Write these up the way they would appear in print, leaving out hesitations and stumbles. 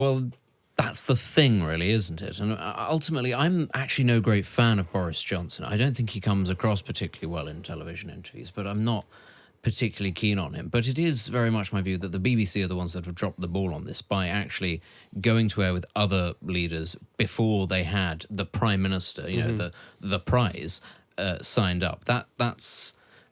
Well, that's the thing, really, isn't it? And ultimately, I'm actually no great fan of Boris Johnson. I don't think he comes across particularly well in television interviews, but I'm not particularly keen on him. But it is very much my view that the BBC are the ones that have dropped the ball on this by actually going to air with other leaders before they had the Prime Minister, the prize, signed up.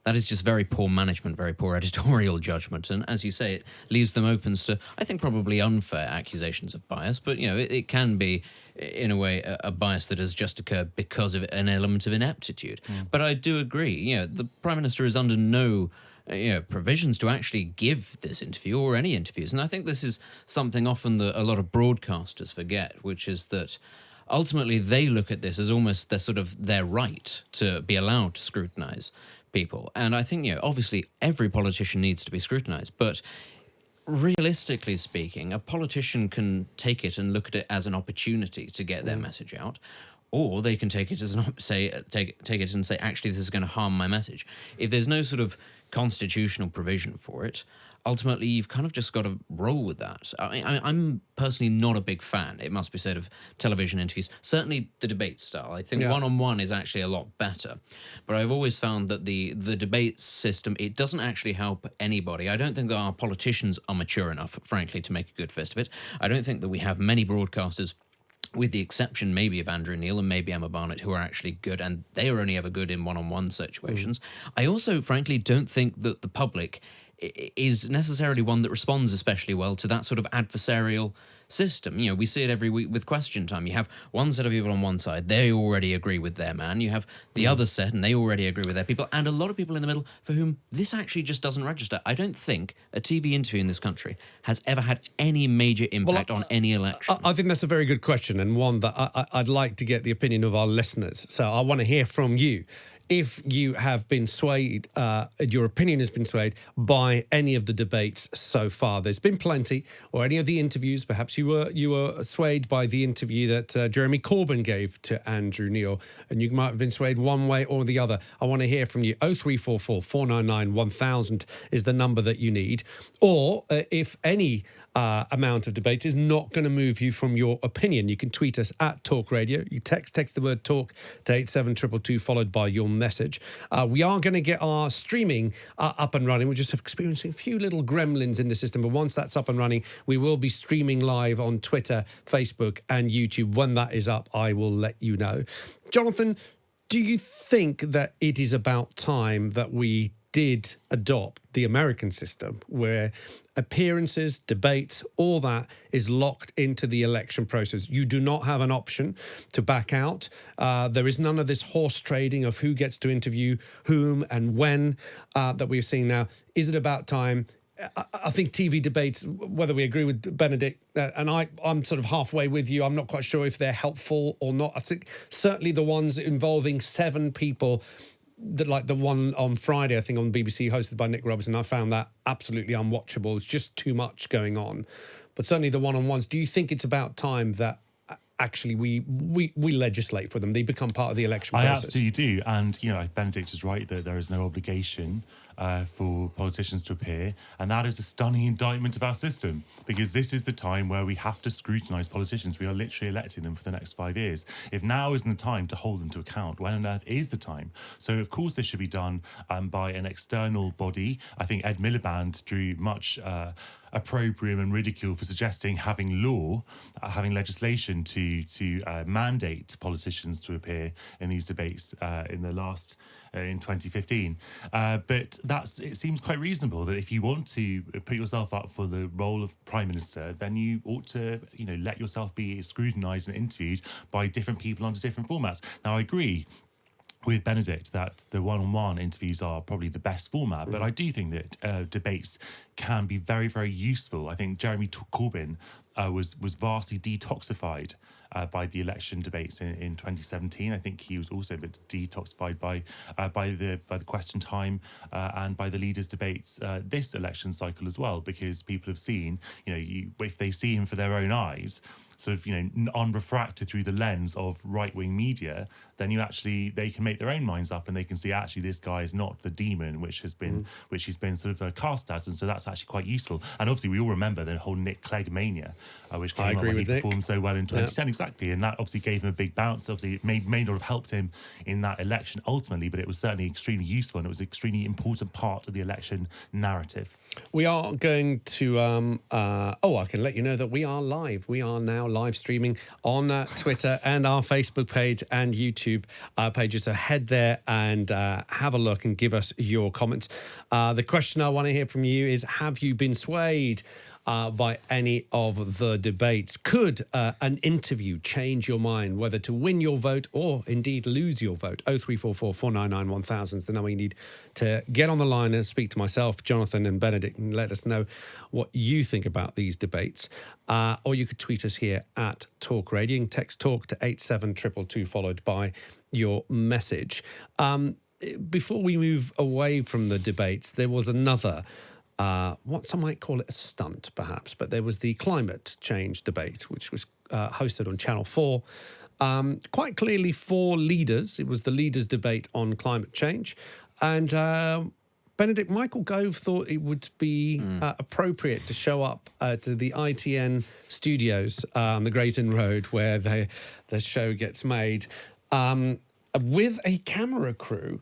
That is just very poor management, very poor editorial judgment. And as you say, it leaves them open to, I think, probably unfair accusations of bias. But, it can be, in a way, a bias that has just occurred because of an element of ineptitude. But I do agree, the Prime Minister is under no provisions to actually give this interview or any interviews. And I think this is something often that a lot of broadcasters forget, which is that ultimately they look at this as almost their right to be allowed to scrutinise people. And I think, obviously every politician needs to be scrutinised, but realistically speaking, a politician can take it and look at it as an opportunity to get their message out, or they can take it as take it and say, actually, this is going to harm my message. If there's no sort of constitutional provision for it, ultimately you've kind of just got to roll with that. I'm personally not a big fan, it must be said, of television interviews. Certainly the debate style. I think one-on-one is actually a lot better. But I've always found that the debate system, it doesn't actually help anybody. I don't think that our politicians are mature enough, frankly, to make a good fist of it. I don't think that we have many broadcasters, with the exception maybe of Andrew Neil and maybe Emma Barnett, who are actually good, and they are only ever good in one-on-one situations. I also, frankly, don't think that the public is necessarily one that responds especially well to that sort of adversarial system. We see it every week with Question Time. You have one set of people on one side, they already agree with their man. You have the other set, and they already agree with their people. And a lot of people in the middle for whom this actually just doesn't register. I don't think a TV interview in this country has ever had any major impact on any election. I think that's a very good question, and one that I'd like to get the opinion of our listeners. So I want to hear from you. If you have been swayed, your opinion has been swayed by any of the debates so far. There's been plenty, or any of the interviews. Perhaps you were swayed by the interview that Jeremy Corbyn gave to Andrew Neil, and you might have been swayed one way or the other. I want to hear from you. 0344 499 1000 is the number that you need. Or if any amount of debate is not going to move you from your opinion, you can tweet us at Talk Radio. You text the word talk to 87222 followed by your message. We are going to get our streaming up and running. We're just experiencing a few little gremlins in the system, but once that's up and running, we will be streaming live on Twitter, Facebook and YouTube. When that is up, I will let you know. Jonathan, do you think that it is about time that we did adopt the American system where appearances, debates, all that is locked into the election process? You do not have an option to back out. There is none of this horse trading of who gets to interview whom and when that we're seeing now. Is it about time? I think TV debates, whether we agree with Benedict, and I'm sort of halfway with you. I'm not quite sure if they're helpful or not. I think certainly the ones involving 7 people, like the one on Friday, I think on BBC, hosted by Nick Robertson, I found that absolutely unwatchable. It's just too much going on. But certainly the one-on-ones, do you think it's about time that actually we legislate for them? They become part of the election process? I absolutely do. And, Benedict is right that there is no obligation for politicians to appear, and that is a stunning indictment of our system, because this is the time where we have to scrutinise politicians. We are literally electing them for the next 5 years. If now isn't the time to hold them to account, when on earth is the time? So, of course, this should be done by an external body. I think Ed Miliband drew much opprobrium and ridicule for suggesting having legislation to mandate politicians to appear in these debates in the last in 2015. But it seems quite reasonable that if you want to put yourself up for the role of Prime Minister, then you ought to, let yourself be scrutinised and interviewed by different people under different formats. Now, I agree with Benedict that the one-on-one interviews are probably the best format, but I do think that debates can be very, very useful. I think Jeremy Corbyn was vastly detoxified by the election debates in 2017. I think he was also a bit detoxified by the Question Time and by the leaders' debates this election cycle as well, because people have seen, if they see him for their own eyes, sort of, unrefracted through the lens of right-wing media, then they can make their own minds up, and they can see actually this guy is not the demon which he's been sort of cast as, and so that's actually quite useful. And obviously we all remember the whole Nick Clegg mania, which came up when he performed so well in 2010, exactly, and that obviously gave him a big bounce. Obviously it may not have helped him in that election ultimately, but it was certainly extremely useful, and it was an extremely important part of the election narrative. We are going to, I can let you know that we are live. We are now live streaming on Twitter and our Facebook page and YouTube pages. So head there and have a look and give us your comments. The question I want to hear from you is, have you been swayed by any of the debates? Could an interview change your mind, whether to win your vote or indeed lose your vote? 0344 499 1000 is the number you need to get on the line and speak to myself, Jonathan and Benedict, and let us know what you think about these debates. Or you could tweet us here at Talk Radio. You can text TALK to 87222 followed by your message. Before we move away from the debates, there was another what some might call it a stunt, perhaps, but there was the climate change debate, which was hosted on Channel 4. Quite clearly for leaders. It was the leaders' debate on climate change. And Benedict, Michael Gove thought it would be appropriate to show up to the ITN studios on the Gray's Inn Road where the show gets made with a camera crew,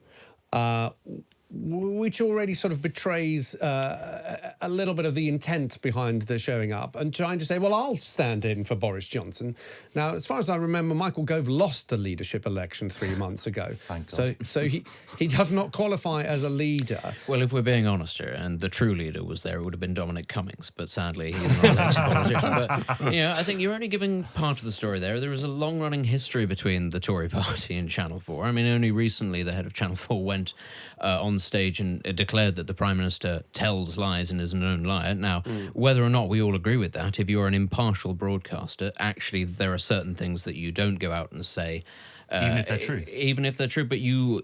which already sort of betrays a little bit of the intent behind the showing up and trying to say, well, I'll stand in for Boris Johnson. Now, as far as I remember, Michael Gove lost the leadership election 3 months ago. Thank God. So he does not qualify as a leader. Well, if we're being honest here, and the true leader was there, it would have been Dominic Cummings, but sadly he's not an ex-politician. But, I think you're only giving part of the story there. There is a long-running history between the Tory party and Channel 4. I mean, only recently the head of Channel 4 went on stage and declared that the Prime Minister tells lies and is a known liar. Now, whether or not we all agree with that, if you're an impartial broadcaster, actually there are certain things that you don't go out and say. Even if they're true. Even if they're true, but you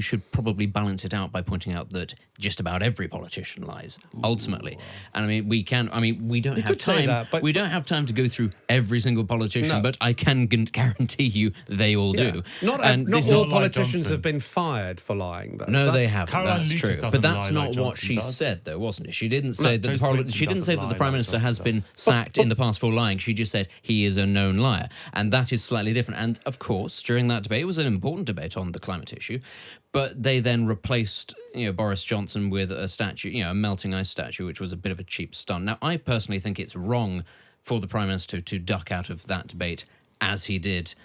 should probably balance it out by pointing out that just about every politician lies, ultimately. And I mean, we don't have time. We don't have time to go through every single politician, but I can guarantee you they all do. Not all politicians have been fired for lying, though. No, they haven't. Caroline That's Lucas true. But that's not like what she said, though, wasn't it? She didn't say that the Prime Minister has been sacked in the past for lying. She just said he is a known liar, and that is slightly different. And of course, during that debate, it was an important debate on the climate issue, but they then replaced Boris Johnson with a statue, a melting ice statue, which was a bit of a cheap stunt. Now, I personally think it's wrong for the Prime Minister to duck out of that debate as he did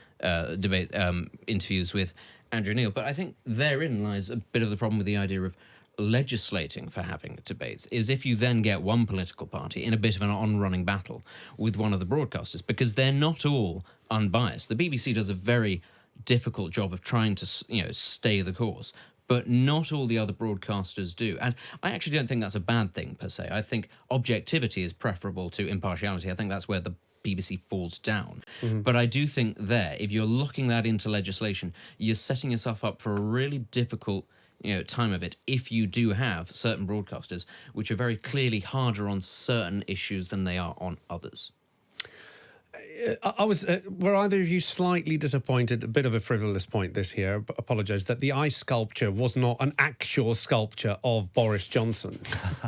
interviews with Andrew Neil. But I think therein lies a bit of the problem with the idea of legislating for having debates, is if you then get one political party in a bit of an on-running battle with one of the broadcasters, because they're not all unbiased. The BBC does a very difficult job of trying to stay the course, but not all the other broadcasters do. And I actually don't think that's a bad thing per se. I think objectivity is preferable to impartiality. I think that's where the BBC falls down. But I do think if you're locking that into legislation, you're setting yourself up for a really difficult time of it if you do have certain broadcasters which are very clearly harder on certain issues than they are on others. Were either of you slightly disappointed, a bit of a frivolous point this here, apologise, that the ice sculpture was not an actual sculpture of Boris Johnson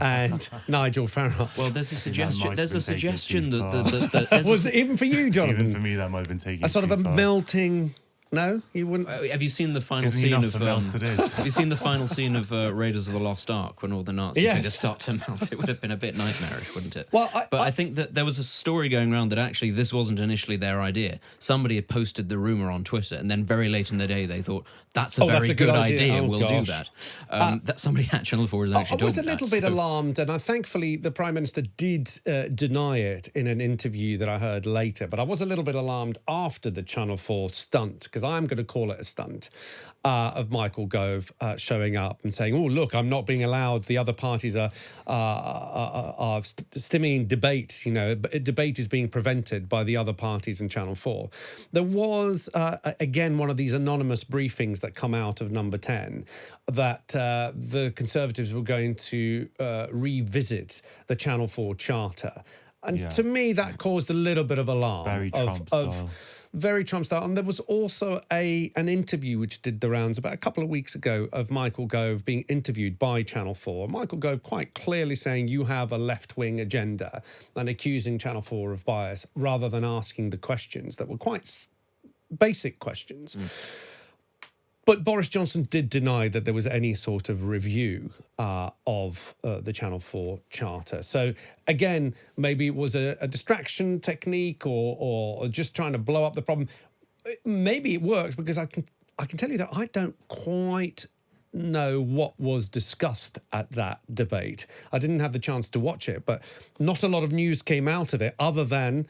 and Nigel Farage? Well, there's a suggestion. There's a suggestion that was it even for you, Jonathan? Even for me, that might have been taken a sort of a far. melting. No, you wouldn't. Have you seen the final Isn't scene enough of? for melt it is. Have you seen the final scene of Raiders of the Lost Ark when all the Nazi figures start to melt? It would have been a bit nightmarish, wouldn't it? Well, I think that there was a story going around that actually this wasn't initially their idea. Somebody had posted the rumor on Twitter, and then very late in the day they thought that's a very good idea. We'll do that. That somebody at Channel 4 has actually told me. I was a little bit alarmed, and thankfully the Prime Minister did deny it in an interview that I heard later. But I was a little bit alarmed after the Channel 4 stunt, because I'm going to call it a stunt, of Michael Gove showing up and saying, "Oh, look, I'm not being allowed. The other parties are stimming debate. Debate is being prevented by the other parties in Channel 4." There was again one of these anonymous briefings that come out of Number 10 that the Conservatives were going to revisit the Channel 4 charter. And to me, that caused a little bit of alarm. Very Trump style. Very Trump style. And there was also an interview which did the rounds about a couple of weeks ago of Michael Gove being interviewed by Channel 4. Michael Gove quite clearly saying you have a left-wing agenda and accusing Channel 4 of bias rather than asking the questions that were quite basic questions. But Boris Johnson did deny that there was any sort of review of the Channel 4 charter. So, again, maybe it was a distraction technique or just trying to blow up the problem. Maybe it worked because I can tell you that I don't quite know what was discussed at that debate. I didn't have the chance to watch it, but not a lot of news came out of it other than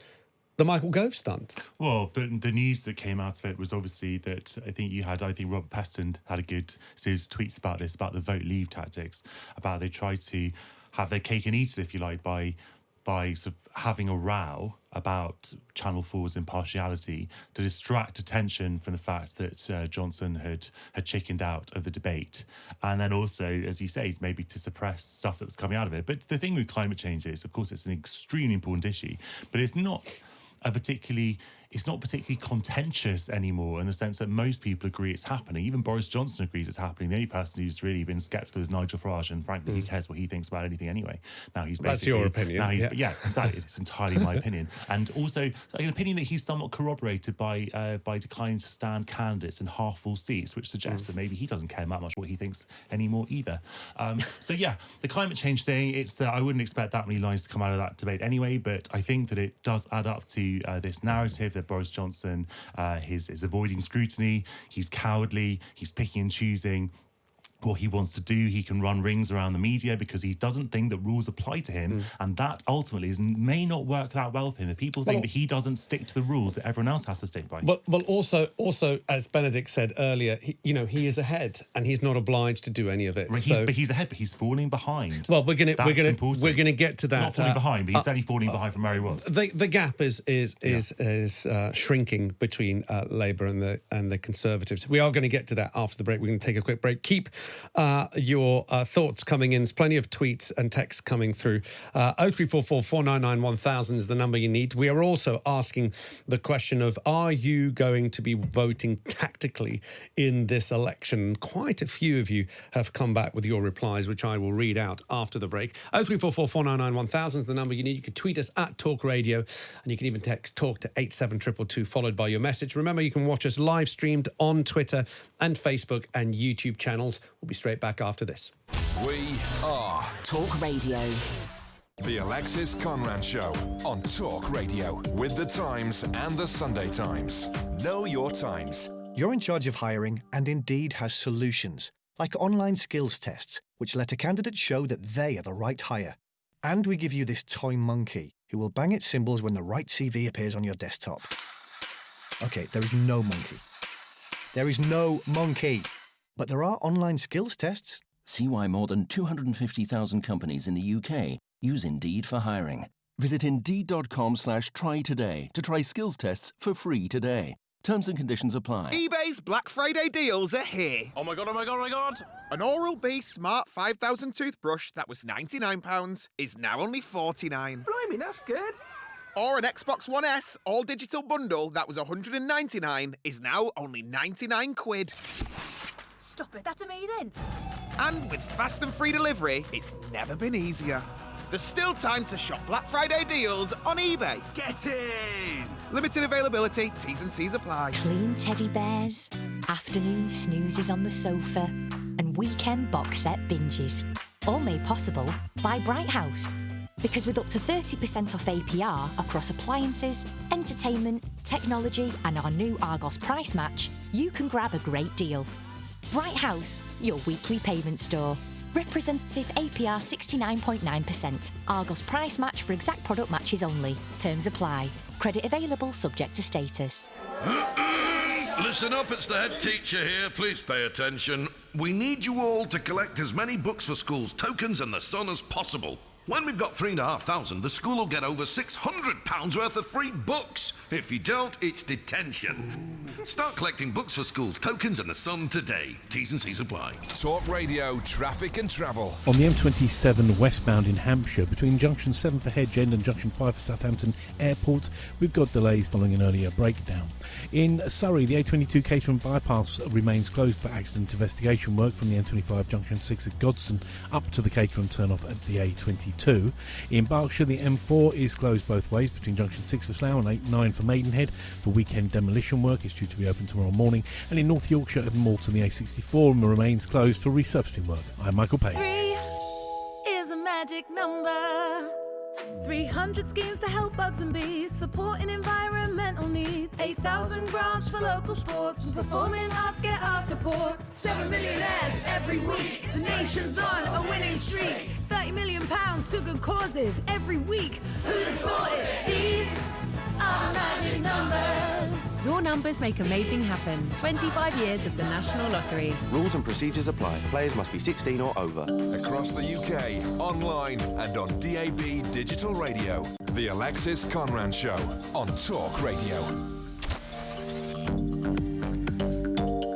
the Michael Gove stunt. Well, the news that came out of it was obviously that I think Robert Peston had a good series of tweets about this, about the vote leave tactics, about they tried to have their cake and eat it, if you like, by sort of having a row about Channel 4's impartiality to distract attention from the fact that Johnson had chickened out of the debate. And then also, as you say, maybe to suppress stuff that was coming out of it. But the thing with climate change is, of course, it's an extremely important issue, but it's not particularly contentious anymore in the sense that most people agree it's happening. Even Boris Johnson agrees it's happening. The only person who's really been sceptical is Nigel Farage, and frankly, who cares what he thinks about anything anyway? Now he's basically... That's your opinion. Now he's, yeah, exactly. It's entirely my opinion. And also an opinion that he's somewhat corroborated by declining to stand candidates in half-full seats, which suggests that maybe he doesn't care that much what he thinks anymore either. So yeah, the climate change thing, it's I wouldn't expect that many lines to come out of that debate anyway, but I think that it does add up to this narrative that Boris Johnson is avoiding scrutiny, he's cowardly, he's picking and choosing what he wants to do. He can run rings around the media because he doesn't think that rules apply to him, and that ultimately may not work that well for him. The people think that he doesn't stick to the rules that everyone else has to stick by. Well, also, as Benedict said earlier, he is ahead, and he's not obliged to do any of it. But he's ahead, but he's falling behind. Well, we're gonna get to that. Not falling behind, but he's certainly falling behind from where he was. The gap is shrinking between Labour and the Conservatives. We are going to get to that after the break. We're going to take a quick break. Keep your thoughts coming in. There's plenty of tweets and texts coming through. 0344 499 1000 is the number you need. We are also asking the question of, are you going to be voting tactically in this election? Quite a few of you have come back with your replies, which I will read out after the break. 0344 499 1000 is the number you need. You can tweet us at Talk Radio, and you can even text Talk to 87222 followed by your message. Remember, you can watch us live streamed on Twitter and Facebook and YouTube channels. We'll be straight back after this. We are Talk Radio. The Alexis Conran Show on Talk Radio with The Times and The Sunday Times. Know your times. You're in charge of hiring, and Indeed has solutions, like online skills tests, which let a candidate show that they are the right hire. And we give you this toy monkey, who will bang its cymbals when the right CV appears on your desktop. Okay, there is no monkey. There is no monkey. But there are online skills tests. See why more than 250,000 companies in the UK use Indeed for hiring. Visit Indeed.com/try today to try skills tests for free today. Terms and conditions apply. eBay's Black Friday deals are here. Oh my God, oh my God, oh my God. An Oral-B Smart 5000 toothbrush that was £99 is now only £49. Blimey, that's good. Or an Xbox One S all-digital bundle that was £199 is now only 99 quid. Stop it, that's amazing. And with fast and free delivery, it's never been easier. There's still time to shop Black Friday deals on eBay. Get in! Limited availability, T's and C's apply. Clean teddy bears, afternoon snoozes on the sofa, and weekend box set binges. All made possible by Bright House. Because with up to 30% off APR across appliances, entertainment, technology, and our new Argos price match, you can grab a great deal. Bright House, your weekly payment store. Representative APR 69.9%. Argos price match for exact product matches only. Terms apply. Credit available subject to status. Listen up, it's the head teacher here. Please pay attention. We need you all to collect as many Books for Schools tokens in the Sun as possible. When we've got 3,500, the school will get over £600 worth of free books. If you don't, it's detention. Start collecting books for schools, tokens and the Sun today. T's and C's apply. Talk Radio, traffic and travel. On the M27 westbound in Hampshire, between Junction 7 for Hedge End and Junction 5 for Southampton Airport, we've got delays following an earlier breakdown. In Surrey, the A22 Caterham bypass remains closed for accident investigation work from the M25 Junction 6 at Godstone up to the Caterham turn-off at the A22. In Berkshire, the M4 is closed both ways between Junction 6 for Slough and 8-9 for Maidenhead for weekend demolition work. It's due to be open tomorrow morning. And in North Yorkshire at Malton, the A64 remains closed for resurfacing work. I'm Michael Payne. 3 is a magic number. 300 schemes to help bugs and bees, supporting environmental needs. 8,000 grants for local sports and performing arts get our support. 7 millionaires every week. The nation's on a winning streak. £30 million to good causes every week. Who'd have thought it? These are magic numbers. Your numbers make amazing happen. 25 years of the National Lottery. Rules and procedures apply. Players must be 16 or over. Across the UK, online and on DAB Digital Radio. The Alexis Conran Show on Talk Radio.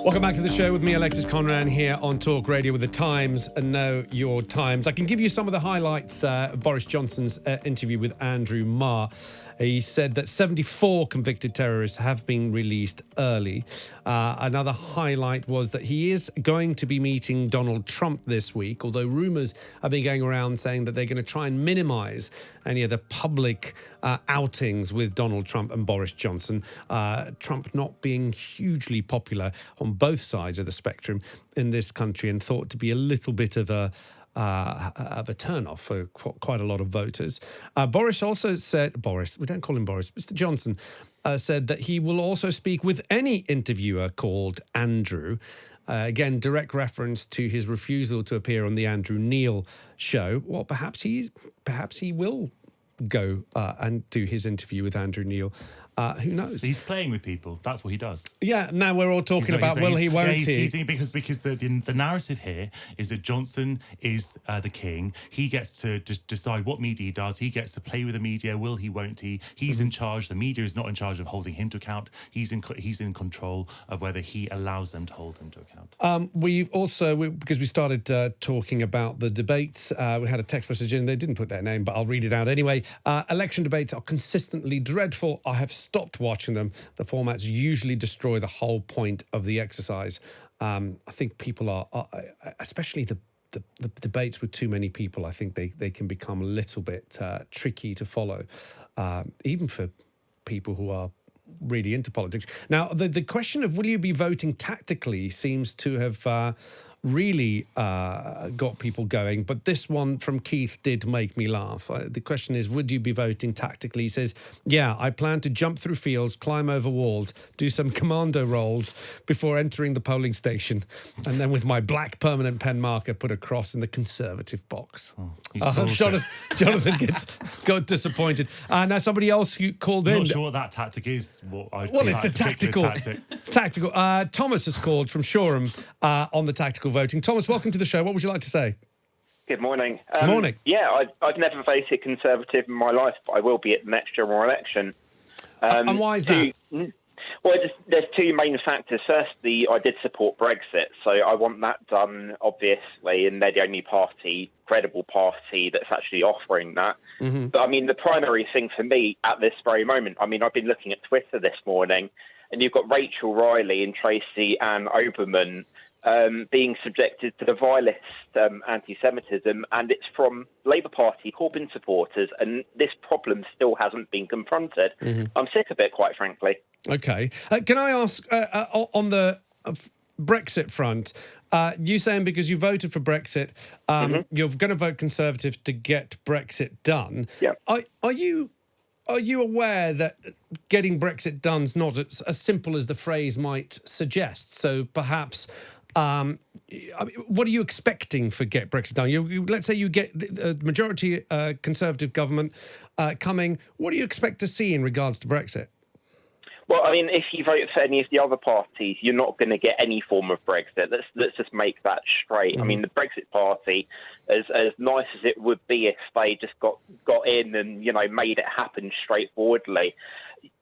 Welcome back to the show with me, Alexis Conran, here on Talk Radio with the Times and Know Your Times. I can give you some of the highlights of Boris Johnson's interview with Andrew Marr. He said that 74 convicted terrorists have been released early. Another highlight was that he is going to be meeting Donald Trump this week, although rumours have been going around saying that they're going to try and minimise any of the public outings with Donald Trump and Boris Johnson. Trump not being hugely popular on both sides of the spectrum in this country and thought to be a little bit of a turn-off for quite a lot of voters. Boris also said, we don't call him Boris, Mr. Johnson, said that he will also speak with any interviewer called Andrew. Again, direct reference to his refusal to appear on the Andrew Neil show. Well, perhaps he will go and do his interview with Andrew Neil. Who knows? He's playing with people. That's what he does. Yeah, now we're all talking about will he, won't he? Teasing because the narrative here is that Johnson is the king. He gets to decide what media he does. He gets to play with the media. Will he, won't he? He's in charge. The media is not in charge of holding him to account. He's in control of whether he allows them to hold him to account. We've also, because we started talking about the debates, we had a text message in. They didn't put their name, but I'll read it out anyway. Election debates are consistently dreadful. I have stopped watching them. The formats usually destroy the whole point of the exercise. I think people are especially the debates with too many people, I think they can become a little bit tricky to follow, even for people who are really into politics. Now, the question of will you be voting tactically seems to have really got people going. But this one from Keith did make me laugh. The question is, would you be voting tactically? He says, yeah, I plan to jump through fields, climb over walls, do some commando rolls before entering the polling station, and then with my black permanent pen marker, put a cross in the Conservative box. Jonathan got disappointed. Now, somebody else who called in. I'm not sure what that tactic is. It's the tactical. Thomas has called from Shoreham on the tactical voting. Thomas, welcome to the show. What would you like to say? Good morning. Morning. Yeah, I've never voted Conservative in my life, but I will be at the next general election. And why is that? Well, there's two main factors. Firstly, I did support Brexit, so I want that done, obviously, and they're the only credible party that's actually offering that. Mm-hmm. But, I mean, the primary thing for me at this very moment, I mean, I've been looking at Twitter this morning, and you've got Rachel Riley and Tracy Ann Oberman being subjected to the vilest anti-Semitism, and it's from Labour Party Corbyn supporters, and this problem still hasn't been confronted. Mm-hmm. I'm sick of it, quite frankly. Okay. Can I ask, on the Brexit front, you saying because you voted for Brexit, you're going to vote Conservative to get Brexit done. Yeah. Are you aware that getting Brexit done is not as simple as the phrase might suggest? So perhaps, what are you expecting for get Brexit done? Let's say you get the majority Conservative government coming. What do you expect to see in regards to Brexit? Well, I mean, if you vote for any of the other parties, you're not going to get any form of Brexit. Let's just make that straight. I mean, the Brexit Party, as nice as it would be if they just got in and, you know, made it happen straightforwardly,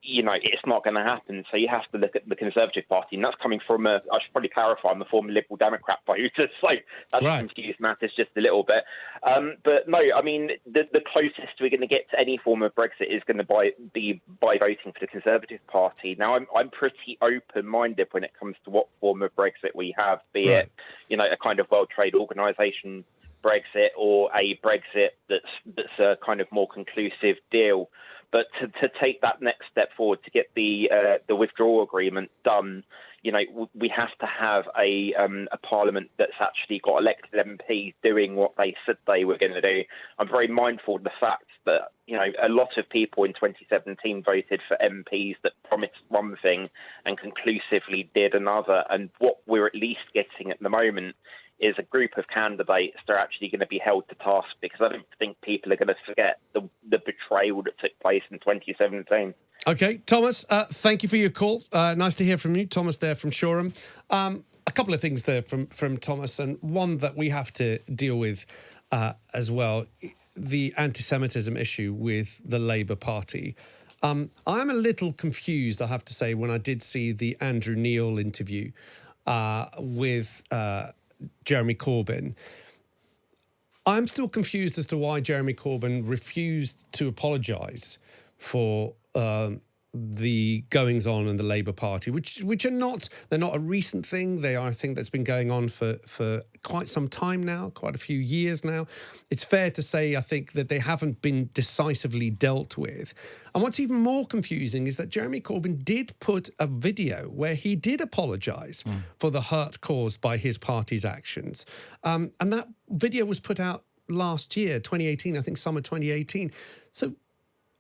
you know, it's not going to happen. So you have to look at the Conservative Party, and that's coming from I should probably clarify, I'm a former Liberal Democrat voter, so that should confuse matters just a little bit. But no, I mean, the closest we're going to get to any form of Brexit is going to be by voting for the Conservative Party. Now, I'm pretty open-minded when it comes to what form of Brexit we have, be it, you know, a kind of World Trade Organization Brexit or a Brexit that's a kind of more conclusive deal. But to take that next step forward, to get the withdrawal agreement done, you know, we have to have a parliament that's actually got elected MPs doing what they said they were going to do. I'm very mindful of the fact that, you know, a lot of people in 2017 voted for MPs that promised one thing and conclusively did another. And what we're at least getting at the moment is a group of candidates that are actually going to be held to task, because I don't think people are going to forget the betrayal that took place in 2017. Okay, Thomas, thank you for your call. Nice to hear from you. Thomas there from Shoreham. A couple of things there from Thomas, and one that we have to deal with as well, the anti-Semitism issue with the Labour Party. I'm a little confused, I have to say, when I did see the Andrew Neil interview with Jeremy Corbyn. I'm still confused as to why Jeremy Corbyn refused to apologise for the goings-on in the Labour Party, which are not, they're not a recent thing. They are a thing that's been going on for quite some time now, quite a few years now. It's fair to say, I think, that they haven't been decisively dealt with. And what's even more confusing is that Jeremy Corbyn did put a video where he did apologise for the hurt caused by his party's actions. And that video was put out last year, 2018, I think summer 2018. So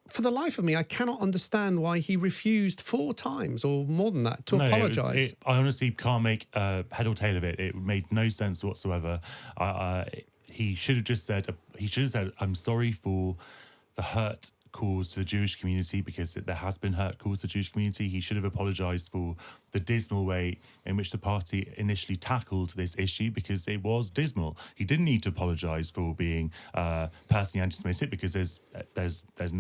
for the life of me, I cannot understand why he refused 4 times or more than that to apologise. I honestly can't make head or tail of it. It made no sense whatsoever. He should have just said, I'm sorry for the hurt caused to the Jewish community, because there has been hurt caused to the Jewish community. He should have apologised for the dismal way in which the party initially tackled this issue, because it was dismal. He didn't need to apologise for being personally anti-Semitic, because there's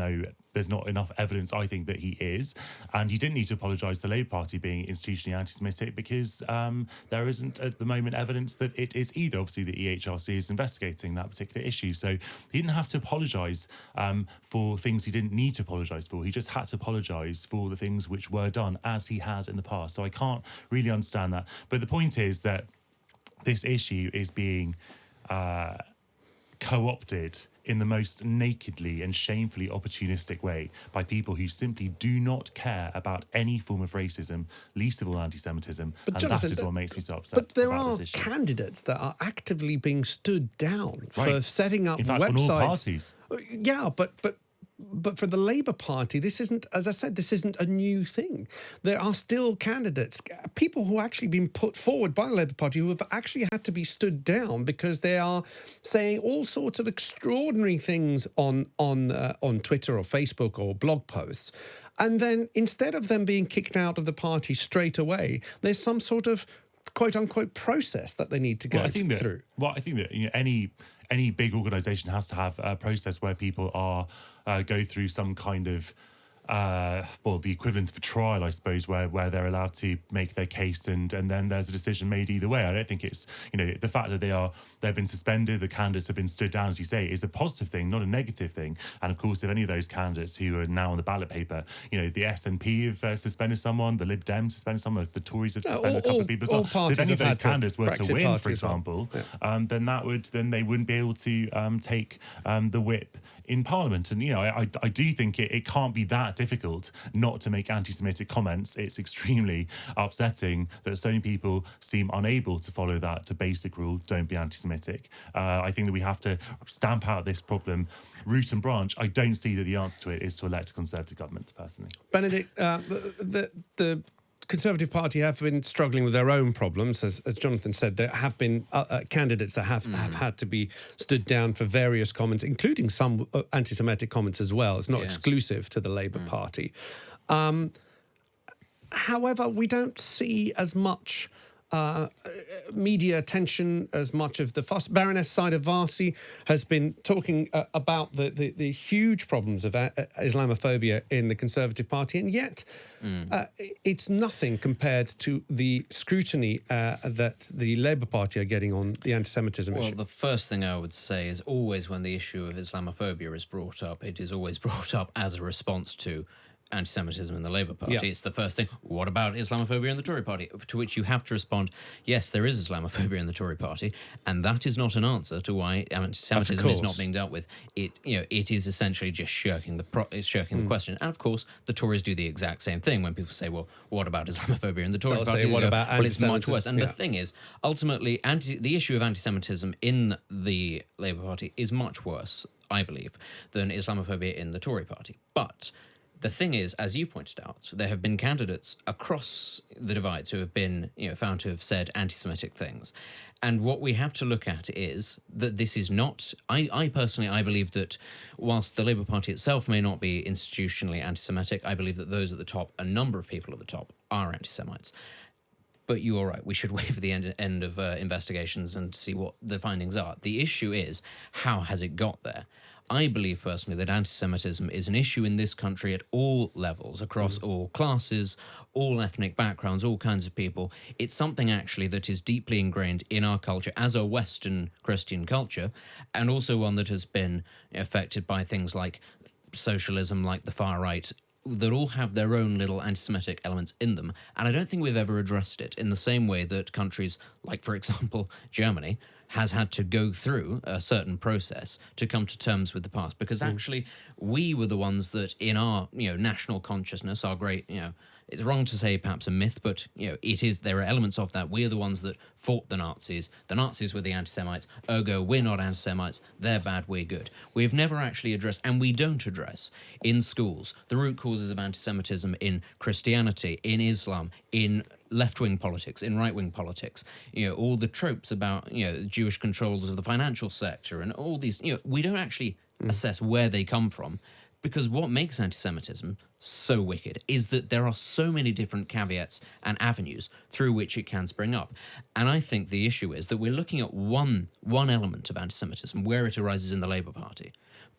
not enough evidence, I think, that he is. And he didn't need to apologise to the Labour Party being institutionally anti-Semitic, because there isn't at the moment evidence that it is either. Obviously, the EHRC is investigating that particular issue. So he didn't have to apologise for things he didn't need to apologise for. He just had to apologise for the things which were done, as he has in the past. So I can't really understand that. But the point is that this issue is being co-opted in the most nakedly and shamefully opportunistic way by people who simply do not care about any form of racism, least of all anti-Semitism, and Jonathan, that is what makes me so upset. But there are candidates that are actively being stood down for setting up websites. On all parties. Yeah, but for the Labour Party, this isn't, as I said, this isn't a new thing. There are still candidates, people who have actually been put forward by the Labour Party, who have actually had to be stood down because they are saying all sorts of extraordinary things on Twitter or Facebook or blog posts. And then instead of them being kicked out of the party straight away, there's some sort of quote-unquote process that they need to go through. I think that any big organisation has to have a process where people go through some kind of the equivalent of a trial, I suppose, where they're allowed to make their case, and then there's a decision made either way. I don't think it's, the fact that they've been suspended, the candidates have been stood down, as you say, is a positive thing, not a negative thing. And of course, if any of those candidates who are now on the ballot paper, the SNP have suspended someone, the Lib Dems suspended someone, the Tories have suspended a couple of people as well. So if any of those candidates were to win, for example, then they wouldn't be able to take the whip in Parliament. And, I do think it can't be that difficult not to make anti-Semitic comments. It's extremely upsetting that so many people seem unable to follow that basic rule, don't be anti-Semitic. I think that we have to stamp out this problem root and branch. I don't see that the answer to it is to elect a Conservative government, personally. Benedict, the Conservative Party have been struggling with their own problems. As Jonathan said, there have been candidates that have had to be stood down for various comments, including some anti-Semitic comments as well. It's not exclusive to the Labour Party. However, we don't see as much media attention, as much of the fuss. Baroness Saida Varsi has been talking about the huge problems of Islamophobia in the Conservative Party, and yet it's nothing compared to the scrutiny that the Labour Party are getting on the anti-Semitism issue. Well, the first thing I would say is always when the issue of Islamophobia is brought up, it is always brought up as a response to anti-Semitism in the Labour Party. Yeah. It's the first thing. What about Islamophobia in the Tory Party? To which you have to respond, yes, there is Islamophobia in the Tory Party, and that is not an answer to why anti-Semitism is not being dealt with. It is essentially just shirking the question. And of course, the Tories do the exact same thing when people say, well, what about Islamophobia in the Tory They'll Party? say, what about well, it's much anti-Semitism? worse. And Yeah. the thing is, ultimately, the issue of anti-Semitism in the Labour Party is much worse, I believe, than Islamophobia in the Tory Party. But the thing is, as you pointed out, there have been candidates across the divides who have been, found to have said anti-Semitic things. And what we have to look at is that this is not... I personally believe that whilst the Labour Party itself may not be institutionally anti-Semitic, I believe that those at the top, a number of people at the top, are anti-Semites. But you are right, we should wait for the end of investigations and see what the findings are. The issue is, how has it got there? I believe personally that anti-Semitism is an issue in this country at all levels, across all classes, all ethnic backgrounds, all kinds of people. It's something actually that is deeply ingrained in our culture as a Western Christian culture, and also one that has been affected by things like socialism, like the far right, that all have their own little anti-Semitic elements in them. And I don't think we've ever addressed it in the same way that countries like, for example, Germany has had to go through a certain process to come to terms with the past. Because actually, we were the ones that in our, national consciousness, our great, it's wrong to say perhaps a myth, but, it is, there are elements of that. We are the ones that fought the Nazis. The Nazis were the anti-Semites. Ergo, we're not anti-Semites. They're bad, we're good. We've never actually addressed, and we don't address, in schools, the root causes of anti-Semitism in Christianity, in Islam, in left-wing politics, in right-wing politics, all the tropes about, Jewish controls of the financial sector and all these, we don't actually assess where they come from, because what makes anti-Semitism so wicked is that there are so many different caveats and avenues through which it can spring up. And I think the issue is that we're looking at one element of anti-Semitism where it arises in the Labour Party,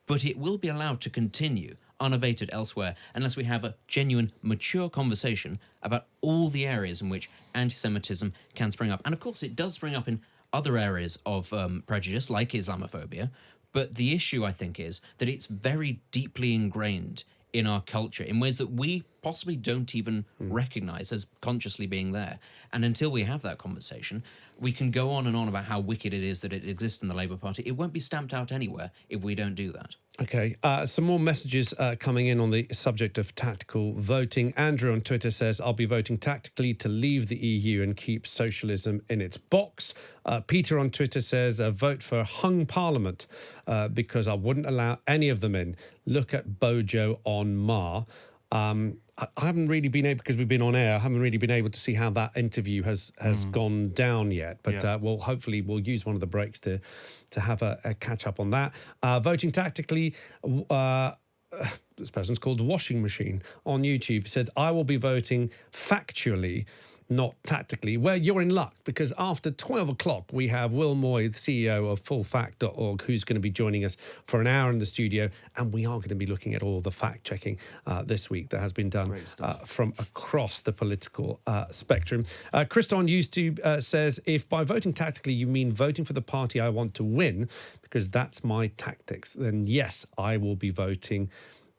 but it will be allowed to continue unabated elsewhere unless we have a genuine, mature conversation about all the areas in which anti-Semitism can spring up. And of course, it does spring up in other areas of prejudice, like Islamophobia. But the issue, I think, is that it's very deeply ingrained in our culture in ways that we possibly don't even recognise as consciously being there. And until we have that conversation, we can go on and on about how wicked it is that it exists in the Labour Party. It won't be stamped out anywhere if we don't do that. Okay, some more messages coming in on the subject of tactical voting. Andrew on Twitter says, I'll be voting tactically to leave the EU and keep socialism in its box. Peter on Twitter says, vote for hung parliament because I wouldn't allow any of them in. Look at Bojo on Mar. I haven't really been able, because we've been on air, I haven't really been able to see how that interview has gone down yet. But we'll hopefully use one of the breaks to have a catch up on that. Voting tactically, this person's called Washing Machine on YouTube, said, I will be voting factually, not tactically. Well, you're in luck, because after 12 o'clock, we have Will Moy, the CEO of fullfact.org, who's going to be joining us for an hour in the studio. And we are going to be looking at all the fact-checking this week that has been done from across the political spectrum. Chris on YouTube says, if by voting tactically you mean voting for the party I want to win, because that's my tactics, then yes, I will be voting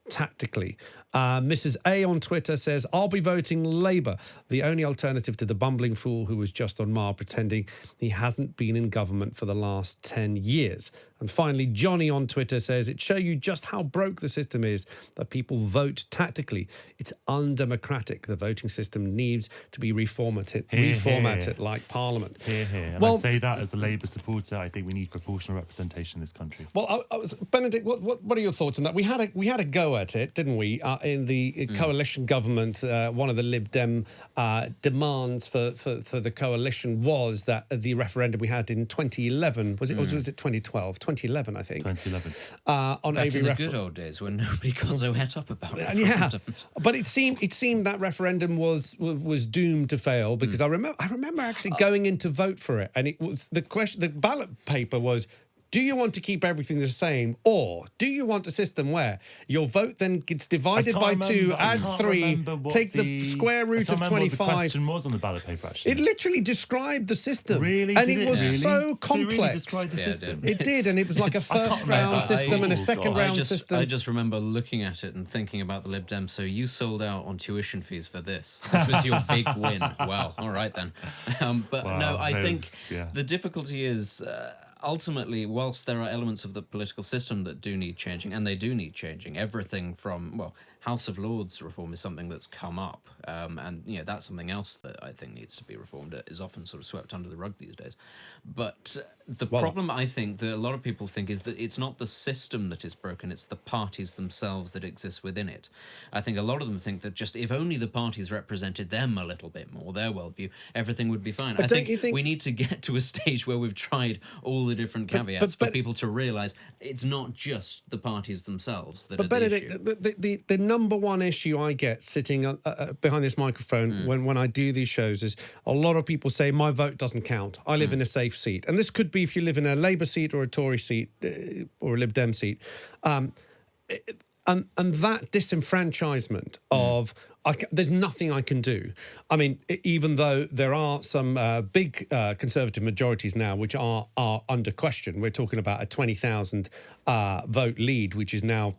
tactically. Mrs. A on Twitter says, I'll be voting Labour, the only alternative to the bumbling fool who was just on Mar pretending he hasn't been in government for the last 10 years. And finally, Johnny on Twitter says, it shows you just how broke the system is that people vote tactically. It's undemocratic. The voting system needs to be reformatted like Parliament. And I say that as a Labour supporter. I think we need proportional representation in this country. Well, Benedict, what are your thoughts on that? We had a go at it, didn't we, in the coalition government, one of the Lib Dem demands for the coalition was that the referendum we had in 2011, was it 2012? 2011, I think. 2011. On Back AV in the good old days when nobody got so het up about it. Yeah, but it seemed that referendum was doomed to fail because I remember actually going in to vote for it, and it was the question. The ballot paper was, do you want to keep everything the same, or do you want a system where your vote then gets divided by 2, add 3, take the square root of 25? What the question was on the ballot paper, actually. It literally described the system. Really? And Did it was really? so complex. Did it really describe the system? It did, and it was like a first round system and a second round system. I just remember looking at it and thinking about the Lib Dems. So you sold out on tuition fees for this. This was your big win. Well, all right then. I think the difficulty is... ultimately, whilst there are elements of the political system that do need changing, and they do need changing, everything from, House of Lords reform is something that's come up, and that's something else that I think needs to be reformed. It is often sort of swept under the rug these days. But the problem, I think, that a lot of people think is that it's not the system that is broken, it's the parties themselves that exist within it. I think a lot of them think that just if only the parties represented them a little bit more, their worldview, everything would be fine. But I think we need to get to a stage where we've tried all the different caveats for people to realise it's not just the parties themselves that are Benedict, the issue. the number one issue I get sitting behind this microphone when I do these shows is a lot of people say my vote doesn't count. I live in a safe seat. And this could be if you live in a Labour seat or a Tory seat or a Lib Dem seat. And that disenfranchisement of... there's nothing I can do. I mean, even though there are some big Conservative majorities now which are under question. We're talking about a 20,000 vote lead, which is now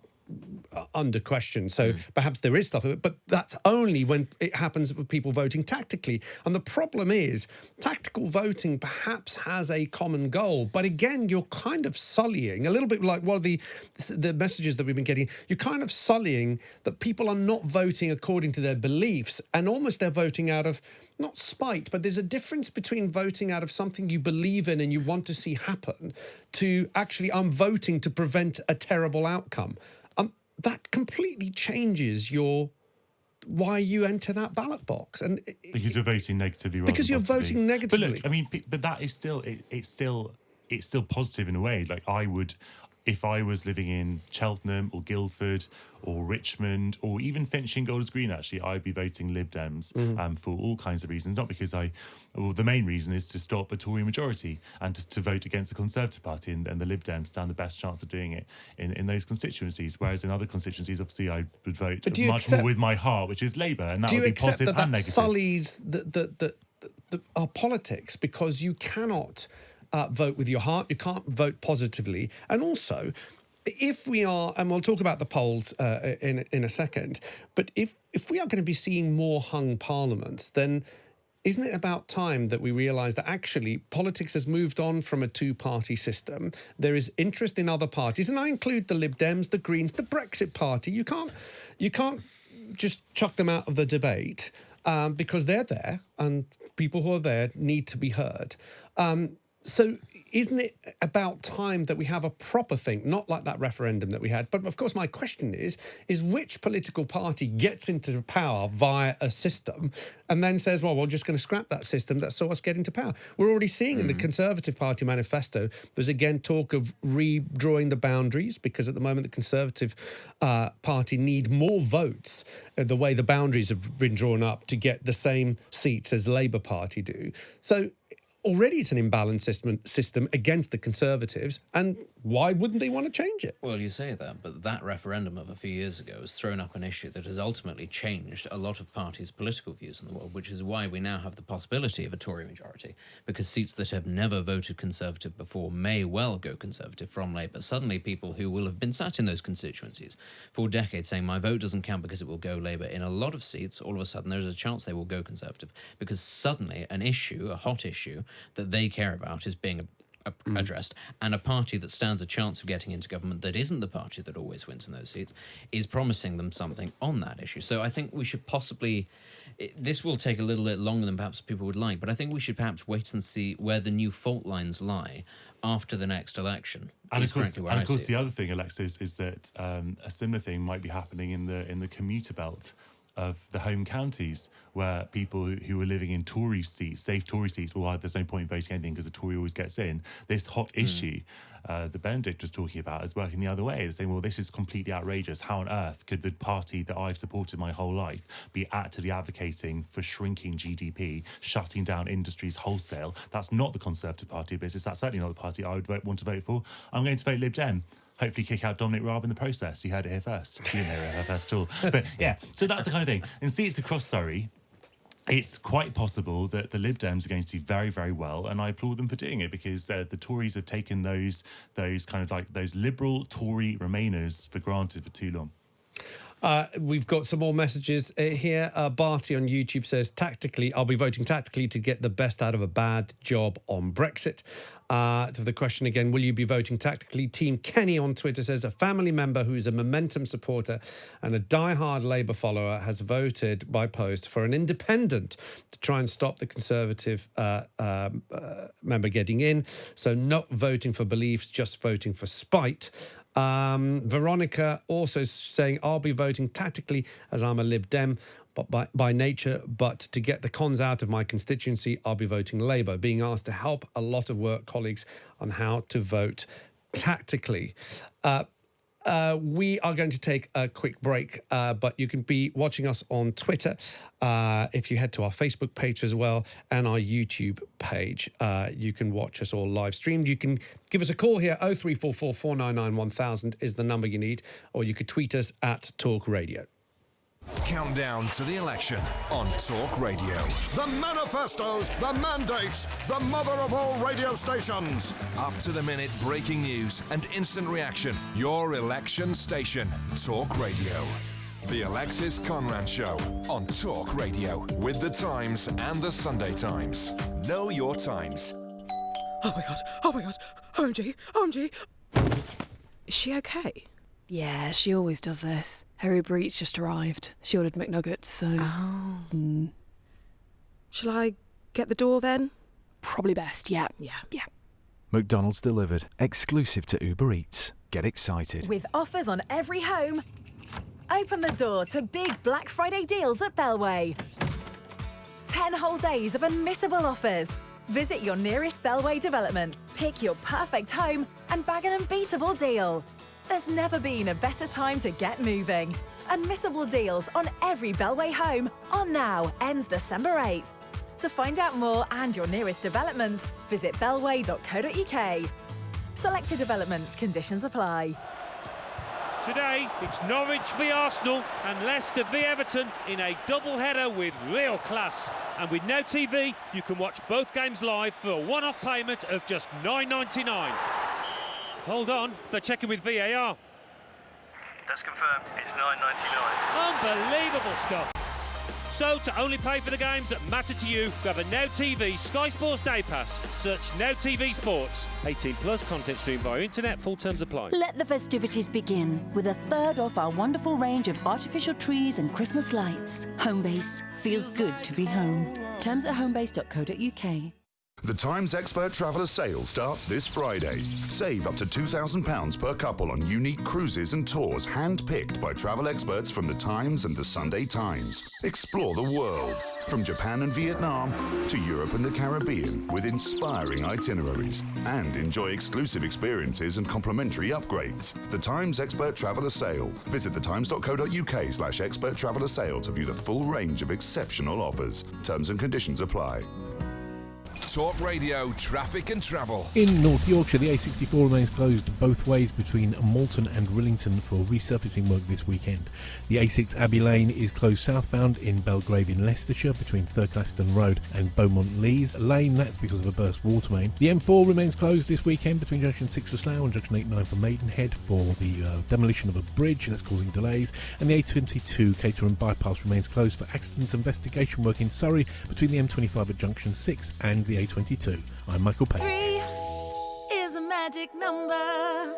under question. So perhaps there is stuff of it, but that's only when it happens with people voting tactically. And the problem is tactical voting perhaps has a common goal, but again, you're kind of sullying, a little bit like one of the messages that we've been getting, you're kind of sullying that people are not voting according to their beliefs, and almost they're voting out of not spite, but there's a difference between voting out of something you believe in and you want to see happen to actually I'm voting to prevent a terrible outcome. That completely changes why you enter that ballot box, and because you're voting negatively. Because you're voting negatively. But look, I mean, but that is still it's still positive in a way. Like I would, if I was living in Cheltenham or Guildford or Richmond or even Finchley and Golders Green, actually, I'd be voting Lib Dems for all kinds of reasons. Not because the main reason is to stop a Tory majority and to vote against the Conservative Party, and the Lib Dems stand the best chance of doing it in those constituencies. Whereas in other constituencies, obviously, I would vote much more with my heart, which is Labour, and that would be positive and negative. Do you accept that sullies our politics, because you cannot vote with your heart, you can't vote positively, and also... If we are, and we'll talk about the polls in a second, but if we are going to be seeing more hung parliaments, then isn't it about time that we realise that actually politics has moved on from a two-party system? There is interest in other parties, and I include the Lib Dems, the Greens, the Brexit Party. You can't just chuck them out of the debate because they're there, and people who are there need to be heard. So isn't it about time that we have a proper thing, not like that referendum that we had? But of course, my question is which political party gets into power via a system and then says, well, we're just going to scrap that system that saw us get into power? We're already seeing in the Conservative Party manifesto, there's again talk of redrawing the boundaries, because at the moment the Conservative Party need more votes the way the boundaries have been drawn up to get the same seats as the Labour Party do. So already it's an imbalanced system against the Conservatives, and why wouldn't they want to change it? Well, you say that, but that referendum of a few years ago has thrown up an issue that has ultimately changed a lot of parties' political views in the world, which is why we now have the possibility of a Tory majority, because seats that have never voted Conservative before may well go Conservative from Labour. Suddenly people who will have been sat in those constituencies for decades saying my vote doesn't count because it will go Labour, in a lot of seats, all of a sudden there's a chance they will go Conservative, because suddenly an issue, a hot issue, that they care about is being addressed, and a party that stands a chance of getting into government that isn't the party that always wins in those seats is promising them something on that issue. So I think we should possibly this will take a little bit longer than perhaps people would like, but I think we should perhaps wait and see where the new fault lines lie after the next election. And of course, the other thing, Alexis, is that a similar thing might be happening in the commuter belt of the home counties, where people who are living in Tory seats, safe Tory seats, well, there's no point in voting anything because the Tory always gets in. This hot issue the Benedict was talking about is working the other way. They're saying, well, this is completely outrageous. How on earth could the party that I've supported my whole life be actively advocating for shrinking GDP, shutting down industries wholesale? That's not the Conservative Party of business. That's certainly not the party I would want to vote for. I'm going to vote Lib Dem. Hopefully kick out Dominic Raab in the process. You heard it here first. You didn't hear it here first at all. But yeah, so that's the kind of thing. In seats across Surrey, it's quite possible that the Lib Dems are going to do very, very well, and I applaud them for doing it, because the Tories have taken those kind of like those liberal Tory Remainers for granted for too long. We've got some more messages here. Barty on YouTube says, I'll be voting tactically to get the best out of a bad job on Brexit. To the question again, will you be voting tactically? Team Kenny on Twitter says, a family member who is a Momentum supporter and a die-hard Labour follower has voted by post for an independent to try and stop the Conservative member getting in. So not voting for beliefs, just voting for spite. Veronica also saying, I'll be voting tactically as I'm a Lib Dem but by nature, but to get the cons out of my constituency, I'll be voting Labour, being asked to help a lot of work colleagues on how to vote tactically. We are going to take a quick break, but you can be watching us on Twitter if you head to our Facebook page as well and our YouTube page. You can watch us all live streamed. You can give us a call here. 0344 499 1000 is the number you need, or you could tweet us at Talk Radio. Countdown to the election on Talk Radio. The manifestos, the mandates, the mother of all radio stations. Up to the minute breaking news and instant reaction. Your election station, Talk Radio. The Alexis Conran Show on Talk Radio with The Times and The Sunday Times. Know your times. Oh my God. OMG. Is she okay? Yeah, she always does this. Her Uber Eats just arrived. She ordered McNuggets, so... Oh. Shall I get the door then? Probably best, yeah. McDonald's delivered, exclusive to Uber Eats. Get excited. With offers on every home, open the door to big Black Friday deals at Bellway. 10 whole days of unmissable offers. Visit your nearest Bellway development, pick your perfect home, and bag an unbeatable deal. There's never been a better time to get moving. Unmissable deals on every Bellway home on now, ends December 8th. To find out more and your nearest development, visit bellway.co.uk. Selected developments, conditions apply. Today, it's Norwich v Arsenal and Leicester v Everton in a double-header with real class. And with no TV, you can watch both games live for a one-off payment of just $9.99. Hold on, they're checking with VAR. That's confirmed, it's $9.99. Unbelievable stuff. So, to only pay for the games that matter to you, grab a Now TV Sky Sports Day Pass. Search Now TV Sports. 18 plus, content streamed via internet, full terms apply. Let the festivities begin with a third off our wonderful range of artificial trees and Christmas lights. Homebase. Feels good to be home. Terms at homebase.co.uk. The Times Expert Traveller sale starts this Friday. Save up to £2,000 per couple on unique cruises and tours hand-picked by travel experts from The Times and The Sunday Times. Explore the world, from Japan and Vietnam to Europe and the Caribbean, with inspiring itineraries. And enjoy exclusive experiences and complimentary upgrades. The Times Expert Traveller sale. Visit thetimes.co.uk/expert traveller sale to view the full range of exceptional offers. Terms and conditions apply. Talk Radio, traffic and travel. In North Yorkshire, the A64 remains closed both ways between Malton and Rillington for resurfacing work this weekend. The A6 Abbey Lane is closed southbound in Belgrave in Leicestershire between Thurcaston Road and Beaumont Lees Lane. That's because of a burst water main. The M4 remains closed this weekend between Junction 6 for Slough and Junction 8-9 for Maidenhead for the demolition of a bridge that's causing delays. And the A22 Caterham bypass remains closed for accident investigation work in Surrey between the M25 at Junction 6 and the A22. I'm Michael Payne. 3 is a magic number.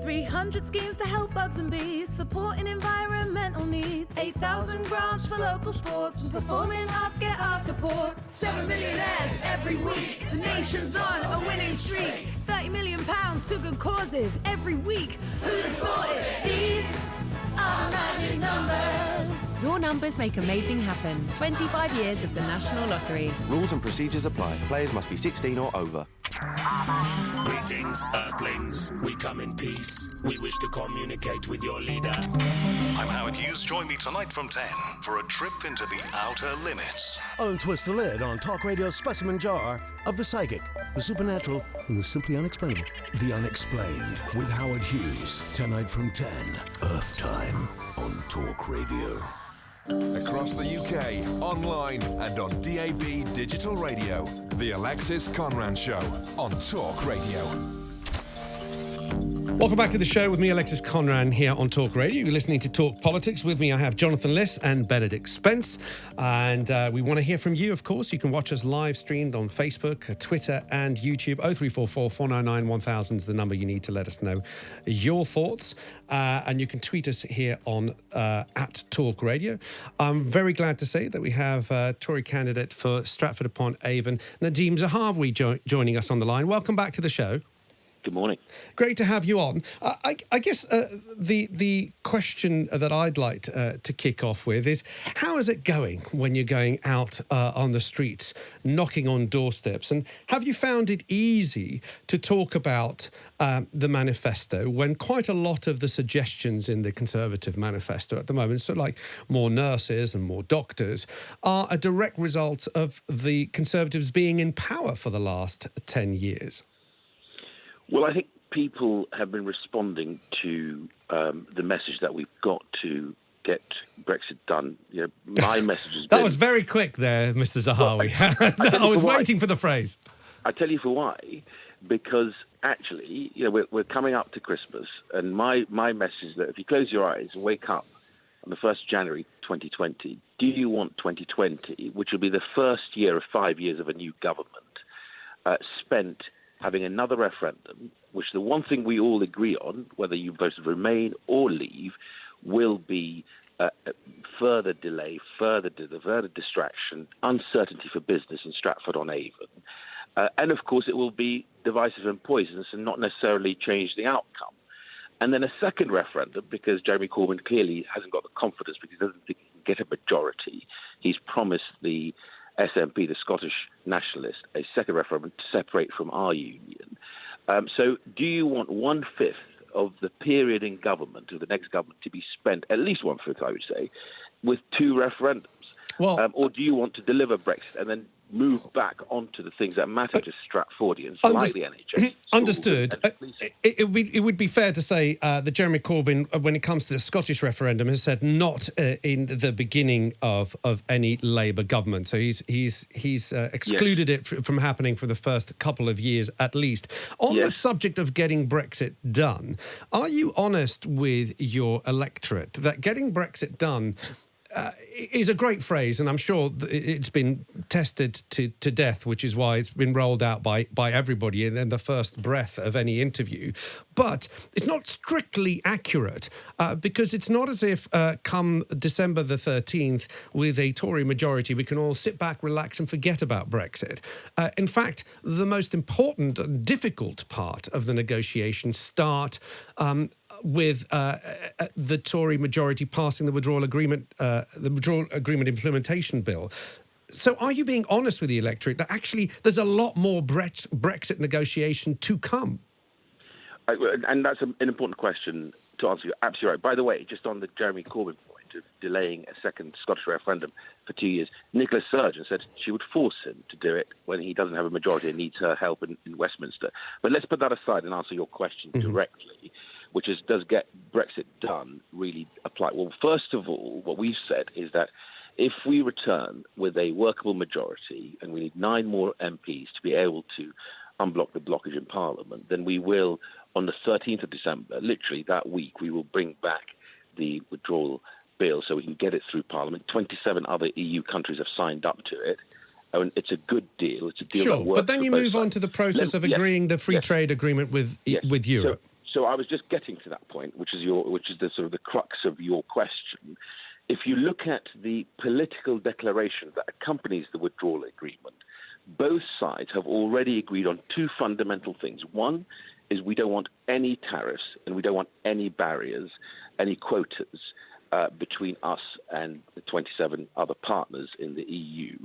300 schemes to help bugs and bees, supporting environmental needs. 8,000 grants for local sports, and performing arts get our support. 7 millionaires every week, the nation's on a winning streak. 30 million pounds to good causes every week. Who'd have thought it? These are magic numbers. Your numbers make amazing happen. 25 years of the National Lottery. Rules and procedures apply. Players must be 16 or over. Greetings, Earthlings. We come in peace. We wish to communicate with your leader. I'm Howard Hughes. Join me tonight from 10 for a trip into the outer limits. Untwist the lid on Talk Radio's specimen jar of the psychic, the supernatural, and the simply unexplainable. The Unexplained with Howard Hughes. Tonight from 10, Earth Time on Talk Radio. Across the UK, online and on DAB digital radio. The Alexis Conran Show on Talk Radio. Welcome back to the show with me, Alexis Conran, here on Talk Radio. You're listening to Talk Politics. With me, I have Jonathan Liss and Benedict Spence. And we want to hear from you, of course. You can watch us live streamed on Facebook, Twitter and YouTube. 0344 499 1000 is the number you need to let us know your thoughts. And you can tweet us here on at Talk Radio. I'm very glad to say that we have Tory candidate for Stratford-upon-Avon, Nadeem Zahawi, joining us on the line. Welcome back to the show. Good morning. Great to have you on. I guess the question that I'd like to kick off with is, how is it going when you're going out on the streets, knocking on doorsteps? And have you found it easy to talk about the manifesto when quite a lot of the suggestions in the Conservative manifesto at the moment, so like more nurses and more doctors, are a direct result of the Conservatives being in power for the last 10 years? Well, I think people have been responding to the message that we've got to get Brexit done. You know, my message has That was very quick there, Mr. Zahawi. Well, I was waiting for the phrase. I tell you for why. Because actually, you know, we're coming up to Christmas, and my message is that if you close your eyes and wake up on the 1st of January 2020, do you want 2020, which will be the first year of 5 years of a new government, spent having another referendum, which the one thing we all agree on, whether you vote to remain or leave, will be further delay, further distraction, uncertainty for business in Stratford-on-Avon. And, of course, it will be divisive and poisonous and not necessarily change the outcome. And then a second referendum, because Jeremy Corbyn clearly hasn't got the confidence because he doesn't think he can get a majority. He's promised the SNP, the Scottish Nationalist, a second referendum to separate from our union. So do you want 1/5 of the period in government, of the next government, to be spent, at least 1/5, I would say, with two referendums? Well, or do you want to deliver Brexit and then move back onto the things that matter to Stratfordians, like the NHS? Understood. It would be fair to say that Jeremy Corbyn, when it comes to the Scottish referendum, has said not in the beginning of any Labour government. So he's excluded it from happening for the first couple of years at least. On the subject of getting Brexit done, are you honest with your electorate that getting Brexit done is a great phrase, and I'm sure it's been tested to death, which is why it's been rolled out by everybody in the first breath of any interview. But it's not strictly accurate because it's not as if come December the 13th, with a Tory majority, we can all sit back, relax and forget about Brexit. In fact, the most important and difficult part of the negotiations start with the Tory majority passing the withdrawal agreement implementation bill. So are you being honest with the electorate that actually there's a lot more Brexit negotiation to come? And that's an important question to answer. You're absolutely right. By the way, just on the Jeremy Corbyn point of delaying a second Scottish referendum for 2 years, Nicola Sturgeon said she would force him to do it when he doesn't have a majority and needs her help in Westminster. But let's put that aside and answer your question directly, which is, does get Brexit done really apply? Well, first of all, what we've said is that if we return with a workable majority, and we need 9 more MPs to be able to unblock the blockage in Parliament, then we will, on the 13th of December, literally that week, we will bring back the withdrawal bill so we can get it through Parliament. 27 other EU countries have signed up to it. And it's a good deal. It's a deal that works. But then you move on to the process of agreeing the free trade agreement with Europe. So I was just getting to that point, which is the sort of the crux of your question. If you look at the political declaration that accompanies the withdrawal agreement, both sides have already agreed on two fundamental things. One is we don't want any tariffs and we don't want any barriers, any quotas between us and the 27 other partners in the EU.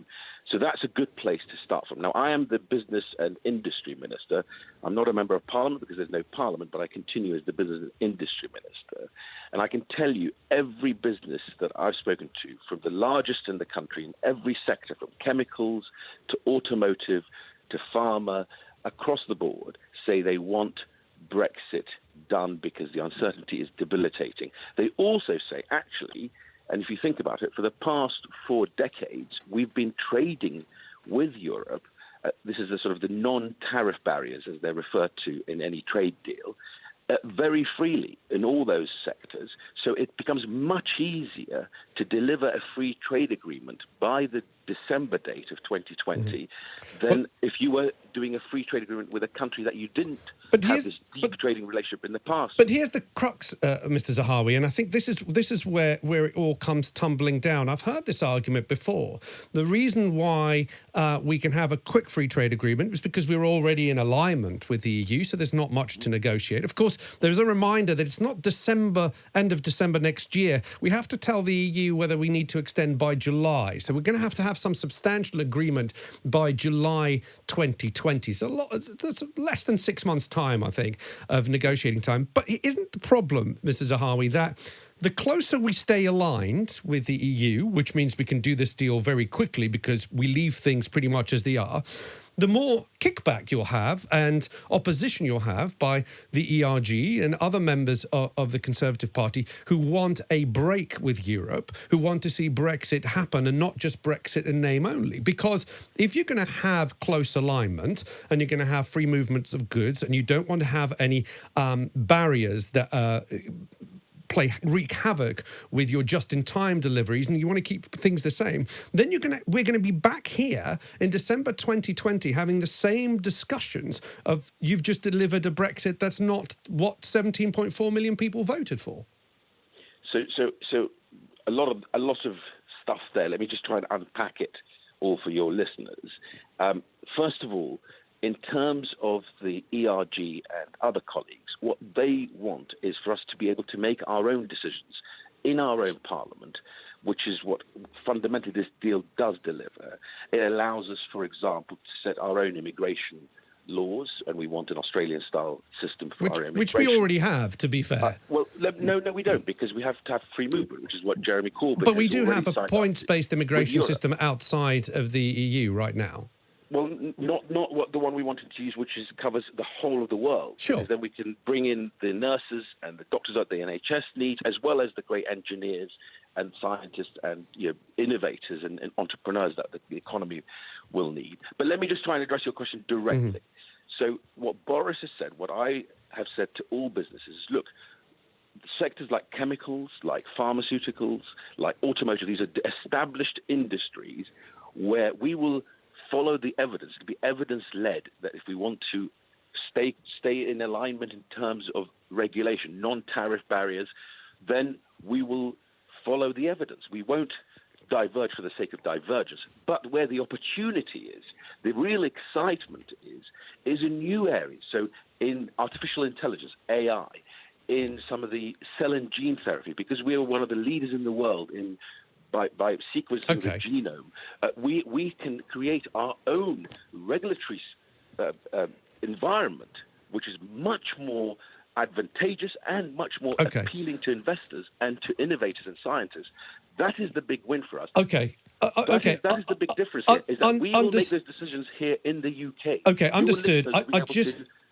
So that's a good place to start from. Now, I am the Business and Industry Minister. I'm not a member of Parliament because there's no Parliament, but I continue as the Business and Industry Minister. And I can tell you every business that I've spoken to, from the largest in the country in every sector, from chemicals to automotive to pharma, across the board, say they want Brexit done because the uncertainty is debilitating. They also say, actually, and if you think about it, for the past 4 decades, we've been trading with Europe. This is the sort of the non-tariff barriers, as they're referred to in any trade deal, very freely in all those sectors. So it becomes much easier to deliver a free trade agreement by the December date of 2020 than if you were doing a free trade agreement with a country that you didn't have this deep trading relationship in the past. But here's the crux, Mr. Zahawi, and I think this is where it all comes tumbling down. I've heard this argument before. The reason why we can have a quick free trade agreement is because we're already in alignment with the EU, so there's not much to negotiate. Of course, there's a reminder that it's not end of December next year. We have to tell the EU whether we need to extend by July. So we're going to have some substantial agreement by July 2020. So that's less than 6 months' time, I think, of negotiating time. But isn't the problem, Mr. Zahawi, that the closer we stay aligned with the EU, which means we can do this deal very quickly because we leave things pretty much as they are, the more kickback you'll have and opposition you'll have by the ERG and other members of the Conservative Party who want a break with Europe, who want to see Brexit happen and not just Brexit in name only. Because if you're going to have close alignment and you're going to have free movements of goods and you don't want to have any barriers that wreak havoc with your just-in-time deliveries, and you want to keep things the same, then we're going to be back here in December 2020 having the same discussions of you've just delivered a Brexit that's not what 17.4 million people voted for. So a lot of stuff there. Let me just try and unpack it all for your listeners. First of all, in terms of the ERG and other colleagues, what they want is for us to be able to make our own decisions in our own parliament, which is what fundamentally this deal does deliver. It allows us, for example, to set our own immigration laws, and we want an Australian-style system for our immigration. Which we already have, to be fair. No, we don't, because we have to have free movement, which is what Jeremy Corbyn But we do have a points-based immigration system outside of the EU right now. Well, not what the one we wanted to use, which covers the whole of the world. Sure. Because then we can bring in the nurses and the doctors that the NHS needs, as well as the great engineers and scientists and innovators and entrepreneurs that the economy will need. But let me just try and address your question directly. So what Boris has said, what I have said to all businesses is, look, sectors like chemicals, like pharmaceuticals, like automotive, these are established industries where we will follow the evidence, to be evidence-led, that if we want to stay in alignment in terms of regulation, non-tariff barriers, then we will follow the evidence. We won't diverge for the sake of divergence. But where the opportunity is, the real excitement is in new areas. So in artificial intelligence, AI, in some of the cell and gene therapy, because we are one of the leaders in the world in by sequencing the genome, we can create our own regulatory environment, which is much more advantageous and much more appealing to investors and to innovators and scientists. That is the big win for us. That is the big difference here, is that we will make those decisions here in the UK. Okay, understood.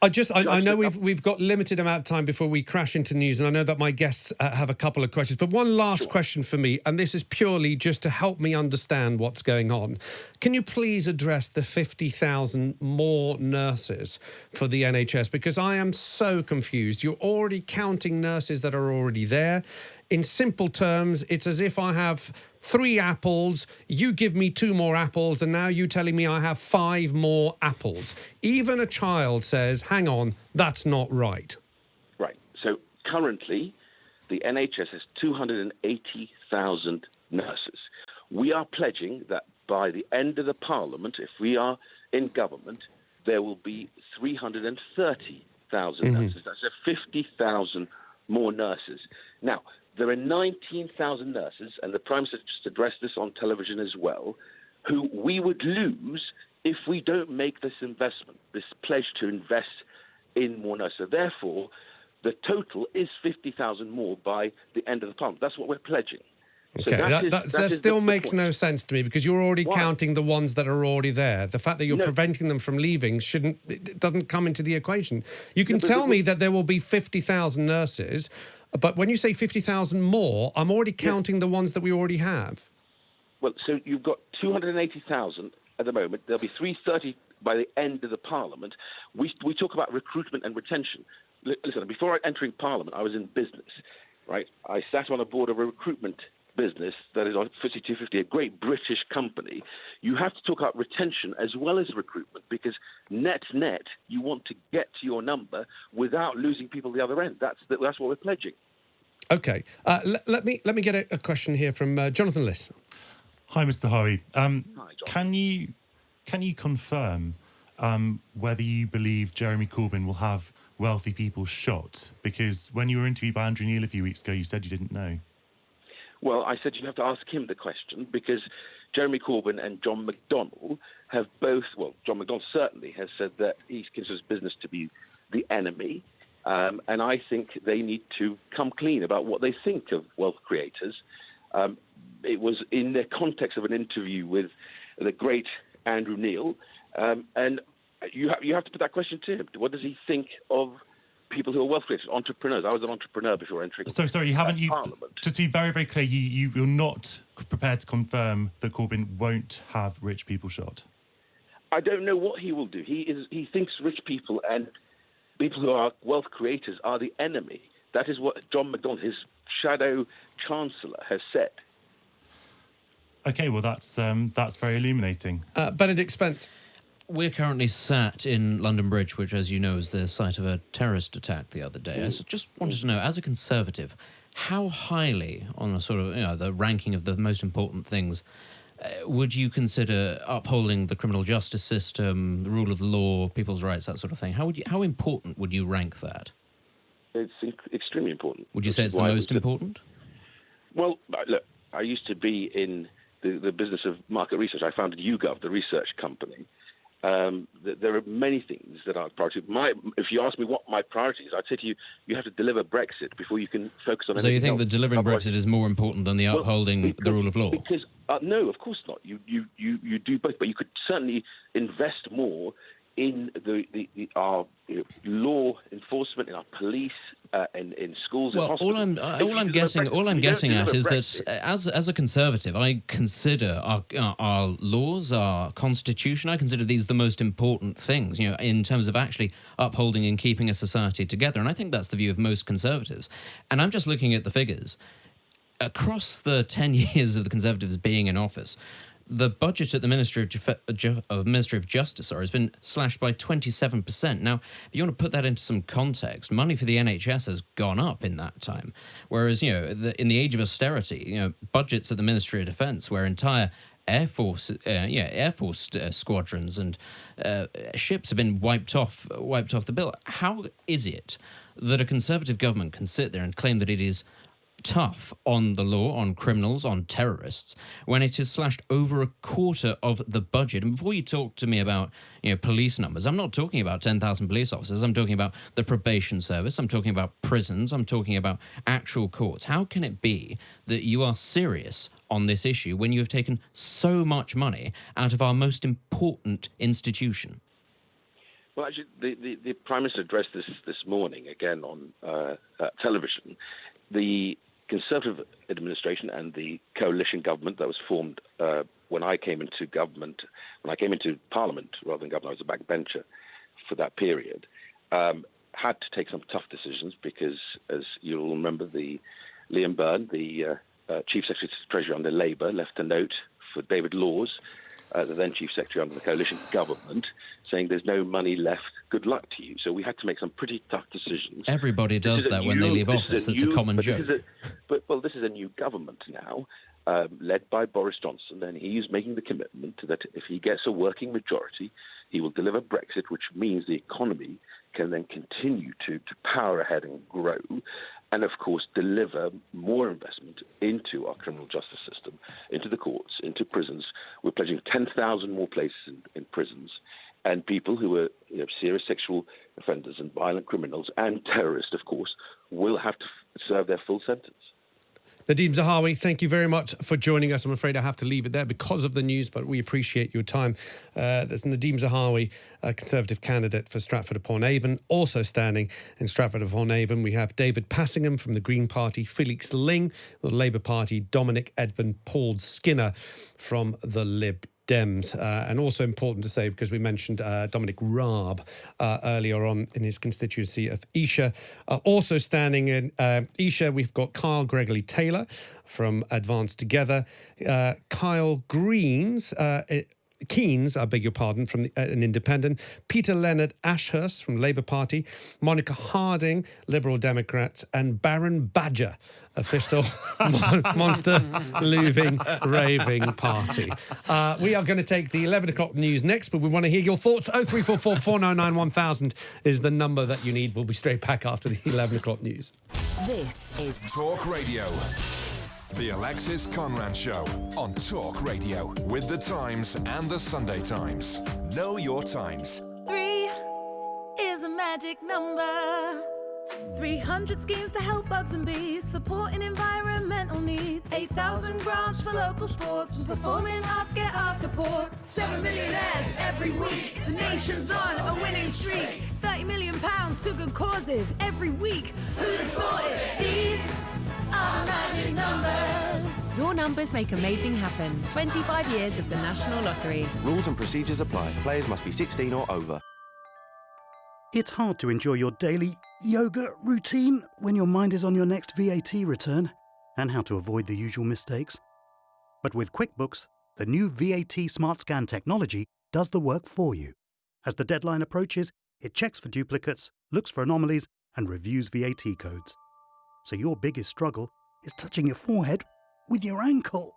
I know we've got limited amount of time before we crash into news, and I know that my guests have a couple of questions. But one last question for me, and this is purely just to help me understand what's going on. Can you please address the 50,000 more nurses for the NHS? Because I am so confused. You're already counting nurses that are already there. In simple terms, it's as if I have 3 apples, you give me 2 more apples, and now you're telling me I have 5 more apples. Even a child says, hang on, that's not right. Right. currently, the NHS has 280,000 nurses. We are pledging that by the end of the Parliament, if we are in government, there will be 330,000 nurses. That's 50,000 more nurses. Now, there are 19,000 nurses, and the Prime Minister just addressed this on television as well, who we would lose if we don't make this investment, this pledge to invest in more nurses. So therefore, the total is 50,000 more by the end of the Parliament. That's what we're pledging. Okay, that still makes no sense to me, because you're already counting the ones that are already there. The fact that you're preventing them from leaving doesn't come into the equation. You can tell me that there will be 50,000 nurses, but when you say 50,000 more, I'm already counting the ones that we already have. Well, so you've got 280,000 at the moment. There'll be 330 by the end of the Parliament. We talk about recruitment and retention. Listen, before entering Parliament, I was in business, right? I sat on a board of a recruitment business that is on FTSE 250, a great British company. You have to talk about retention as well as recruitment, because net, you want to get to your number without losing people at the other end. That's what we're pledging. Okay. Let me get a question here from Jonathan Liss. Hi, Mr. Zahawi. Hi, John. Can you confirm whether you believe Jeremy Corbyn will have wealthy people shot? Because when you were interviewed by Andrew Neil a few weeks ago, you said you didn't know. Well, I said you have to ask him the question, because Jeremy Corbyn and John McDonnell have both, well, John McDonnell certainly has said that he considers business to be the enemy, and I think they need to come clean about what they think of wealth creators. It was in the context of an interview with the great Andrew Neil, and you have to put that question to him. What does he think of people who are wealth creators, entrepreneurs? I was an entrepreneur before entering. So sorry, Parliament. Just to be very, very clear, you're not prepared to confirm that Corbyn won't have rich people shot? I don't know what he will do. He thinks rich people and people who are wealth creators are the enemy. That is what John McDonnell, his shadow chancellor, has said. Okay, well that's very illuminating. Benedict, Spence. We're currently sat in London Bridge, which, as you know, is the site of a terrorist attack the other day. I just wanted to know, as a Conservative, how highly on a sort of, the ranking of the most important things would you consider upholding the criminal justice system, the rule of law, people's rights, that sort of thing? How important would you rank that? It's extremely important. Would you say it's the most important? Well, look, I used to be in the business of market research. I founded YouGov, the research company. There are many things that are priority. If you ask me what my priority is, I'd say to you, you have to deliver Brexit before you can focus on anything else. So you think that delivering Brexit is more important than the upholding the rule of law? Because no, of course not. You do both, but you could certainly invest more in our law enforcement, in our police, in schools, and hospitals. All I'm getting at is that as a Conservative, I consider our laws, our constitution, I consider these the most important things, in terms of actually upholding and keeping a society together. And I think that's the view of most Conservatives. And I'm just looking at the figures. Across the 10 years of the Conservatives being in office, the budget at the Ministry of Justice has been slashed by 27%. Now, if you want to put that into some context, money for the NHS has gone up in that time. Whereas, in the age of austerity, budgets at the Ministry of Defence, where entire Air Force squadrons and ships have been wiped off the bill. How is it that a Conservative government can sit there and claim that it is tough on the law, on criminals, on terrorists, when it is slashed over a quarter of the budget? And before you talk to me about police numbers, I'm not talking about 10,000 police officers. I'm talking about the probation service. I'm talking about prisons. I'm talking about actual courts. How can it be that you are serious on this issue when you have taken so much money out of our most important institution? Well, actually, the Prime Minister addressed this morning again on television. The Conservative administration and the coalition government that was formed when I came into Parliament rather than government, I was a backbencher for that period, had to take some tough decisions because, as you'll remember, Liam Byrne, the Chief Secretary of Treasury under Labour, left a note for David Laws, the then Chief Secretary under the coalition government, saying there's no money left, good luck to you. So we had to make some pretty tough decisions. Everybody does that when they leave office. It's a common joke. This is a new government now, led by Boris Johnson, and he's making the commitment that if he gets a working majority, he will deliver Brexit, which means the economy can then continue to power ahead and grow, and of course deliver more investment into our criminal justice system, into the courts, into prisons. We're pledging 10,000 more places in prisons, and people who are serious sexual offenders and violent criminals and terrorists, of course, will have to serve their full sentence. Nadeem Zahawi, thank you very much for joining us. I'm afraid I have to leave it there because of the news, but we appreciate your time. There's Nadeem Zahawi, a Conservative candidate for Stratford-upon-Avon. Also standing in Stratford-upon-Avon, we have David Passingham from the Green Party, Felix Ling, the Labour Party, Dominic Edmund Paul Skinner from the Lib Dems. And also important to say, because we mentioned Dominic Raab earlier on in his constituency of Esher. Also standing in Esher, we've got Kyle Gregory Taylor from Advance Together, Kyle Keynes, I beg your pardon, from an independent, Peter Leonard Ashurst from Labour Party, Monica Harding, Liberal Democrats, and Baron Badger, official monster looving raving party. We are going to take the 11 o'clock news next, but we want to hear your thoughts. 0344 499 1000 is the number that you need. We'll be straight back after the 11 o'clock news. This is Talk Radio. The Alexis Conran Show on Talk Radio with The Times and The Sunday Times. Know your times. 3 is a magic number. 300 schemes to help bugs and bees, supporting environmental needs. 8,000 grants for local sports, and performing arts get our support. 7 millionaires every week, the nation's on a winning streak. 30 million pounds to good causes every week. Who'd have thought it? These are magic numbers. Your numbers make amazing happen. 25 years of the National Lottery. Rules and procedures apply. Players must be 16 or over. It's hard to enjoy your daily yoga routine when your mind is on your next VAT return and how to avoid the usual mistakes. But with QuickBooks, the new VAT Smart Scan technology does the work for you. As the deadline approaches, it checks for duplicates, looks for anomalies, and reviews VAT codes. So your biggest struggle is touching your forehead with your ankle.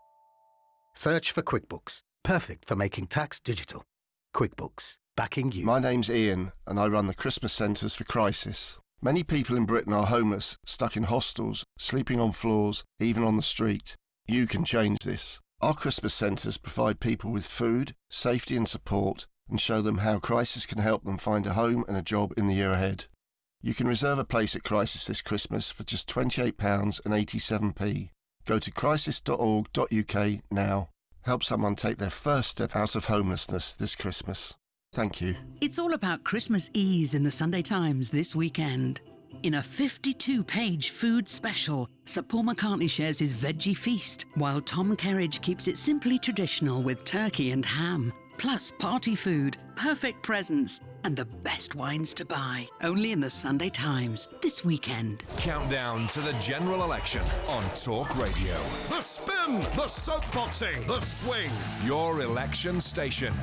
Search for QuickBooks. Perfect for making tax digital. QuickBooks. Backing you. My name's Ian, and I run the Christmas Centres for Crisis. Many people in Britain are homeless, stuck in hostels, sleeping on floors, even on the street. You can change this. Our Christmas Centres provide people with food, safety and support, and show them how Crisis can help them find a home and a job in the year ahead. You can reserve a place at Crisis this Christmas for just £28.87. Go to crisis.org.uk now. Help someone take their first step out of homelessness this Christmas. Thank you. It's all about Christmas ease in the Sunday Times this weekend. In a 52-page food special, Sir Paul McCartney shares his veggie feast, while Tom Kerridge keeps it simply traditional with turkey and ham. Plus party food, perfect presents, and the best wines to buy. Only in the Sunday Times this weekend. Countdown to the general election on Talk Radio. The spin, the soapboxing, the swing. Your election station,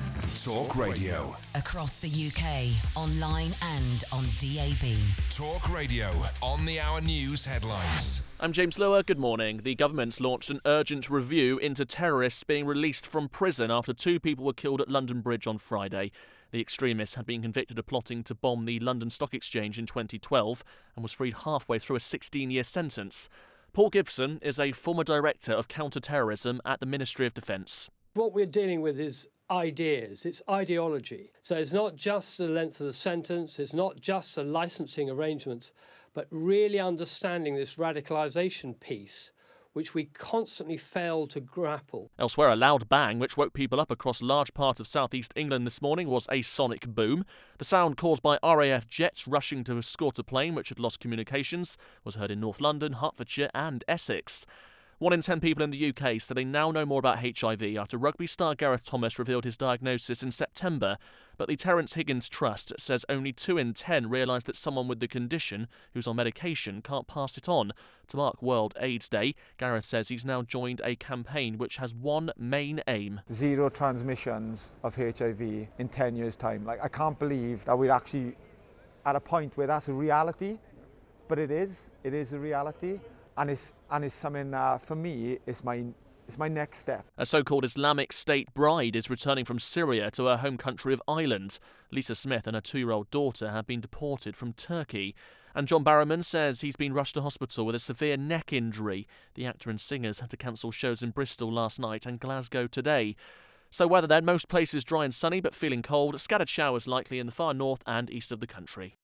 Talk Radio. Across the UK, online and on DAB. Talk Radio, on the hour news headlines. I'm James Lower. Good morning. The government's launched an urgent review into terrorists being released from prison after 2 people were killed at London Bridge on Friday. The extremist had been convicted of plotting to bomb the London Stock Exchange in 2012 and was freed halfway through a 16-year sentence. Paul Gibson is a former director of counter-terrorism at the Ministry of Defence. What we're dealing with is ideas, it's ideology. So it's not just the length of the sentence, it's not just the licensing arrangements, but really understanding this radicalisation piece, which we constantly fail to grapple. Elsewhere, a loud bang which woke people up across large parts of southeast England this morning was a sonic boom. The sound, caused by RAF jets rushing to escort a plane which had lost communications, was heard in North London, Hertfordshire and Essex. 1 in 10 people in the UK say they now know more about HIV after rugby star Gareth Thomas revealed his diagnosis in September. But the Terence Higgins Trust says only 2 in 10 realise that someone with the condition who's on medication can't pass it on. To mark World AIDS Day, Gareth says he's now joined a campaign which has one main aim. 0 transmissions of HIV in 10 years' time. I can't believe that we're actually at a point where that's a reality, but it is a reality. And it's something that, for me, it's my next step. A so-called Islamic State bride is returning from Syria to her home country of Ireland. Lisa Smith and her 2-year-old daughter have been deported from Turkey. And John Barrowman says he's been rushed to hospital with a severe neck injury. The actor and singers had to cancel shows in Bristol last night and Glasgow today. So weather then, most places dry and sunny but feeling cold. Scattered showers likely in the far north and east of the country.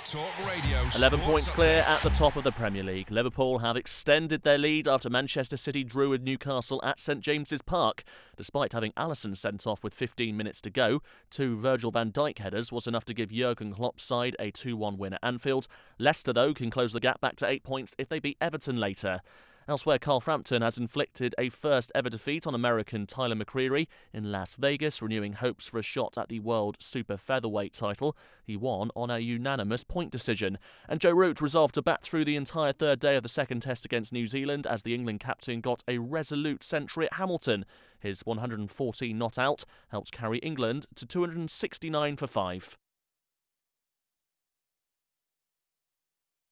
Talk Radio 11 points clear at the top of the Premier League. Liverpool have extended their lead after Manchester City drew with Newcastle at St James's Park. Despite having Alisson sent off with 15 minutes to go, 2 Virgil van Dijk headers was enough to give Jurgen Klopp's side a 2-1 win at Anfield. Leicester, though, can close the gap back to 8 points if they beat Everton later. Elsewhere, Carl Frampton has inflicted a first-ever defeat on American Tyler McCreary in Las Vegas, renewing hopes for a shot at the World Super Featherweight title. He won on a unanimous point decision. And Joe Root resolved to bat through the entire third day of the second test against New Zealand as the England captain got a resolute century at Hamilton. His 114 not out helped carry England to 269 for 5.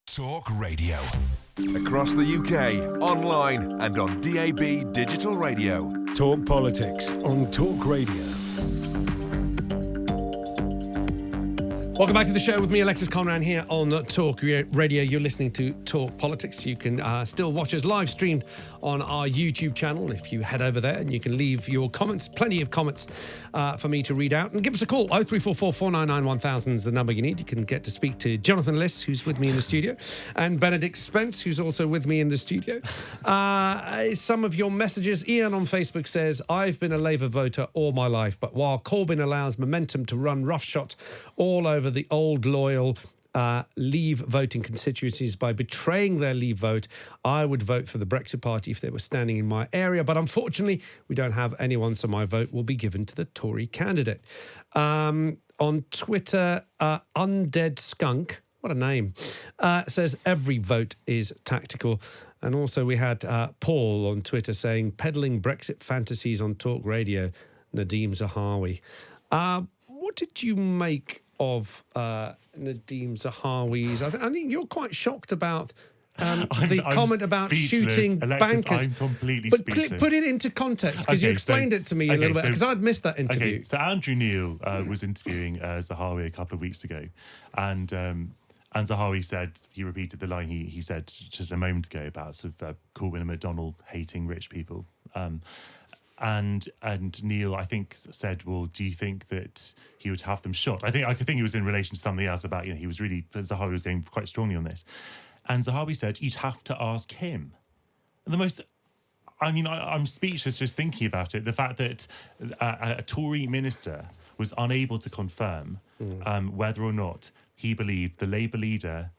Talk Radio. Across the UK, online and on DAB Digital Radio. Talk Politics on Talk Radio. Welcome back to the show with me, Alexis Conran, here on Talk Radio. You're listening to Talk Politics. You can still watch us live streamed on our YouTube channel if you head over there, and you can leave your comments, plenty of comments for me to read out. And give us a call, 0344 499 1000 is the number you need. You can get to speak to Jonathan Liss, who's with me in the studio, and Benedict Spence, who's also with me in the studio. Some of your messages. Ian on Facebook says, I've been a Labour voter all my life, but while Corbyn allows momentum to run roughshod all over the old loyal Leave voting constituencies by betraying their Leave vote, I would vote for the Brexit Party if they were standing in my area. But unfortunately, we don't have anyone, so my vote will be given to the Tory candidate. On Twitter, Undead Skunk, what a name, says every vote is tactical. And also we had Paul on Twitter saying, peddling Brexit fantasies on Talk Radio, Nadeem Zahawi. What did you make of Nadeem Zahawi's? I think you're quite shocked about the comment about shooting Alexis, bankers. I'm completely but speechless. Put it into context, because you explained it to me a little bit, because I'd missed that interview. Okay, so Andrew Neil was interviewing Zahawi a couple of weeks ago, and Zahawi said, he repeated the line he said just a moment ago about sort of Corbyn and McDonnell hating rich people. And Neil, I think, said, well, do you think that he would have them shot? I think it was in relation to something else about, Zahawi was going quite strongly on this. And Zahawi said, you'd have to ask him. And I'm speechless just thinking about it. The fact that a Tory minister was unable to confirm whether or not he believed the Labour leader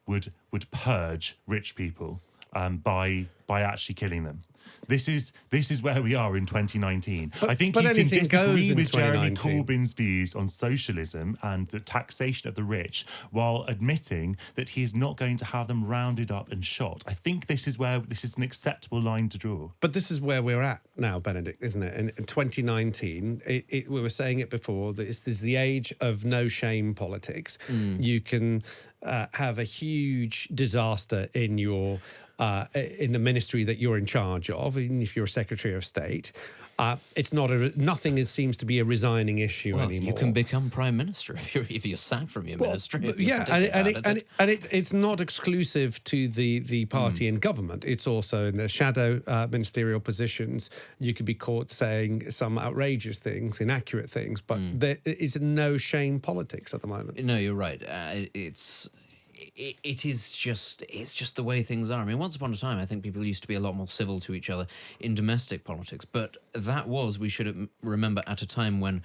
would purge rich people by actually killing them. This is where we are in 2019. I think you can disagree with Jeremy Corbyn's views on socialism and the taxation of the rich while admitting that he is not going to have them rounded up and shot. I think this is an acceptable line to draw. But this is where we're at now, Benedict, isn't it? In 2019, we were saying it before, this is the age of no-shame politics. You can have a huge disaster in your in the ministry that you're in charge of, even if you're a Secretary of State. It's not nothing seems to be a resigning issue anymore. You can become Prime Minister if you're sacked from your ministry. It's not exclusive to the party in government. It's also in the shadow ministerial positions. You could be caught saying some outrageous things, inaccurate things, but there is no shame politics at the moment. No, you're right. It's just the way things are. I mean, once upon a time, I think people used to be a lot more civil to each other in domestic politics, but that was, we should remember, at a time when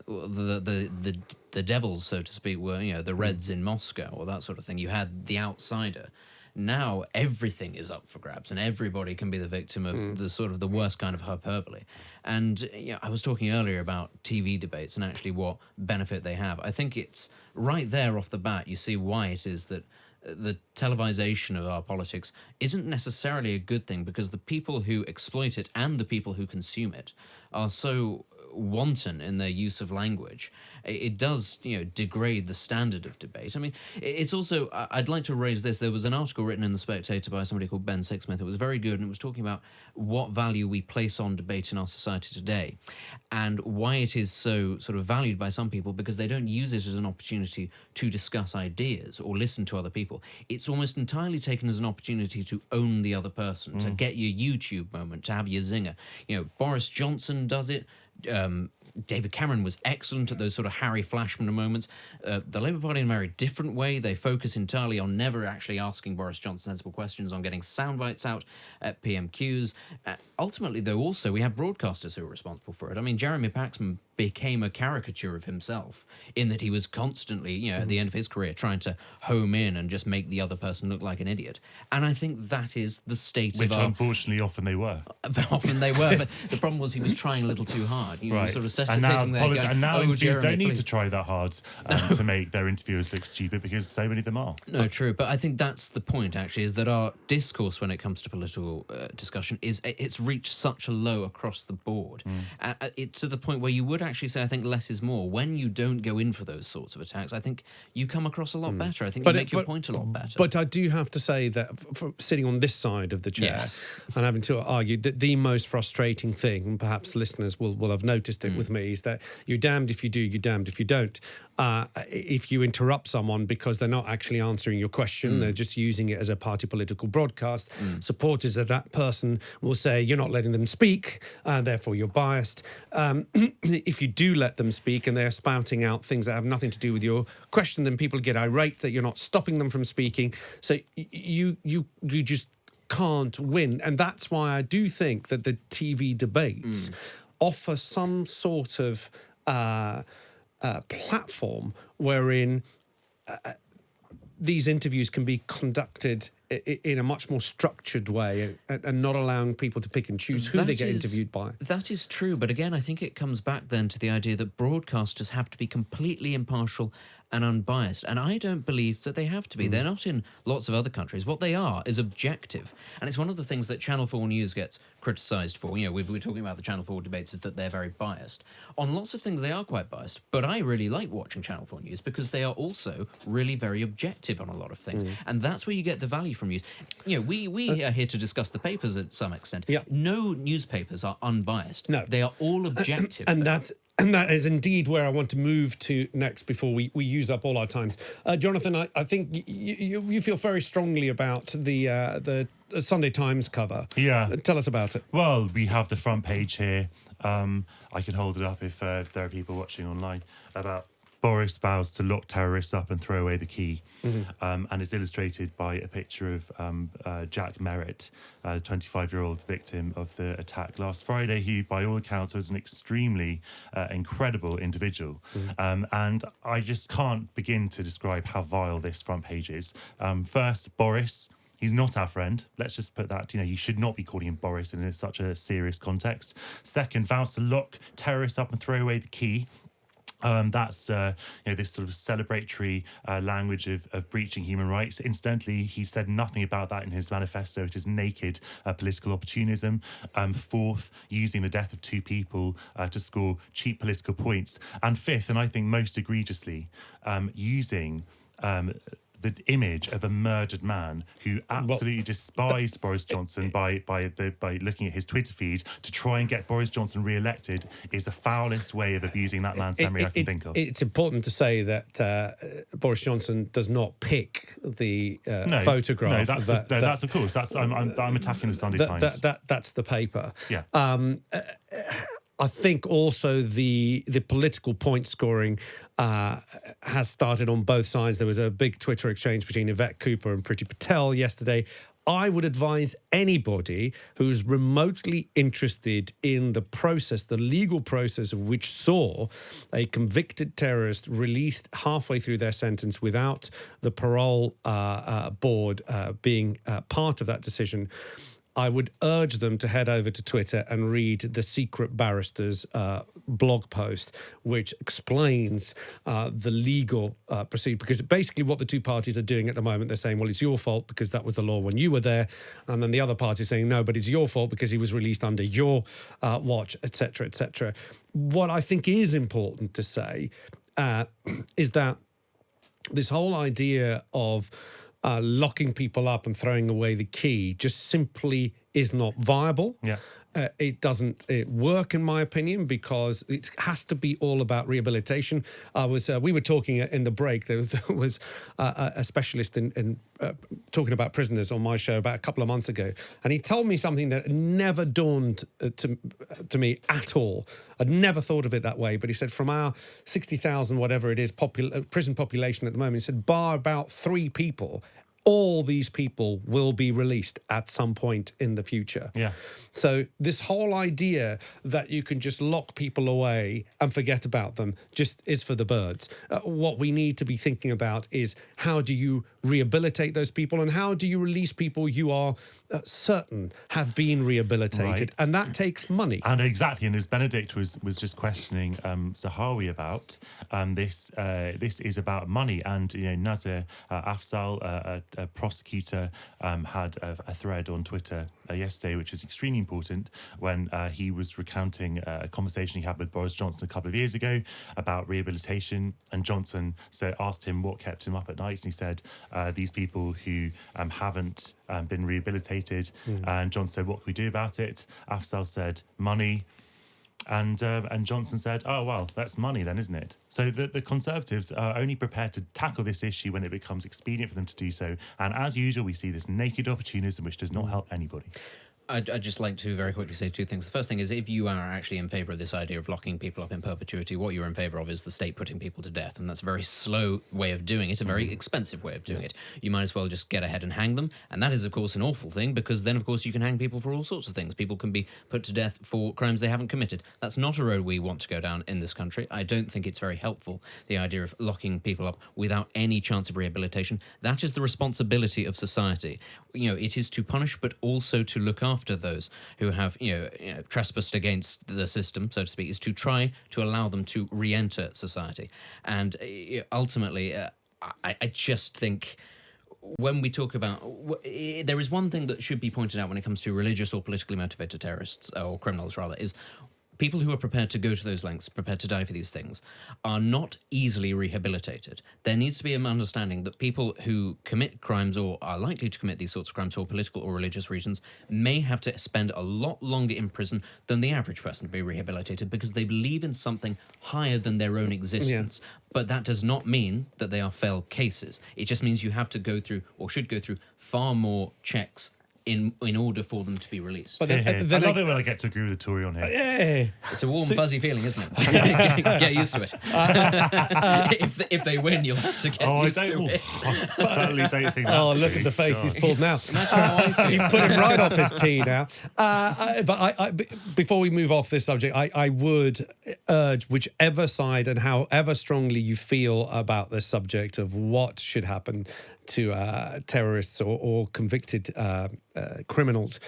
the devils, so to speak, were the Reds in Moscow or that sort of thing. You had the outsider, now everything is up for grabs and everybody can be the victim of the sort of the worst kind of hyperbole. And I was talking earlier about TV debates and actually what benefit they have. I think it's right there off the bat, you see why it is that the televisation of our politics isn't necessarily a good thing, because the people who exploit it and the people who consume it are so wanton in their use of language. It does, degrade the standard of debate. I mean, it's also, I'd like to raise this. There was an article written in The Spectator by somebody called Ben Sixsmith. It was very good, and it was talking about what value we place on debate in our society today and why it is so sort of valued by some people, because they don't use it as an opportunity to discuss ideas or listen to other people. It's almost entirely taken as an opportunity to own the other person, to get your YouTube moment, to have your zinger. Boris Johnson does it. David Cameron was excellent at those sort of Harry Flashman moments. The Labour Party in a very different way. They focus entirely on never actually asking Boris Johnson sensible questions, on getting sound bites out at PMQs. Ultimately, though, also, we have broadcasters who are responsible for it. I mean, Jeremy Paxman became a caricature of himself in that he was constantly, at the end of his career, trying to home in and just make the other person look like an idiot. And I think that is the state Which of our... unfortunately often they were. Often they were, but the problem was he was trying a little too hard. Right. Sort of And now, and now interviewers don't need please. to try that hard to make their interviewers look stupid, because so many of them are. No, true. But I think that's the point, actually, is that our discourse when it comes to political discussion it's reached such a low across the board. It's to the point where you would actually say, I think less is more. When you don't go in for those sorts of attacks, I think you come across a lot better. I think you make your point a lot better. But I do have to say that for sitting on this side of the chair and having to argue that the most frustrating thing, and perhaps listeners will have noticed it with me, is that you're damned if you do, you're damned if you don't. If you interrupt someone because they're not actually answering your question, they're just using it as a party political broadcast, supporters of that person will say, you're not letting them speak, therefore you're biased. If you do let them speak and they're spouting out things that have nothing to do with your question, then people get irate that you're not stopping them from speaking. So you just can't win. And that's why I do think that the TV debates offer some sort of platform wherein these interviews can be conducted in a much more structured way and not allowing people to pick and choose who they get interviewed by. That is true. But again, I think it comes back then to the idea that broadcasters have to be completely impartial and unbiased. And I don't believe that they have to be. They're not in lots of other countries. What they are is objective. And it's one of the things that Channel 4 News gets criticised for. We're talking about the Channel 4 debates, is that they're very biased. On lots of things, they are quite biased. But I really like watching Channel 4 News because they are also really very objective on a lot of things. And that's where you get the value from news. We are here to discuss the papers at some extent. No newspapers are unbiased. No. They are all objective. And that is indeed where I want to move to next before we use up all our time. Jonathan, I think you feel very strongly about the Sunday Times cover. Yeah. Tell us about it. Well, we have the front page here. I can hold it up if there are people watching online. About Boris vows to lock terrorists up and throw away the key. And it's illustrated by a picture of Jack Merritt, the 25-year-old victim of the attack last Friday, who, by all accounts, was an extremely incredible individual. And I just can't begin to describe how vile this front page is. First, Boris. He's not our friend. Let's just put that, you should not be calling him Boris in such a serious context. Second, vows to lock terrorists up and throw away the key. That's this sort of celebratory language of breaching human rights. Incidentally, he said nothing about that in his manifesto. It is naked political opportunism. Fourth, using the death of two people to score cheap political points. And fifth, and I think most egregiously, using the image of a murdered man who absolutely despised Boris Johnson by looking at his Twitter feed to try and get Boris Johnson re-elected is the foulest way of abusing that man's memory I can think of. It's important to say that Boris Johnson does not pick the photograph. No, that's of course. I'm attacking the Sunday Times. That's the paper. Yeah. I think also the political point scoring has started on both sides. There was a big Twitter exchange between Yvette Cooper and Priti Patel yesterday. I would advise anybody who's remotely interested in the process, the legal process of which saw a convicted terrorist released halfway through their sentence without the parole board being part of that decision, I would urge them to head over to Twitter and read the Secret Barrister's blog post, which explains the legal procedure. Because basically what the two parties are doing at the moment, they're saying, well, it's your fault because that was the law when you were there. And then the other party is saying, no, but it's your fault because he was released under your watch, etc., etc. What I think is important to say is that this whole idea of locking people up and throwing away the key just simply is not viable. Yeah. It doesn't work, in my opinion, because it has to be all about rehabilitation. We were talking in the break. There was a specialist in talking about prisoners on my show about a couple of months ago, and he told me something that never dawned to me at all. I'd never thought of it that way. But he said, from our 60,000, whatever it is, prison population at the moment, he said, bar about 3 people, all these people will be released at some point in the future. Yeah. So this whole idea that you can just lock people away and forget about them just is for the birds. What we need to be thinking about is how do you rehabilitate those people and how do you release people you are certain have been rehabilitated, Right. and that takes money. And exactly, and as Benedict was just questioning Zahawi about, this is about money. And Nazir Afzal, a prosecutor, had a thread on Twitter yesterday, which is extremely important, when he was recounting a conversation he had with Boris Johnson a couple of years ago about rehabilitation. And Johnson asked him what kept him up at night, and he said, these people who haven't been rehabilitated. And Johnson said, what can we do about it? Afzal said, money. And Johnson said, oh, well, that's money then, isn't it? So the Conservatives are only prepared to tackle this issue when it becomes expedient for them to do so. And as usual, we see this naked opportunism which does not help anybody. I'd just like to very quickly say 2 things. The first thing is, if you are actually in favour of this idea of locking people up in perpetuity, what you're in favour of is the state putting people to death, and that's a very slow way of doing it, a very expensive way of doing it. You might as well just get ahead and hang them, and that is, of course, an awful thing, because then, of course, you can hang people for all sorts of things. People can be put to death for crimes they haven't committed. That's not a road we want to go down in this country. I don't think it's very helpful, the idea of locking people up without any chance of rehabilitation. That is the responsibility of society. It is to punish, but also to look after those who have, trespassed against the system, so to speak, is to try to allow them to re-enter society. And ultimately, I just think when we talk about... there is one thing that should be pointed out when it comes to religious or politically motivated terrorists, or criminals rather, is people who are prepared to go to those lengths, prepared to die for these things, are not easily rehabilitated. There needs to be an understanding that people who commit crimes or are likely to commit these sorts of crimes for political or religious reasons may have to spend a lot longer in prison than the average person to be rehabilitated, because they believe in something higher than their own existence. Yeah. But that does not mean that they are failed cases. It just means you have to go through, or should go through, far more checks in order for them to be released. But I love it when I get to agree with the Tory on here. Yeah. It's a warm, fuzzy feeling, isn't it? Get used to it. If they win, you'll have to get used to it. I certainly don't think that's Oh, look at the face he's pulled now. You put him right off his tee now. But before we move off this subject, I would urge whichever side and however strongly you feel about this subject of what should happen to terrorists or convicted criminals,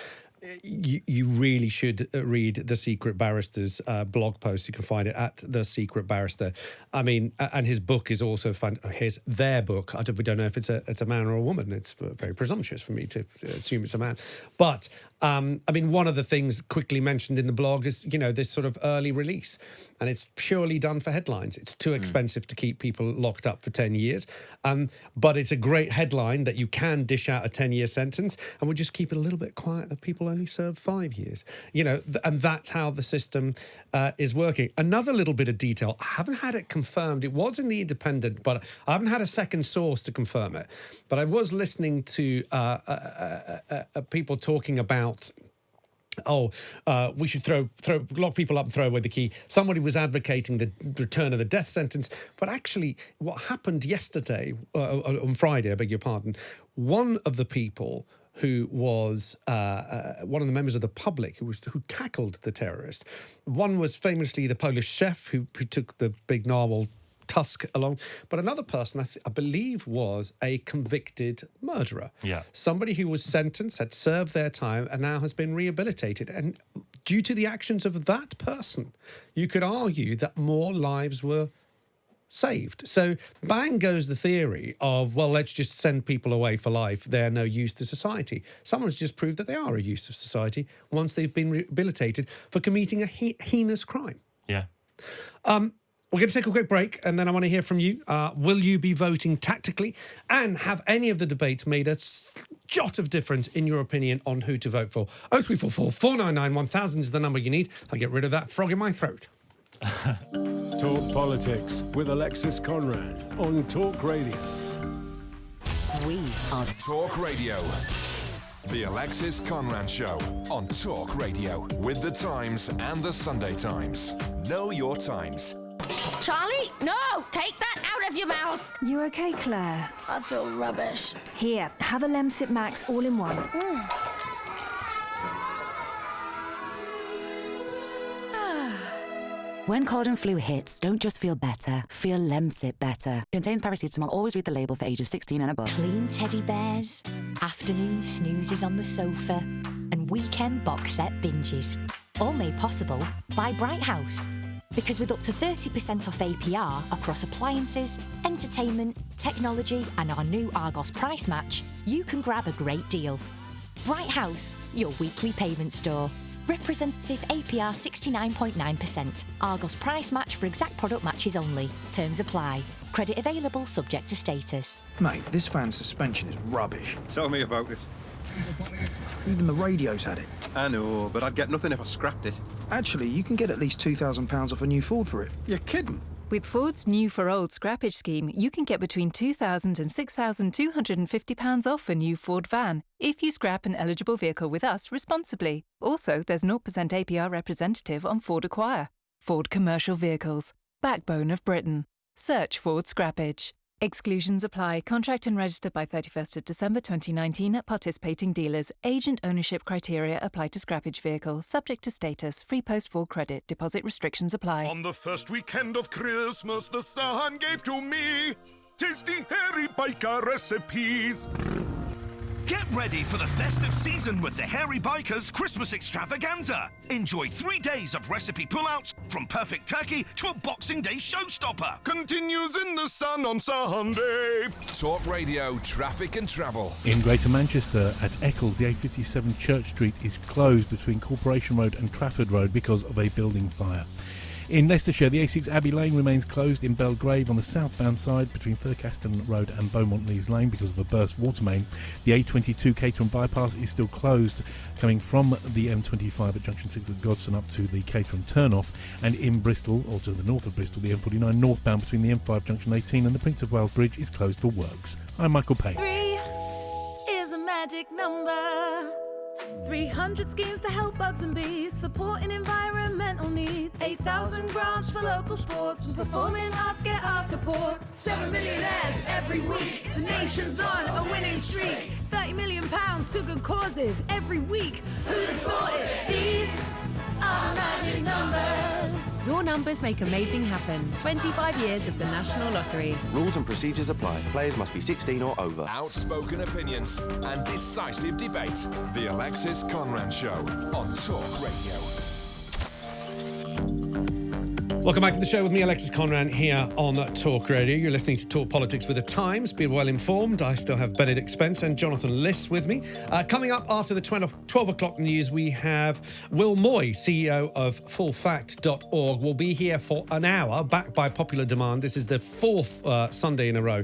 you really should read the Secret Barrister's blog post. You can find it at The Secret Barrister. I mean, and his book is also fun. Their book. We don't know if it's a man or a woman. It's very presumptuous for me to assume it's a man. But I mean, one of the things quickly mentioned in the blog is this sort of early release, and it's purely done for headlines. It's too expensive to keep people locked up for 10 years. But it's a great headline that you can dish out a 10-year sentence, and we'll just keep it a little bit quiet that people only serve 5 years. And that's how the system is working. Another little bit of detail, I haven't had it confirmed. It was in the Independent, but I haven't had a second source to confirm it. But I was listening to people talking about, we should lock people up and throw away the key. Somebody was advocating the return of the death sentence. But actually, what happened yesterday, on Friday, I beg your pardon, one of the people who was one of the members of the public who tackled the terrorist. One was famously the Polish chef who took the big narwhal tusk along, but another person I believe was a convicted murderer. Yeah. Somebody who was sentenced, had served their time, and now has been rehabilitated. And due to the actions of that person, you could argue that more lives were saved. So bang goes the theory of, well, let's just send people away for life. They're no use to society. Someone's just proved that they are a use of society once they've been rehabilitated for committing a heinous crime. Yeah. We're going to take a quick break, and then I want to hear from you. Will you be voting tactically? And have any of the debates made a jot of difference in your opinion on who to vote for? 0344 499 1000 is the number you need. I'll get rid of that frog in my throat. Talk Politics with Alexis Conran on Talk Radio. We are Talk Radio. The Alexis Conran Show on Talk Radio with The Times and The Sunday Times. Know your times. Charlie, no! Take that out of your mouth! You okay, Claire? I feel rubbish. Here, have a Lemsip Max all in one. When cold and flu hits, don't just feel better, feel Lemsip better. Contains paracetamol. Always read the label for ages 16 and above. Clean teddy bears, afternoon snoozes on the sofa, and weekend box set binges. All made possible by Bright House. Because with up to 30% off APR across appliances, entertainment, technology, and our new Argos price match, you can grab a great deal. Bright House, your weekly payment store. Representative APR 69.9%. Argos price match for exact product matches only. Terms apply. Credit available subject to status. Mate, this fan's suspension is rubbish. Tell me about it. Even the radio's had it. I know, but I'd get nothing if I scrapped it. Actually, you can get at least £2,000 off a new Ford for it. You're kidding? With Ford's new for old scrappage scheme, you can get between £2,000 and £6,250 off a new Ford van if you scrap an eligible vehicle with us responsibly. Also, there's 0% APR representative on Ford Acquire. Ford Commercial Vehicles. Backbone of Britain. Search Ford Scrappage. Exclusions apply. Contract and register by 31st of December 2019 at participating dealers. Agent ownership criteria apply to scrappage vehicle. Subject to status. Free post full credit. Deposit restrictions apply. On the first weekend of Christmas, the sun gave to me tasty hairy biker recipes. Get ready for the festive season with the Hairy Bikers Christmas Extravaganza. Enjoy 3 days of recipe pullouts from perfect turkey to a Boxing Day showstopper. Continues in the sun on Sunday. Talk Radio, traffic and travel. In Greater Manchester, at Eccles, the A57 Church Street is closed between Corporation Road and Trafford Road because of a building fire. In Leicestershire, the A6 Abbey Lane remains closed in Belgrave on the southbound side between Fircaston Road and Beaumont Lees Lane because of a burst water main. The A22 Caterham bypass is still closed, coming from the M25 at Junction 6 at Godson up to the Caterham turnoff, and in Bristol, or to the north of Bristol, the M49 northbound between the M5 Junction 18 and the Prince of Wales Bridge is closed for works. I'm Michael Payne. 3 is a magic number. 300 schemes to help bugs and bees, supporting environmental needs. 8,000 grants for local sports, and performing arts get our support. 7 millionaires every week, the nation's on a winning streak. 30 million pounds to good causes every week. Who'd have thought it? These are magic numbers. Your numbers make amazing happen. 25 years of the National Lottery. Rules and procedures apply. Players must be 16 or over. Outspoken opinions and decisive debate. The Alexis Conran Show on Talk Radio. Welcome back to the show with me, Alexis Conran, here on Talk Radio. You're listening to Talk Politics with The Times. Be well informed. I still have Benedict, Spence and Jonathan Liss with me. Coming up after the 12 o'clock news, we have Will Moy, CEO of fullfact.org, will be here for an hour, backed by popular demand. This is the fourth Sunday in a row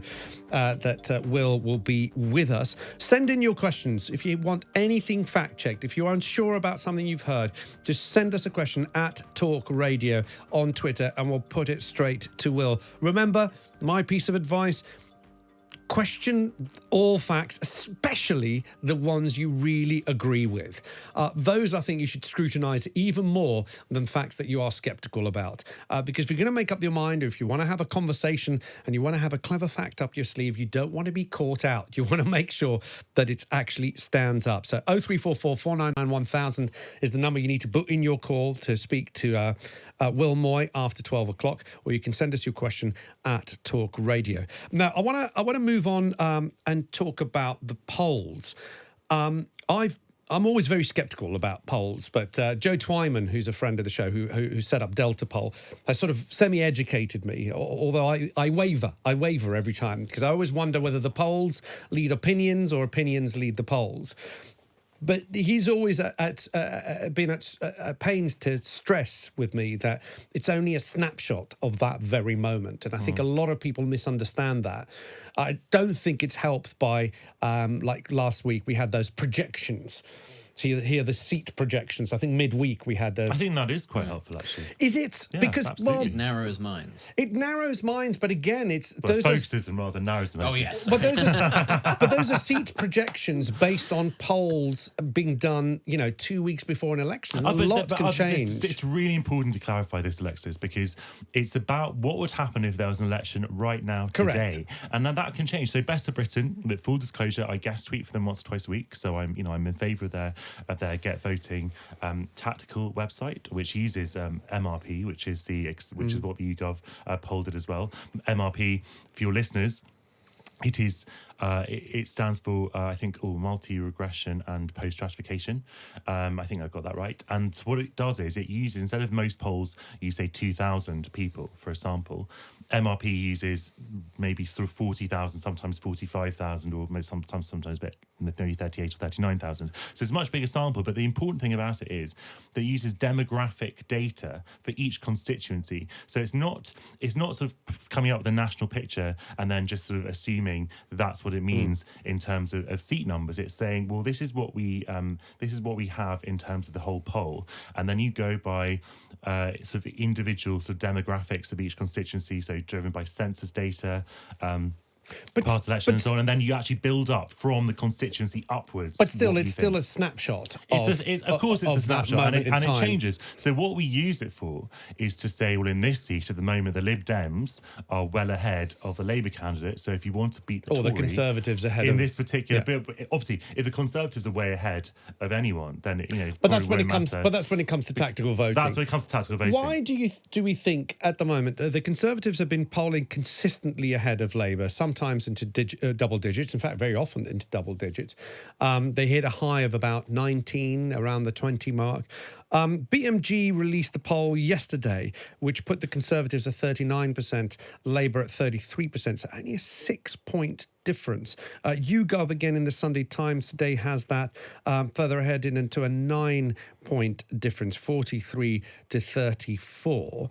that Will be with us. Send in your questions. If you want anything fact-checked, if you're unsure about something you've heard, just send us a question at Talk Radio on Twitter and we'll put it straight to Will. Remember, my piece of advice, question all facts, especially the ones you really agree with. Those, I think, you should scrutinise even more than facts that you are sceptical about. Because if you're going to make up your mind, or if you want to have a conversation and you want to have a clever fact up your sleeve, you don't want to be caught out. You want to make sure that it actually stands up. So 0344 499 1000 is the number you need to book in your call to speak to Will Moy after 12 o'clock, or you can send us your question at Talk Radio. Now, I want to move on and talk about the polls. I'm always very sceptical about polls, but Joe Twyman, who's a friend of the show, who set up Delta Poll, has sort of semi-educated me, although I waver every time, because I always wonder whether the polls lead opinions or opinions lead the polls. But he's always been at pains to stress with me that it's only a snapshot of that very moment. And I think a lot of people misunderstand that. I don't think it's helped by, like last week, we had those projections. So here are the seat projections. I think midweek we had I think that is quite helpful, actually. Is it? Yeah, because, absolutely. well... It narrows minds. It narrows minds, but again, it's... Well, those focuses them rather than narrows them. Oh, yes. But those are seat projections based on polls being done, 2 weeks before an election. A lot can change. It's really important to clarify this, Alexis, because it's about what would happen if there was an election right now, Correct. today. And then that can change. So Best of Britain, with full disclosure, I guest tweet for them once or twice a week. So I'm in favour of their Get Voting tactical website, which uses MRP, which is what the YouGov poll did as well. MRP, for your listeners, it is. It stands for, I think, multi-regression and post-stratification. I think I've got that right. And what it does is it uses, instead of most polls, you say 2,000 people for a sample. MRP uses maybe sort of 40,000, sometimes 45,000, or sometimes a bit, maybe 38 or 39,000. So it's a much bigger sample. But the important thing about it is that it uses demographic data for each constituency. So it's not sort of coming up with a national picture and then just sort of assuming that's what it means in terms of seat numbers. It's saying, well, this is what we have in terms of the whole poll, and then you go by sort of the individual sort of demographics of each constituency, so driven by census data, past election and so on, and then you actually build up from the constituency upwards. But still, it's still a snapshot. Of course, it's a snapshot, and it changes. So what we use it for is to say, well, in this seat at the moment, the Lib Dems are well ahead of the Labour candidate. So if you want to beat the Tory, the Conservatives ahead in this particular, but obviously, if the Conservatives are way ahead of anyone, then But that's when it comes. But that's when it comes to tactical voting. That's when it comes to tactical voting. Why do we think at the moment the Conservatives have been polling consistently ahead of Labour? Sometimes into double digits, in fact, very often into double digits. They hit a high of about 19, around the 20 mark. BMG released the poll yesterday, which put the Conservatives at 39%, Labour at 33%, so only a 6-point difference. YouGov, again, in the Sunday Times today, has that further ahead into a 9-point difference, 43 to 34.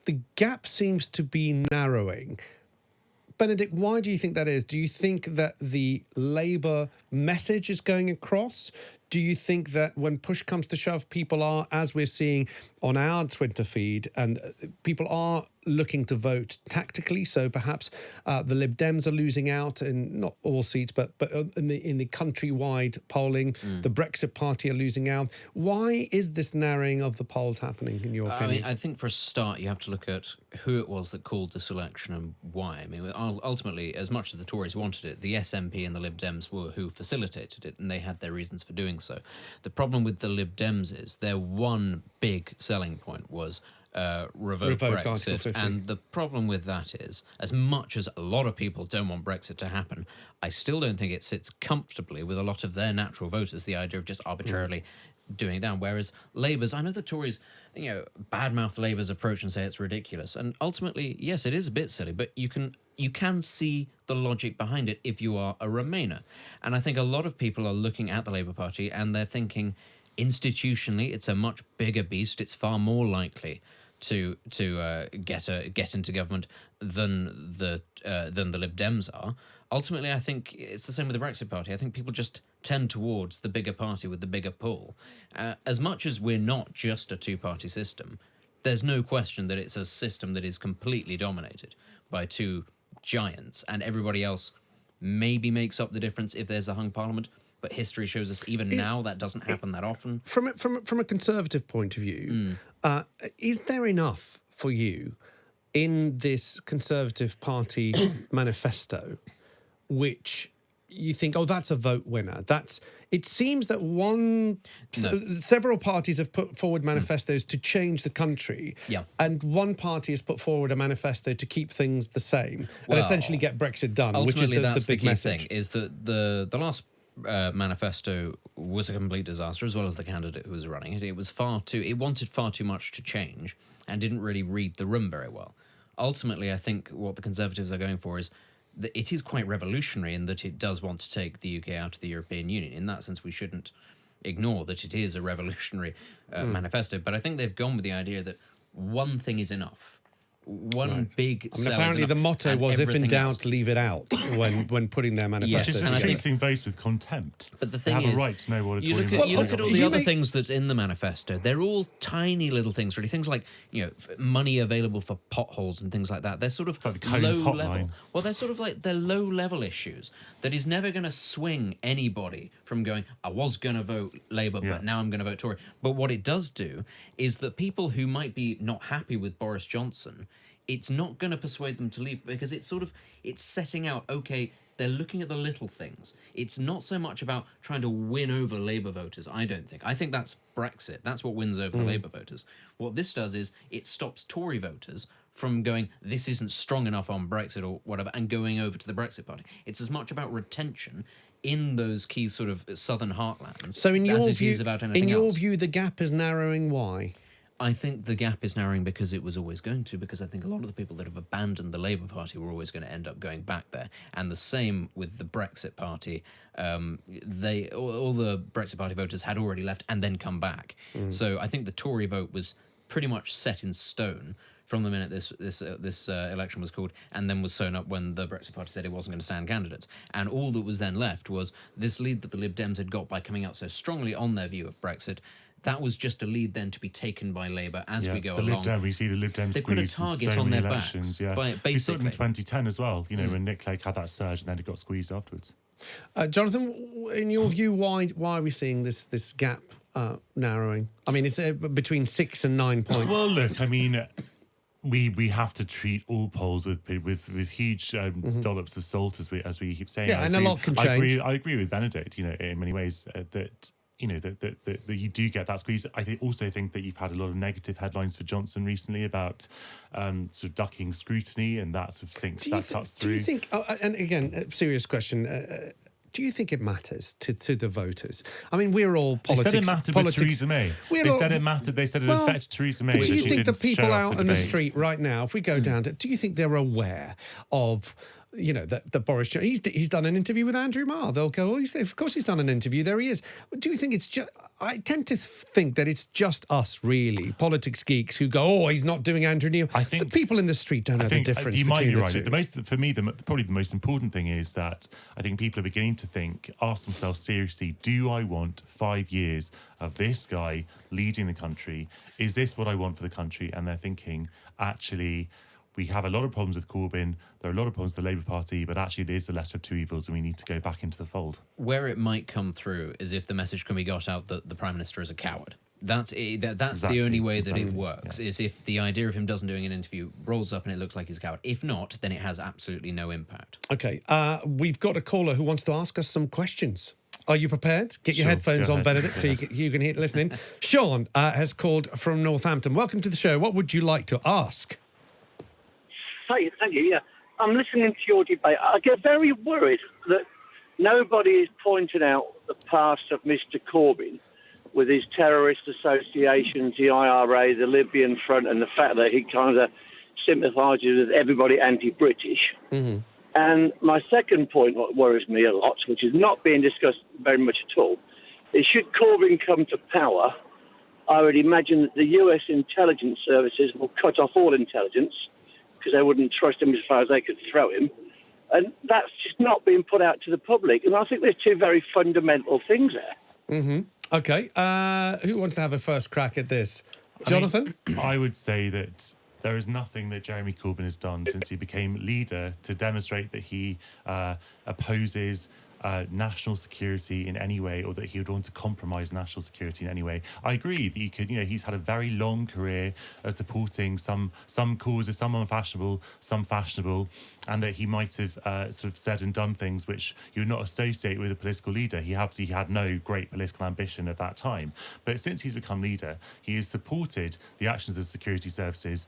The gap seems to be narrowing. Benedict, why do you think that is? Do you think that the Labour message is going across? Do you think that when push comes to shove, people are, as we're seeing on our Twitter feed, and people are looking to vote tactically? So perhaps the Lib Dems are losing out in not all seats, but in the countrywide polling, the Brexit Party are losing out. Why is this narrowing of the polls happening, in your opinion? I think for a start, you have to look at who it was that called this election and why. I mean, ultimately, as much as the Tories wanted it, the SNP and the Lib Dems were who facilitated it, and they had their reasons for doing so. The problem with the Lib Dems is their one big selling point was revoke Brexit. And the problem with that is, as much as a lot of people don't want Brexit to happen, I still don't think it sits comfortably with a lot of their natural voters, the idea of just arbitrarily doing it down. Whereas Labour's, I know the Tories, badmouth Labour's approach and say it's ridiculous. And ultimately, yes, it is a bit silly, but you can see the logic behind it if you are a Remainer. And I think a lot of people are looking at the Labour Party and they're thinking, institutionally, it's a much bigger beast. It's far more likely to get into government than the Lib Dems are. Ultimately, I think it's the same with the Brexit Party. I think people just tend towards the bigger party with the bigger pull. As much as we're not just a two-party system, there's no question that it's a system that is completely dominated by two giants, and everybody else maybe makes up the difference if there's a hung parliament. But history shows us even now that doesn't happen that often. From a Conservative point of view, is there enough for you in this Conservative Party manifesto which you think, oh, that's a vote winner? It seems that several parties have put forward manifestos to change the country, and one party has put forward a manifesto to keep things the same and essentially get Brexit done, which is the big message. Thing is that the last manifesto was a complete disaster, as well as the candidate who was running it. It wanted far too much to change and didn't really read the room very well. Ultimately, I think what the Conservatives are going for is that it is quite revolutionary in that it does want to take the UK out of the European Union. In that sense, we shouldn't ignore that it is a revolutionary manifesto. But I think they've gone with the idea that one thing is enough. Big. Apparently, the motto was, "If in doubt, leave it out." When putting their manifesto, it's just facing votes with contempt. But the thing they have is, a right to know what you look at all the other things that's in the manifesto. They're all tiny little things, really. Things like money available for potholes and things like that. They're sort of low level. Well, they're sort of like they're low level issues that is never going to swing anybody from going, "I was going to vote Labour, but now I'm going to vote Tory." But what it does do is that people who might be not happy with Boris Johnson, it's not going to persuade them to leave, because it's setting out, okay, they're looking at the little things. It's not so much about trying to win over Labour voters, I don't think. I think that's Brexit. That's what wins over the Labour voters. What this does is it stops Tory voters from going, this isn't strong enough on Brexit or whatever, and going over to the Brexit party. It's as much about retention in those key sort of southern heartlands so in your as it view, is about anything in your else. view, the gap is narrowing. Why? I think the gap is narrowing because it was always going to, because I think a lot of the people that have abandoned the Labour Party were always going to end up going back there. And the same with the Brexit Party. All the Brexit Party voters had already left and then come back. So I think the Tory vote was pretty much set in stone from the minute this election was called, and then was sewn up when the Brexit Party said it wasn't going to stand candidates. And all that was then left was this lead that the Lib Dems had got by coming out so strongly on their view of Brexit. That was just a lead then to be taken by Labour as we go along. We see the Lib Dems they put a target on their elections. backs. We saw it in 2010 as well, when Nick Clegg had that surge and then it got squeezed afterwards. Jonathan, in your view, why are we seeing this gap narrowing? I mean, it's between 6 and 9 points. Well, look, I mean, we have to treat all polls with huge dollops of salt, as we keep saying. Yeah, and a lot can change. I agree with Benedict, in many ways that you do get that squeeze. I also think that you've had a lot of negative headlines for Johnson recently about sort of ducking scrutiny, and that sort of sinks, cuts through. Do you think, and again, a serious question, do you think it matters to the voters? I mean, we're all politics. They said it mattered with Theresa May. Said it mattered. They said it affected Theresa May. Do you think the people out on the street right now, if we go down to, do you think they're aware of that Boris Johnson, he's done an interview with Andrew Marr. They'll go, of course he's done an interview. There he is. Do you think it's just? I tend to think that it's just us, really, politics geeks, who go, he's not doing Andrew Neil. I think the people in the street don't know the difference you might between be the right. two. For me, probably the most important thing is that I think people are beginning to ask themselves seriously, do I want 5 years of this guy leading the country? Is this what I want for the country? And they're thinking, actually, we have a lot of problems with Corbyn. There are a lot of problems with the Labour Party, but actually it is the lesser of two evils and we need to go back into the fold. Where it might come through is if the message can be got out that the Prime Minister is a coward. That's the only way that it works, is if the idea of him doesn't doing an interview rolls up and it looks like he's a coward. If not, then it has absolutely no impact. Okay, we've got a caller who wants to ask us some questions. Are you prepared? Get your headphones on, Benedict, so you can hear listening. Sean has called from Northampton. Welcome to the show. What would you like to ask? Thank you, yeah. I'm listening to your debate. I get very worried that nobody is pointing out the past of Mr. Corbyn with his terrorist associations, the IRA, the Libyan Front, and the fact that he kind of sympathises with everybody anti-British. Mm-hmm. And my second point, what worries me a lot, which is not being discussed very much at all, is should Corbyn come to power, I would imagine that the US intelligence services will cut off all intelligence, because they wouldn't trust him as far as they could throw him. And that's just not being put out to the public. And I think there's two very fundamental things there. Mm-hmm. Okay. Who wants to have a first crack at this? Jonathan? I would say that there is nothing that Jeremy Corbyn has done since he became leader to demonstrate that he opposes national security in any way, or that he would want to compromise national security in any way. I agree that he could, he's had a very long career supporting some causes, some unfashionable, some fashionable, and that he might have sort of said and done things which you would not associate with a political leader. He absolutely had no great political ambition at that time. But since he's become leader, he has supported the actions of the security services.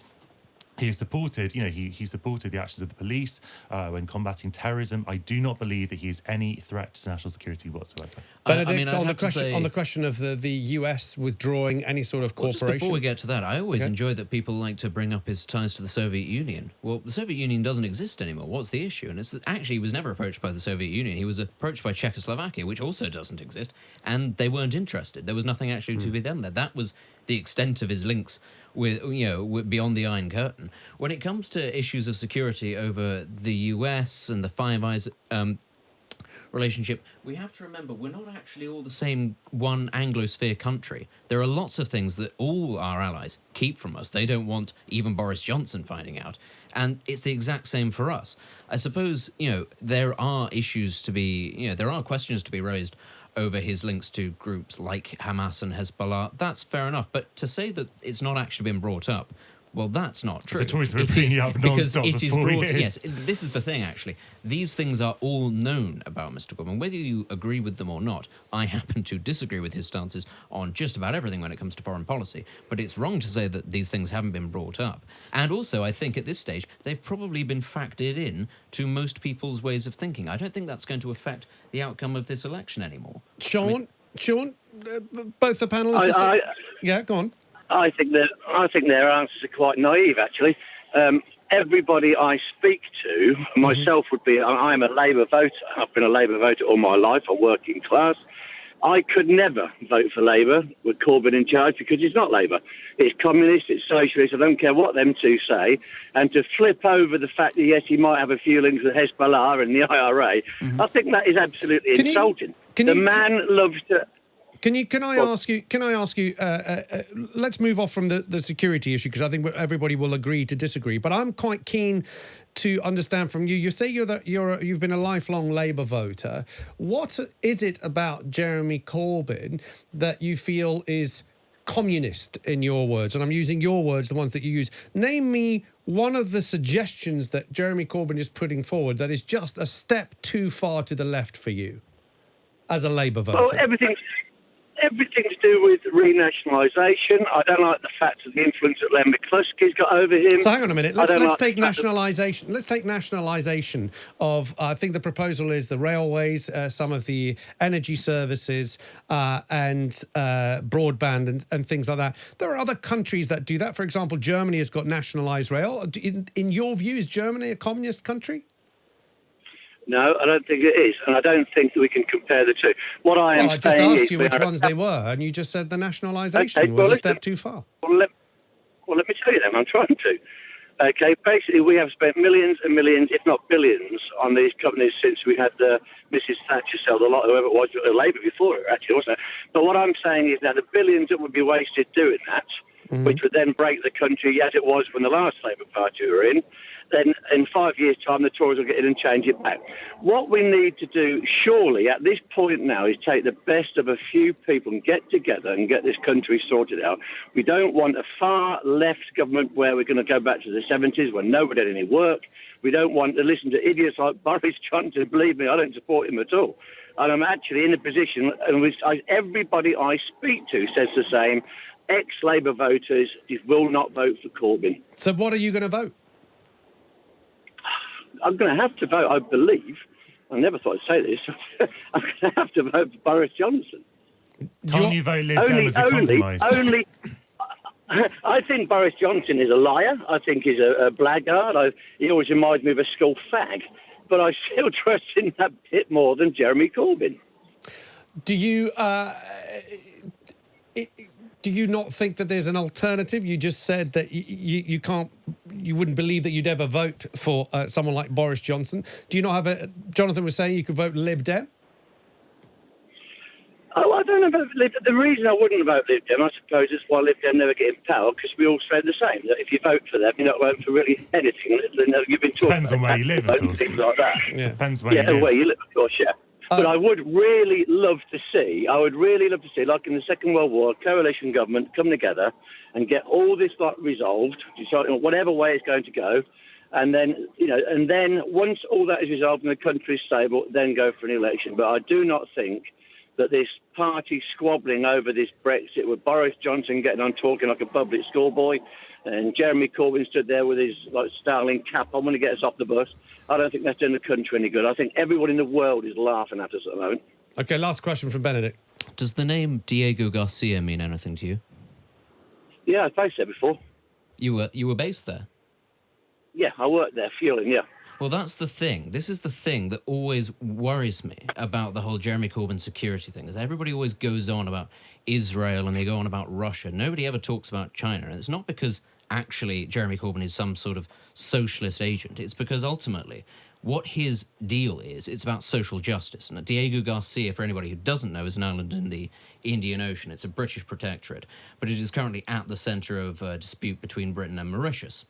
He has supported, he supported the actions of the police when combating terrorism. I do not believe that he is any threat to national security whatsoever. Benedict, on the question of the US withdrawing any sort of cooperation. Just before we get to that, I always enjoy that people like to bring up his ties to the Soviet Union. Well, the Soviet Union doesn't exist anymore. What's the issue? And it's actually, he was never approached by the Soviet Union. He was approached by Czechoslovakia, which also doesn't exist, and they weren't interested. There was nothing actually to be done there. That was the extent of his links with beyond the Iron Curtain. When it comes to issues of security over the US and the Five Eyes relationship, we have to remember we're not actually all the same one Anglosphere country. There are lots of things that all our allies keep from us. They don't want even Boris Johnson finding out. And it's the exact same for us. I suppose, there are issues to be, there are questions to be raised over his links to groups like Hamas and Hezbollah. That's fair enough. But to say that it's not actually been brought up, well, that's not true. The Tories have been bringing it up non-stop for 4 years. Yes, this is the thing, actually. These things are all known about Mr. Corbyn. Whether you agree with them or not, I happen to disagree with his stances on just about everything when it comes to foreign policy. But it's wrong to say that these things haven't been brought up. And also, I think at this stage, they've probably been factored in to most people's ways of thinking. I don't think that's going to affect the outcome of this election anymore. Sean, both the panelists... Yeah, go on. I think their answers are quite naive, actually. Everybody I speak to, myself would be, I'm a Labour voter. I've been a Labour voter all my life. I'm working class. I could never vote for Labour with Corbyn in charge because it's not Labour. It's communist, it's socialist. I don't care what them two say. And to flip over the fact that, yes, he might have a few links with Hezbollah and the IRA, I think that is absolutely insulting. The man loves to... Can I ask you? Let's move off from the security issue because I think everybody will agree to disagree. But I'm quite keen to understand from you. You say you've been a lifelong Labour voter. What is it about Jeremy Corbyn that you feel is communist, in your words? And I'm using your words, the ones that you use. Name me one of the suggestions that Jeremy Corbyn is putting forward that is just a step too far to the left for you as a Labour voter. Well, everything to do with renationalisation. I don't like the fact of the influence that Len McCluskey's got over him. So hang on a minute. Let's take nationalisation. Let's take nationalisation of, I think the proposal is the railways, some of the energy services and broadband and things like that. There are other countries that do that. For example, Germany has got nationalised rail. In your view, is Germany a communist country? No, I don't think it is, and I don't think that we can compare the two. What I am saying is... I just asked you which ones they were, and you just said the nationalisation was a step too far. Well, let me tell you them. I'm trying to. Okay, basically, we have spent millions and millions, if not billions, on these companies since we had Mrs. Thatcher sell the lot, whoever it was, Labour before her, actually, wasn't it? But what I'm saying is that the billions that would be wasted doing that, which would then break the country as it was when the last Labour Party were in, then in 5 years' time, the Tories will get in and change it back. What we need to do, surely, at this point now, is take the best of a few people and get together and get this country sorted out. We don't want a far-left government where we're going to go back to the 70s when nobody did any work. We don't want to listen to idiots like Boris Johnson. Believe me, I don't support him at all. And I'm actually in a position, and everybody I speak to says the same, ex-Labour voters will not vote for Corbyn. So what are you going to vote? I'm going to have to vote, I believe. I never thought I'd say this. I'm going to have to vote for Boris Johnson. Can't you vote Lib Dem as a compromise? I think Boris Johnson is a liar. I think he's a blackguard. He always reminds me of a school fag. But I still trust him that bit more than Jeremy Corbyn. Do you not think that there's an alternative? You just said that you wouldn't believe that you'd ever vote for someone like Boris Johnson. Do you not have Jonathan was saying you could vote Lib Dem? Oh, I don't know about the reason I wouldn't vote Lib Dem, I suppose, is why Lib Dem never get in power, because we all say the same, that if you vote for them, you're not voting for really anything. You've been talking Depends on where you live, of course. Things like that. Yeah. Depends where you live. Where you live, of course, yeah. But I would really love to see, like in the Second World War, a coalition government come together and get all this resolved, whatever way it's going to go, and then once all that is resolved and the country is stable, then go for an election. But I do not think that this party squabbling over this Brexit, with Boris Johnson getting on talking like a public schoolboy, and Jeremy Corbyn stood there with his Starling cap on when he gets off the bus, I don't think that's doing the country any good. I think everyone in the world is laughing at us at the moment. Okay, last question from Benedict. Does the name Diego Garcia mean anything to you? Yeah, I've based there before. You were based there? Yeah, I worked there, fueling, yeah. Well, that's the thing. This is the thing that always worries me about the whole Jeremy Corbyn security thing, is everybody always goes on about Israel and they go on about Russia. Nobody ever talks about China. And it's not because actually Jeremy Corbyn is some sort of socialist agent. It's because ultimately what his deal is, it's about social justice. And Diego Garcia, for anybody who doesn't know, is an island in the Indian Ocean. It's a British protectorate, but it is currently at the centre of a dispute between Britain and Mauritius.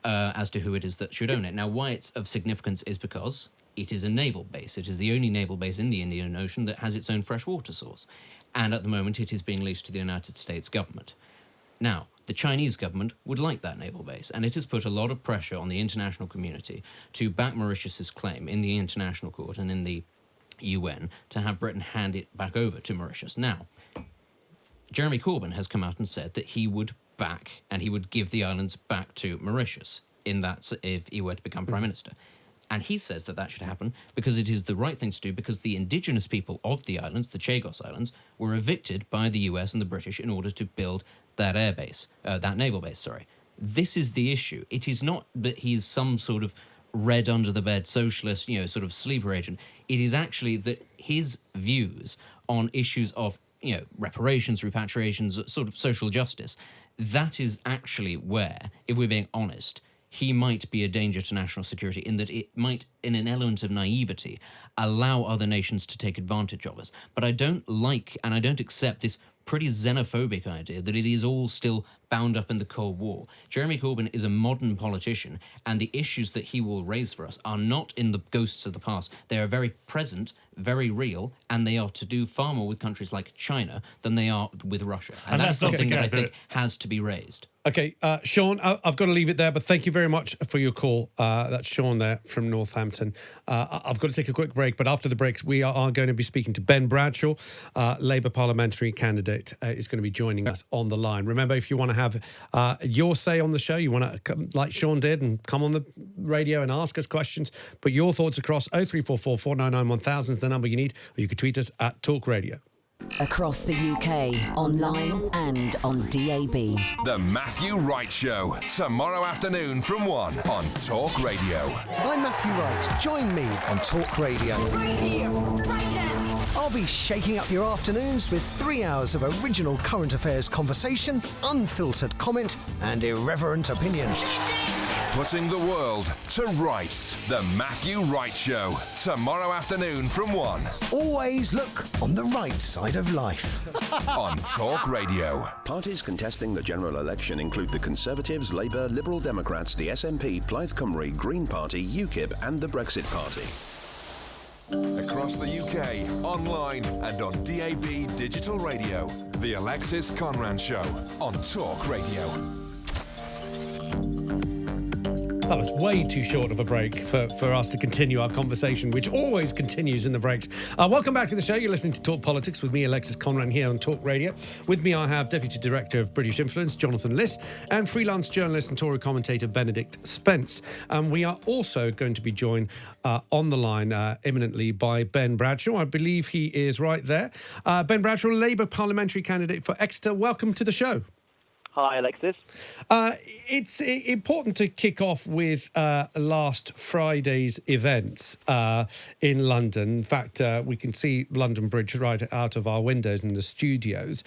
As to who it is that should own it. Now, why it's of significance is because it is a naval base. It is the only naval base in the Indian Ocean that has its own freshwater source. And at the moment, it is being leased to the United States government. Now, the Chinese government would like that naval base, and it has put a lot of pressure on the international community to back Mauritius's claim in the International Court and in the UN to have Britain hand it back over to Mauritius. Now, Jeremy Corbyn has come out and said that he would back and he would give the islands back to Mauritius in that if he were to become Prime Minister. And he says that that should happen because it is the right thing to do, because the indigenous people of the islands, the Chagos Islands, were evicted by the US and the British in order to build that that naval base, sorry. This is the issue. It is not that he's some sort of red under the bed socialist, sort of sleeper agent. It is actually that his views on issues of, reparations, repatriations, sort of social justice, that is actually where, if we're being honest, he might be a danger to national security, in that it might, in an element of naivety, allow other nations to take advantage of us. But I don't like and I don't accept this pretty xenophobic idea that it is all still bound up in the Cold War. Jeremy Corbyn is a modern politician, and the issues that he will raise for us are not in the ghosts of the past. They are very present, very real, and they are to do far more with countries like China than they are with Russia. And that's something that I think has to be raised. Okay, Sean, I've got to leave it there, but thank you very much for your call. That's Sean there from Northampton. I've got to take a quick break, but after the break, we are going to be speaking to Ben Bradshaw, Labour parliamentary candidate, is going to be joining us on the line. Remember, if you want to have your say on the show, you want to, like Sean did, and come on the radio and ask us questions, put your thoughts across 0344 499 1000 is the number you need, or you could tweet us at Talk Radio. Across the UK, online and on DAB. The Matthew Wright Show, tomorrow afternoon from 1 on Talk Radio. I'm Matthew Wright. Join me on Talk Radio. Right here, right now. I'll be shaking up your afternoons with 3 hours of original current affairs conversation, unfiltered comment, and irreverent opinion. Putting the world to rights. The Matthew Wright Show, tomorrow afternoon from 1. Always look on the right side of life. On Talk Radio. Parties contesting the general election include the Conservatives, Labour, Liberal Democrats, the SNP, Plaid Cymru, Green Party, UKIP and the Brexit Party. Across the UK, online and on DAB Digital Radio. The Alexis Conran Show on Talk Radio. That was way too short of a break for us to continue our conversation, which always continues in the breaks. Welcome back to the show. You're listening to Talk Politics with me, Alexis Conran, here on Talk Radio. With me, I have Deputy Director of British Influence, Jonathan Liss, and freelance journalist and Tory commentator, Benedict Spence. We are also going to be joined on the line imminently by Ben Bradshaw. I believe he is right there. Ben Bradshaw, Labour parliamentary candidate for Exeter. Welcome to the show. Hi, Alexis. It's important to kick off with last Friday's events in London. In fact, we can see London Bridge right out of our windows in the studios.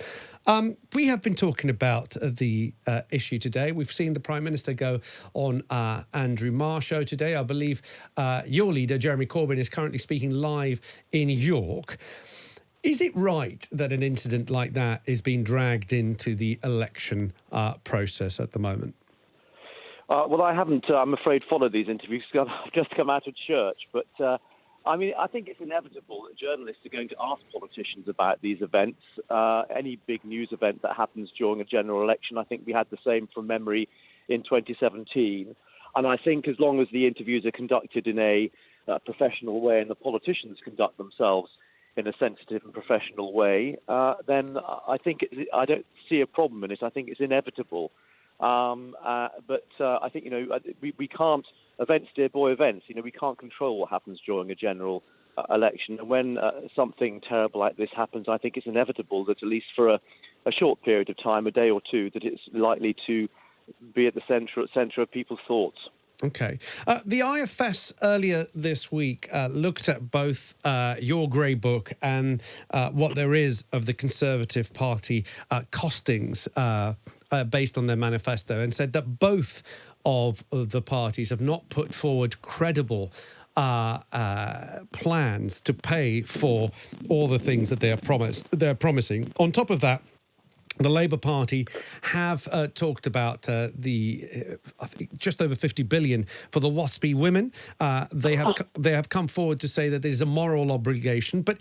We have been talking about the issue today. We've seen the Prime Minister go on Andrew Marr show today. I believe your leader, Jeremy Corbyn, is currently speaking live in York. Is it right that an incident like that is being dragged into the election process at the moment? Well, I haven't, I'm afraid, followed these interviews because I've just come out of church. But, I mean, I think it's inevitable that journalists are going to ask politicians about these events. Any big news event that happens during a general election, I think we had the same from memory in 2017. And I think as long as the interviews are conducted in a professional way and the politicians conduct themselves in a sensitive and professional way, then I think I don't see a problem in it. I think it's inevitable. But I think, we can't, events, dear boy, events, we can't control what happens during a general election. And when something terrible like this happens, I think it's inevitable that at least for a short period of time, a day or two, that it's likely to be at the centre of people's thoughts. Okay. The IFS earlier this week looked at both your grey book and what there is of the Conservative Party costings based on their manifesto, and said that both of the parties have not put forward credible plans to pay for all the things that they're promising. On top of that, the Labour Party have talked about I think just over 50 billion for the WASPy women. They have come forward to say that there's a moral obligation, but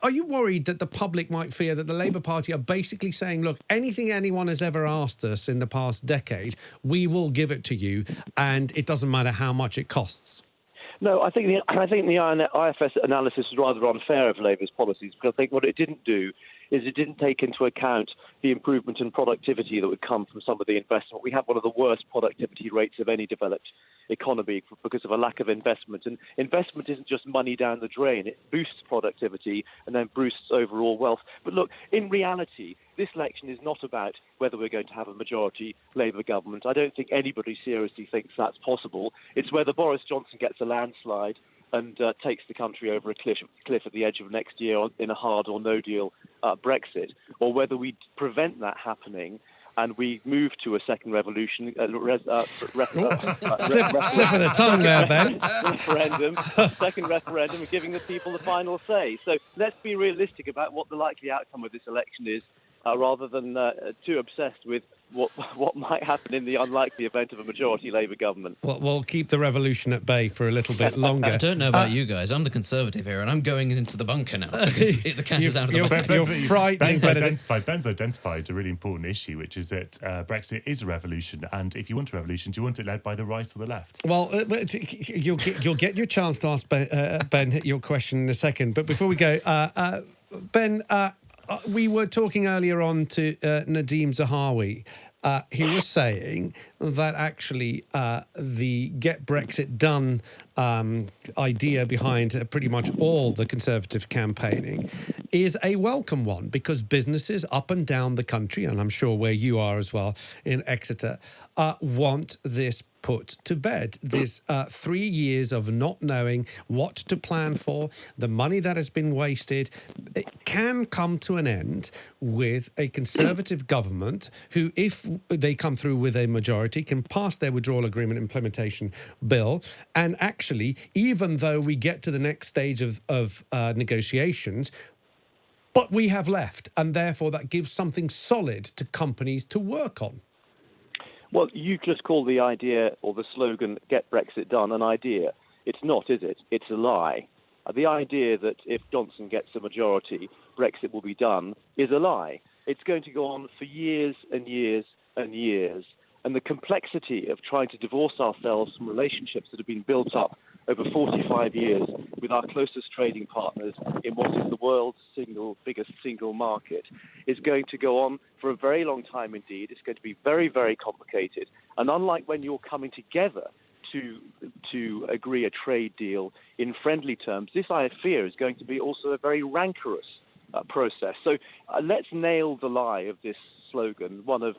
are you worried that the public might fear that the Labour Party are basically saying, look, anything anyone has ever asked us in the past decade, we will give it to you, and it doesn't matter how much it costs? No, I think the IFS analysis is rather unfair of Labour's policies, because I think what it didn't do is it didn't take into account the improvement in productivity that would come from some of the investment. We have one of the worst productivity rates of any developed economy because of a lack of investment. And investment isn't just money down the drain. It boosts productivity and then boosts overall wealth. But look, in reality, this election is not about whether we're going to have a majority Labour government. I don't think anybody seriously thinks that's possible. It's whether Boris Johnson gets a landslide and takes the country over a cliff at the edge of next year in a hard or no deal Brexit, or whether we prevent that happening and we move to a second revolution. Slip of the tongue there, Ben. Second referendum, and giving the people the final say. So let's be realistic about what the likely outcome of this election is, rather than too obsessed with what might happen in the unlikely event of a majority Labour government. Well, we'll keep the revolution at bay for a little bit longer. I don't know about you guys. I'm the Conservative here, and I'm going into the bunker now because the cat is out of the bag. You're frightening. Ben's identified a really important issue, which is that Brexit is a revolution, and if you want a revolution, do you want it led by the right or the left? Well, you'll get your chance to ask Ben your question in a second. But before we go, Ben, we were talking earlier on to Nadeem Zahawi. He was saying that actually the Get Brexit Done idea behind pretty much all the Conservative campaigning is a welcome one, because businesses up and down the country, and I'm sure where you are as well in Exeter, want this put to bed. This 3 years of not knowing what to plan for, the money that has been wasted, it can come to an end with a Conservative government who, if they come through with a majority, can pass their withdrawal agreement implementation bill. And actually, even though we get to the next stage of negotiations, but we have left, and therefore that gives something solid to companies to work on. Well, you just call the idea or the slogan, Get Brexit Done, an idea. It's not, is it? It's a lie. The idea that if Johnson gets a majority, Brexit will be done is a lie. It's going to go on for years and years and years. And the complexity of trying to divorce ourselves from relationships that have been built up over 45 years with our closest trading partners in what is the world's biggest single market is going to go on for a very long time indeed. It's going to be very, very complicated. And unlike when you're coming together to agree a trade deal in friendly terms, this, I fear, is going to be also a very rancorous process. So let's nail the lie of this slogan, one of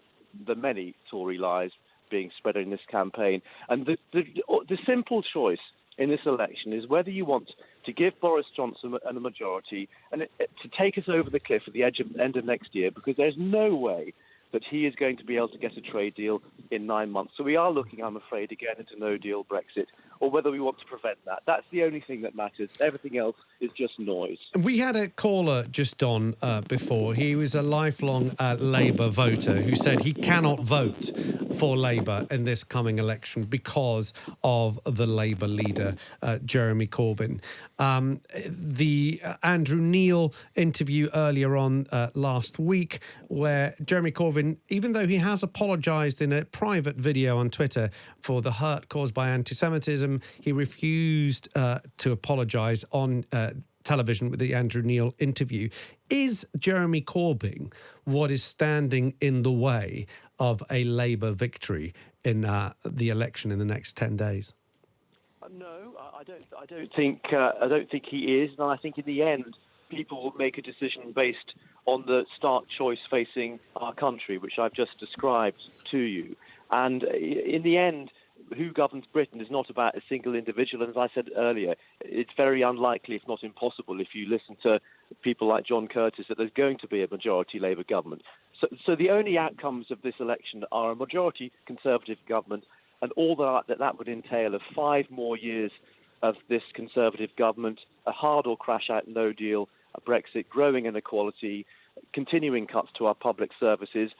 the many Tory lies being spread in this campaign. And the simple choice in this election is whether you want to give Boris Johnson a majority and to take us over the cliff at the end of next year, because there's no way that he is going to be able to get a trade deal in 9 months. So we are looking, I'm afraid, again into no-deal Brexit or whether we want to prevent that. That's the only thing that matters. Everything else is just noise. We had a caller just on before. He was a lifelong Labour voter who said he cannot vote for Labour in this coming election because of the Labour leader, Jeremy Corbyn. The Andrew Neil interview earlier on last week, where Jeremy Corbyn, even though he has apologised in a private video on Twitter for the hurt caused by anti-Semitism, he refused to apologise on television with the Andrew Neil interview. Is Jeremy Corbyn what is standing in the way of a Labour victory in the election in the next 10 days? No, I don't think he is, and I think in the end people will make a decision based on the stark choice facing our country, which I've just described to you. And in the end, who governs Britain is not about a single individual. And as I said earlier, it's very unlikely, if not impossible, if you listen to people like John Curtis, that there's going to be a majority Labour government. So the only outcomes of this election are a majority Conservative government, and all that would entail of 5 more years of this Conservative government, a hard or crash out no deal, a Brexit, growing inequality, continuing cuts to our public services,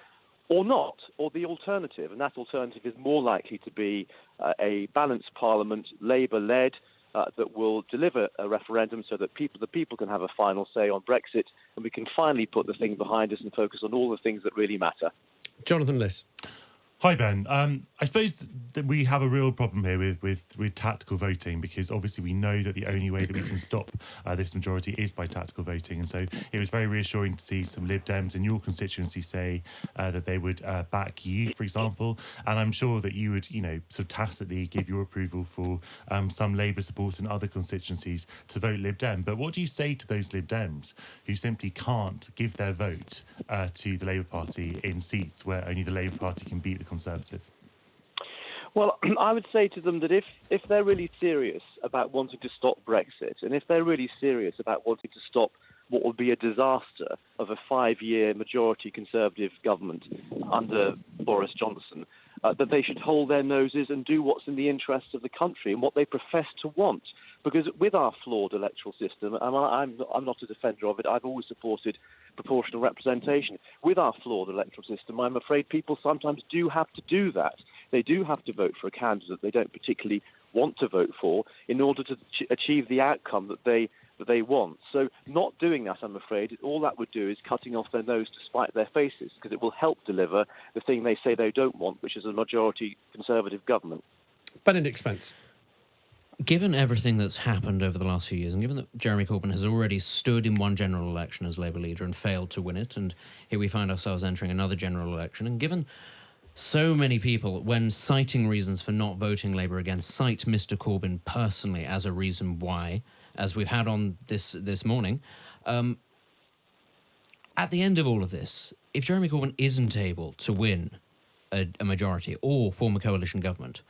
or not, or the alternative. And that alternative is more likely to be a balanced parliament, Labour-led, that will deliver a referendum so that the people can have a final say on Brexit, and we can finally put the thing behind us and focus on all the things that really matter. Jonathan Liss. Hi, Ben. I suppose that we have a real problem here with tactical voting, because obviously we know that the only way that we can stop this majority is by tactical voting. And so it was very reassuring to see some Lib Dems in your constituency say that they would back you, for example. And I'm sure that you would, sort of tacitly give your approval for some Labour support in other constituencies to vote Lib Dem. But what do you say to those Lib Dems who simply can't give their vote to the Labour Party in seats where only the Labour Party can beat the Conservative? Well, I would say to them that if they're really serious about wanting to stop Brexit, and if they're really serious about wanting to stop what will be a disaster of a 5-year majority Conservative government under Boris Johnson, that they should hold their noses and do what's in the interests of the country and what they profess to want. Because with our flawed electoral system, and I'm not a defender of it, I've always supported proportional representation. With our flawed electoral system, I'm afraid people sometimes do have to do that. They do have to vote for a candidate they don't particularly want to vote for in order to achieve the outcome that they want. So not doing that, I'm afraid, all that would do is cutting off their nose to spite their faces, because it will help deliver the thing they say they don't want, which is a majority Conservative government. Benedict Spence. Given everything that's happened over the last few years, and given that Jeremy Corbyn has already stood in one general election as Labour leader and failed to win it, and here we find ourselves entering another general election, and given so many people, when citing reasons for not voting Labour again, cite Mr Corbyn personally as a reason why, as we've had on this morning, at the end of all of this, if Jeremy Corbyn isn't able to win a majority or form a coalition government,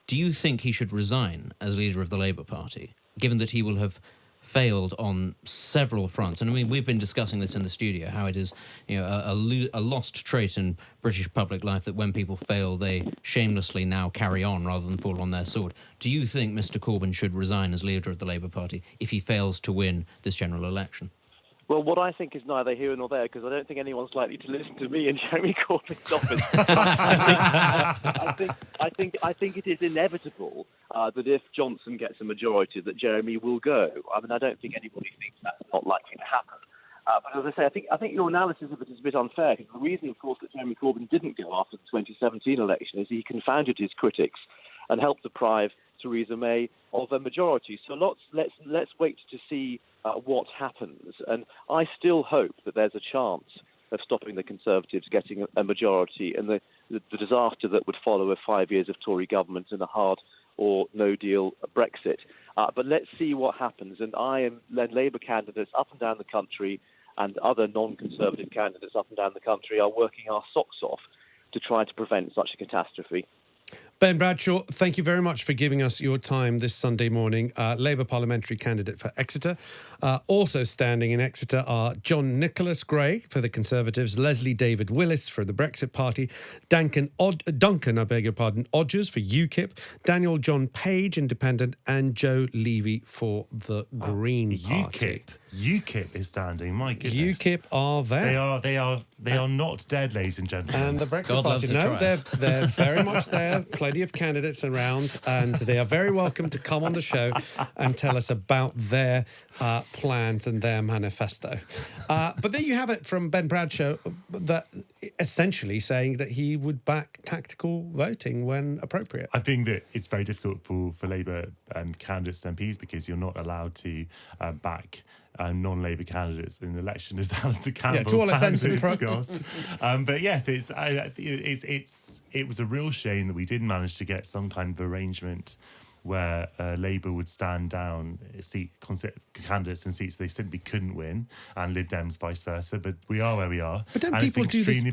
do you think he should resign as leader of the Labour Party, given that he will have failed on several fronts? And I mean, we've been discussing this in the studio, how it is, a lost trait in British public life that when people fail, they shamelessly now carry on rather than fall on their sword. Do you think Mr Corbyn should resign as leader of the Labour Party if he fails to win this general election? Well, what I think is neither here nor there, because I don't think anyone's likely to listen to me in Jeremy Corbyn's office. I think it is inevitable that if Johnson gets a majority, that Jeremy will go. I mean, I don't think anybody thinks that's not likely to happen. But as I say, I think your analysis of it is a bit unfair, because the reason, of course, that Jeremy Corbyn didn't go after the 2017 election is he confounded his critics and helped deprive Theresa May of a majority. So let's wait to see what happens. And I still hope that there's a chance of stopping the Conservatives getting a majority, and the disaster that would follow of 5 years of Tory government and a hard or no deal Brexit. But let's see what happens. And I am Labour candidates up and down the country, and other non-Conservative candidates up and down the country are working our socks off to try to prevent such a catastrophe. Ben Bradshaw, thank you very much for giving us your time this Sunday morning. Labour parliamentary candidate for Exeter. Also standing in Exeter are John Nicholas Gray for the Conservatives, Leslie David Willis for the Brexit Party, Duncan, Odgers for UKIP, Daniel John Page, Independent, and Joe Levy for the Green Party. UKIP is standing. My goodness. UKIP are there. They are not dead, ladies and gentlemen. And the Brexit Party, no, they're very much there. Plenty of candidates around, and they are very welcome to come on the show and tell us about their plans and their manifesto. But there you have it from Ben Bradshaw, that essentially saying that he would back tactical voting when appropriate. I think that it's very difficult for Labour and candidates and MPs because you're not allowed to back non-Labour candidates in an election, as Alistair Campbell to all intents and discussed. But yes, it was a real shame that we didn't manage to get some kind of arrangement where Labour would stand down candidates in seats they simply couldn't win, and Lib Dems vice versa. But we are where we are. But don't people do this?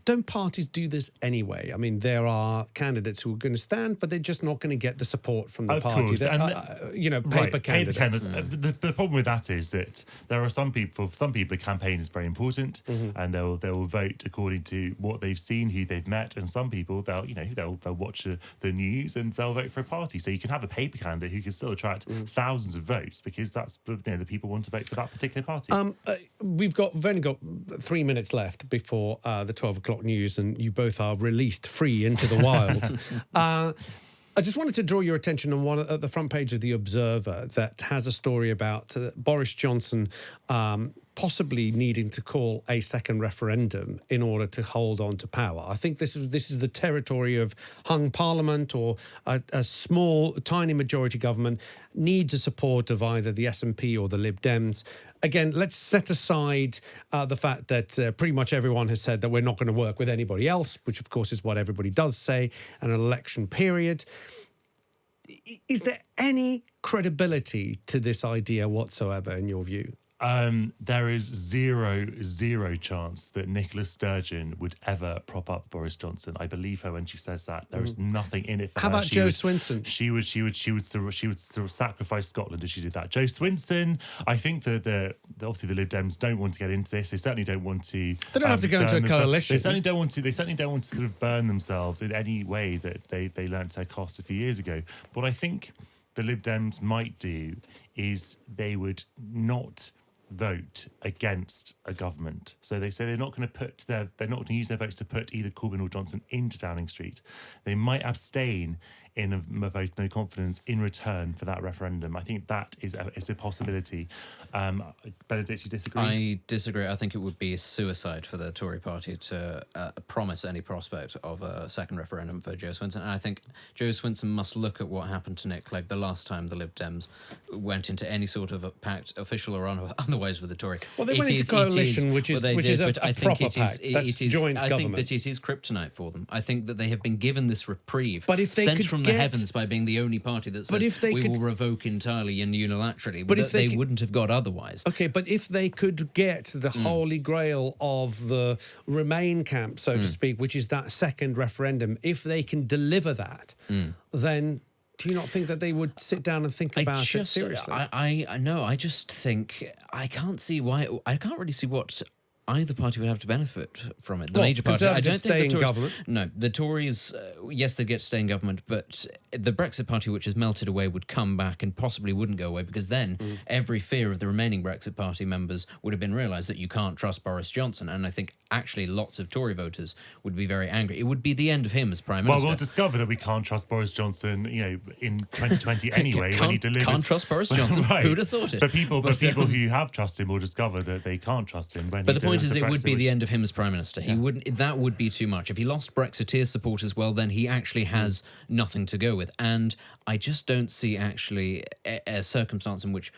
Don't parties do this anyway? I mean, there are candidates who are going to stand, but they're just not going to get the support from the party. Course. Paper candidates. The problem with that is that there are some people. For some people, the campaign is very important, and they'll vote according to what they've seen, who they've met, and some people they'll watch the news and they'll vote for a party. So you can have a paper candidate who can still attract thousands of votes because that's the people want to vote for that particular party. We've only got 3 minutes left before the 12 o'clock news, and you both are released free into the wild. I just wanted to draw your attention on one at the front page of The Observer that has a story about Boris Johnson possibly needing to call a second referendum in order to hold on to power. I think this is the territory of hung parliament, or a small, tiny majority government needs the support of either the SNP or the Lib Dems. Again, let's set aside the fact that pretty much everyone has said that we're not going to work with anybody else, which of course is what everybody does say in an election period. Is there any credibility to this idea whatsoever in your view? There is zero chance that Nicola Sturgeon would ever prop up Boris Johnson. I believe her when she says that. There is nothing in it for her. How about Jo Swinson? She would sort of sacrifice Scotland if she did that. Jo Swinson. I think that obviously the Lib Dems don't want to get into this. They certainly don't want to. They don't have to go into a coalition. They certainly don't want to sort of burn themselves in any way that they learnt their cost a few years ago. What I think the Lib Dems might do is they would not vote against a government. So they say they're not going to use their votes to put either Corbyn or Johnson into Downing Street. They might abstain in a vote no confidence in return for that referendum. I think that is a possibility. Benedict, you disagree? I disagree. I think it would be suicide for the Tory party to promise any prospect of a second referendum for Jo Swinson. And I think Jo Swinson must look at what happened to Nick Clegg the last time the Lib Dems went into any sort of a pact, official or otherwise, with the Tory. Well, they went into coalition, which is a proper pact. That's joint government. I think that it is kryptonite for them. I think that they have been given this reprieve, but if they sent from the heavens by being the only party that says will revoke entirely and unilaterally, but if they wouldn't have got otherwise. Okay, but if they could get the holy grail of the Remain camp, so to speak, which is that second referendum, if they can deliver that, then do you not think that they would sit down and think about it seriously? I just think I can't really see what either party would have to benefit from it. The major party, I don't think the Tories, government. No, the Tories, yes, they'd get to stay in government, but the Brexit Party, which has melted away, would come back and possibly wouldn't go away, because then every fear of the remaining Brexit Party members would have been realised that you can't trust Boris Johnson. And I think actually lots of Tory voters would be very angry. It would be the end of him as Prime Minister. Well, we'll discover that we can't trust Boris Johnson, in 2020 anyway, when he delivers. Can't trust Boris Johnson. Right. Who'd have thought it? But people who have trusted him will discover that they can't trust him when. But the point is, it would be the end of him as Prime Minister. He wouldn't. That would be too much. If he lost Brexiteer support as well, then he actually has nothing to go with. And I just don't see actually a circumstance in which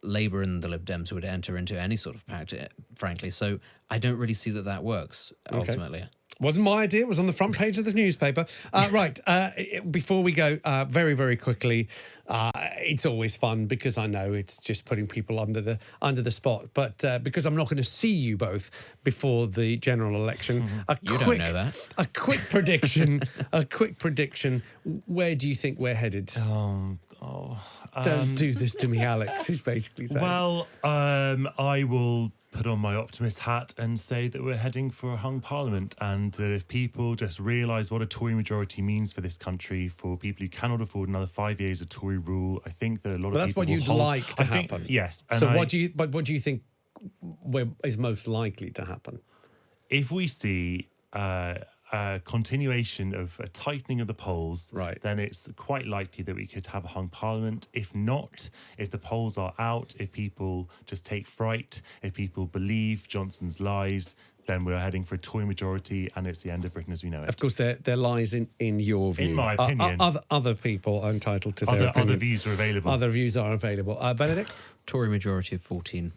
Labour and the Lib Dems would enter into any sort of pact, frankly. So I don't really see that works ultimately. Wasn't my idea. It was on the front page of the newspaper. Right. Before we go, very, very quickly, it's always fun because I know it's just putting people under the spot. But because I'm not going to see you both before the general election, you don't know that. A quick prediction. Where do you think we're headed? Don't do this to me, Alex, he's basically saying. Well, I will put on my optimist hat and say that we're heading for a hung parliament, and that if people just realise what a Tory majority means for this country, for people who cannot afford another 5 years of Tory rule, I think that a lot of people that's what you'd like to happen. Yes. So what do you think is most likely to happen? If we see a continuation of a tightening of the polls, then it's quite likely that we could have a hung parliament. If not, if the polls are out, if people just take fright, if people believe Johnson's lies, then we're heading for a Tory majority, and it's the end of Britain as we know it. Of course, there lies in your view. In my opinion. Other people are entitled to their opinion. Other views are available. Other views are available. Benedict? Tory majority of 14.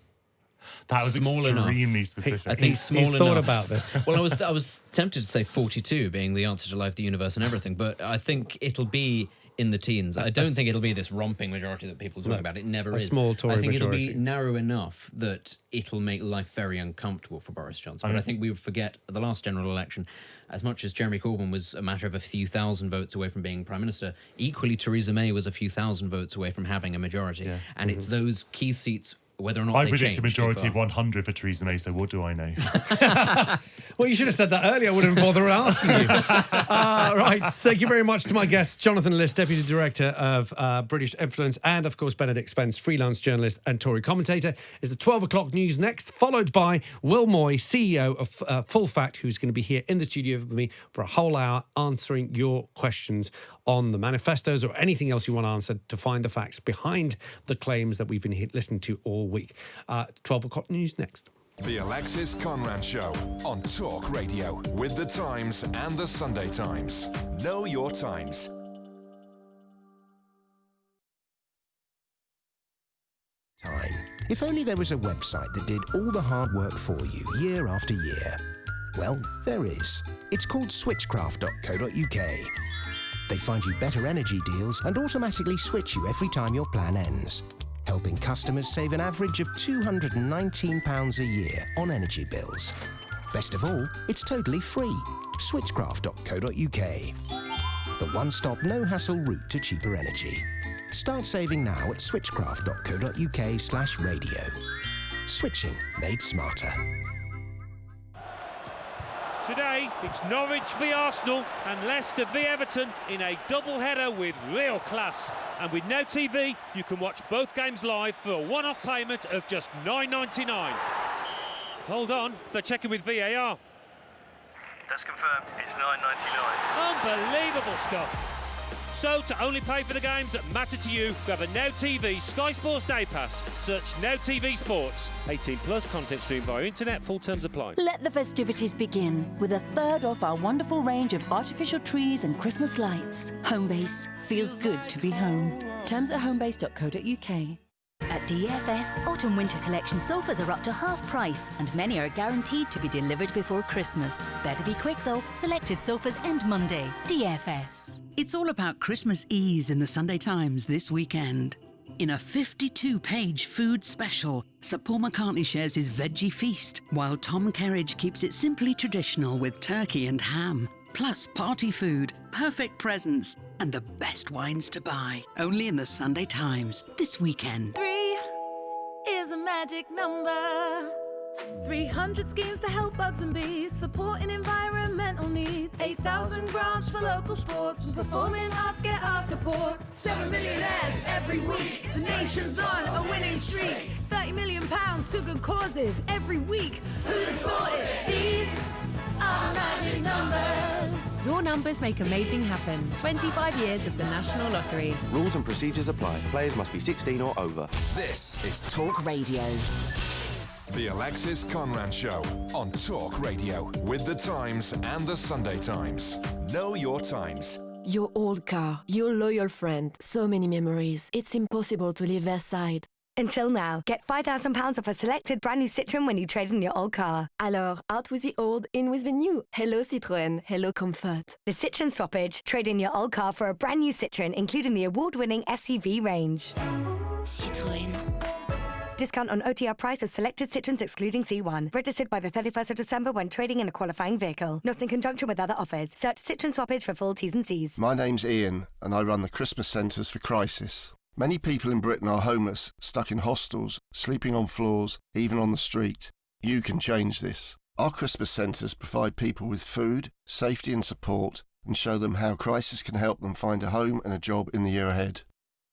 That was small extremely enough. specific. I think small He's enough. thought about this. Well, I was tempted to say 42 being the answer to life, the universe, and everything, but I think it'll be in the teens. I don't think it'll be this romping majority that people talk about. It never is. A small Tory majority. I think majority. it'll be narrow enough that it'll make life very uncomfortable for Boris Johnson. But I think we would forget the last general election, as much as Jeremy Corbyn was a matter of a few thousand votes away from being Prime Minister, equally Theresa May was a few thousand votes away from having a majority. Yeah. And it's those key seats, whether or not I they predict change a majority too of far. 100 for Theresa May, so what do I know? Well, you should have said that earlier. I wouldn't have bothered asking you. Right. Thank you very much to my guests, Jonathan Liss, Deputy Director of British Influence, and, of course, Benedict Spence, freelance journalist and Tory commentator. Is the 12 o'clock news next, followed by Will Moy, CEO of Full Fact, who's going to be here in the studio with me for a whole hour answering your questions on the manifestos or anything else you want answered to find the facts behind the claims that we've been listening to all week. 12 o'clock news next. The Alexis Conran Show on Talk Radio with The Times and The Sunday Times. Know your times. If only there was a website that did all the hard work for you year after year. Well, there is. It's called switchcraft.co.uk. They find you better energy deals and automatically switch you every time your plan ends, helping customers save an average of £219 a year on energy bills. Best of all, it's totally free. Switchcraft.co.uk. The one-stop, no-hassle route to cheaper energy. Start saving now at switchcraft.co.uk/radio. Switching made smarter. Today, it's Norwich v Arsenal and Leicester v Everton in a double-header with real class. And with no TV, you can watch both games live for a one-off payment of just £9.99. Hold on, they're checking with VAR. That's confirmed, it's £9.99. Unbelievable stuff. So, to only pay for the games that matter to you, grab a Now TV Sky Sports Day Pass. Search Now TV Sports. 18 plus, content streamed via internet, full terms apply. Let the festivities begin with a third off our wonderful range of artificial trees and Christmas lights. Homebase. Feels good to be home. Terms at homebase.co.uk. At DFS, Autumn-Winter Collection sofas are up to half price and many are guaranteed to be delivered before Christmas. Better be quick though, selected sofas end Monday. DFS. It's all about Christmas ease in the Sunday Times this weekend. In a 52-page food special, Sir Paul McCartney shares his veggie feast, while Tom Kerridge keeps it simply traditional with turkey and ham. Plus party food, perfect presents, and the best wines to buy. Only in the Sunday Times this weekend. 3 is a magic number. 300 schemes to help bugs and bees, supporting environmental needs. 8,000 grants for local sports and performing arts get our support. 7 millionaires every week. The nation's on a winning streak. £30 million to good causes every week. Who'd have thought it? These are magic numbers. Your numbers make amazing happen. 25 years of the National Lottery. Rules and procedures apply. Players must be 16 or over. This is Talk Radio. The Alexis Conran Show on Talk Radio with The Times and The Sunday Times. Know your times. Your old car, your loyal friend, so many memories. It's impossible to leave their side. Until now, get £5,000 off a selected brand new Citroën when you trade in your old car. Alors, out with the old, in with the new. Hello Citroën, hello comfort. The Citroën Swappage. Trade in your old car for a brand new Citroën, including the award-winning SUV range. Citroën. Discount on OTR price of selected Citroens excluding C1. Registered by the 31st of December when trading in a qualifying vehicle. Not in conjunction with other offers. Search Citroen Swappage for full T's and C's. My name's Ian, and I run the Christmas Centres for Crisis. Many people in Britain are homeless, stuck in hostels, sleeping on floors, even on the street. You can change this. Our Christmas Centres provide people with food, safety and support, and show them how Crisis can help them find a home and a job in the year ahead.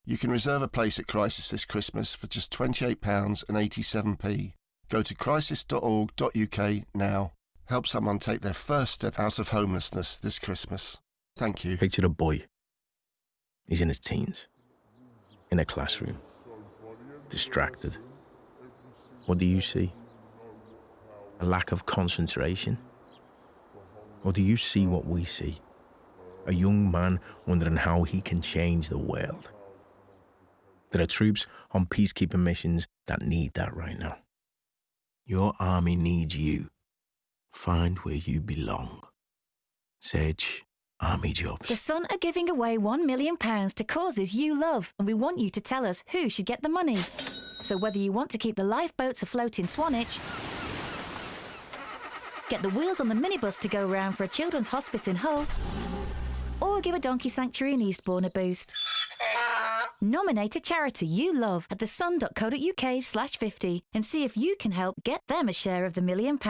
You can reserve a place at Crisis this Christmas for just £28.87. Go to crisis.org.uk now. Help someone take their first step out of homelessness this Christmas. Thank you. Picture a boy. He's in his teens. In a classroom. Distracted. What do you see? A lack of concentration? Or do you see what we see? A young man wondering how he can change the world. There are troops on peacekeeping missions that need that right now. Your army needs you. Find where you belong. Sedge Army Jobs. The Sun are giving away £1 million to causes you love, and we want you to tell us who should get the money. So whether you want to keep the lifeboats afloat in Swanage, get the wheels on the minibus to go round for a children's hospice in Hull, or give a donkey sanctuary in Eastbourne a boost. Nominate a charity you love at thesun.co.uk/50 and see if you can help get them a share of the £1 million.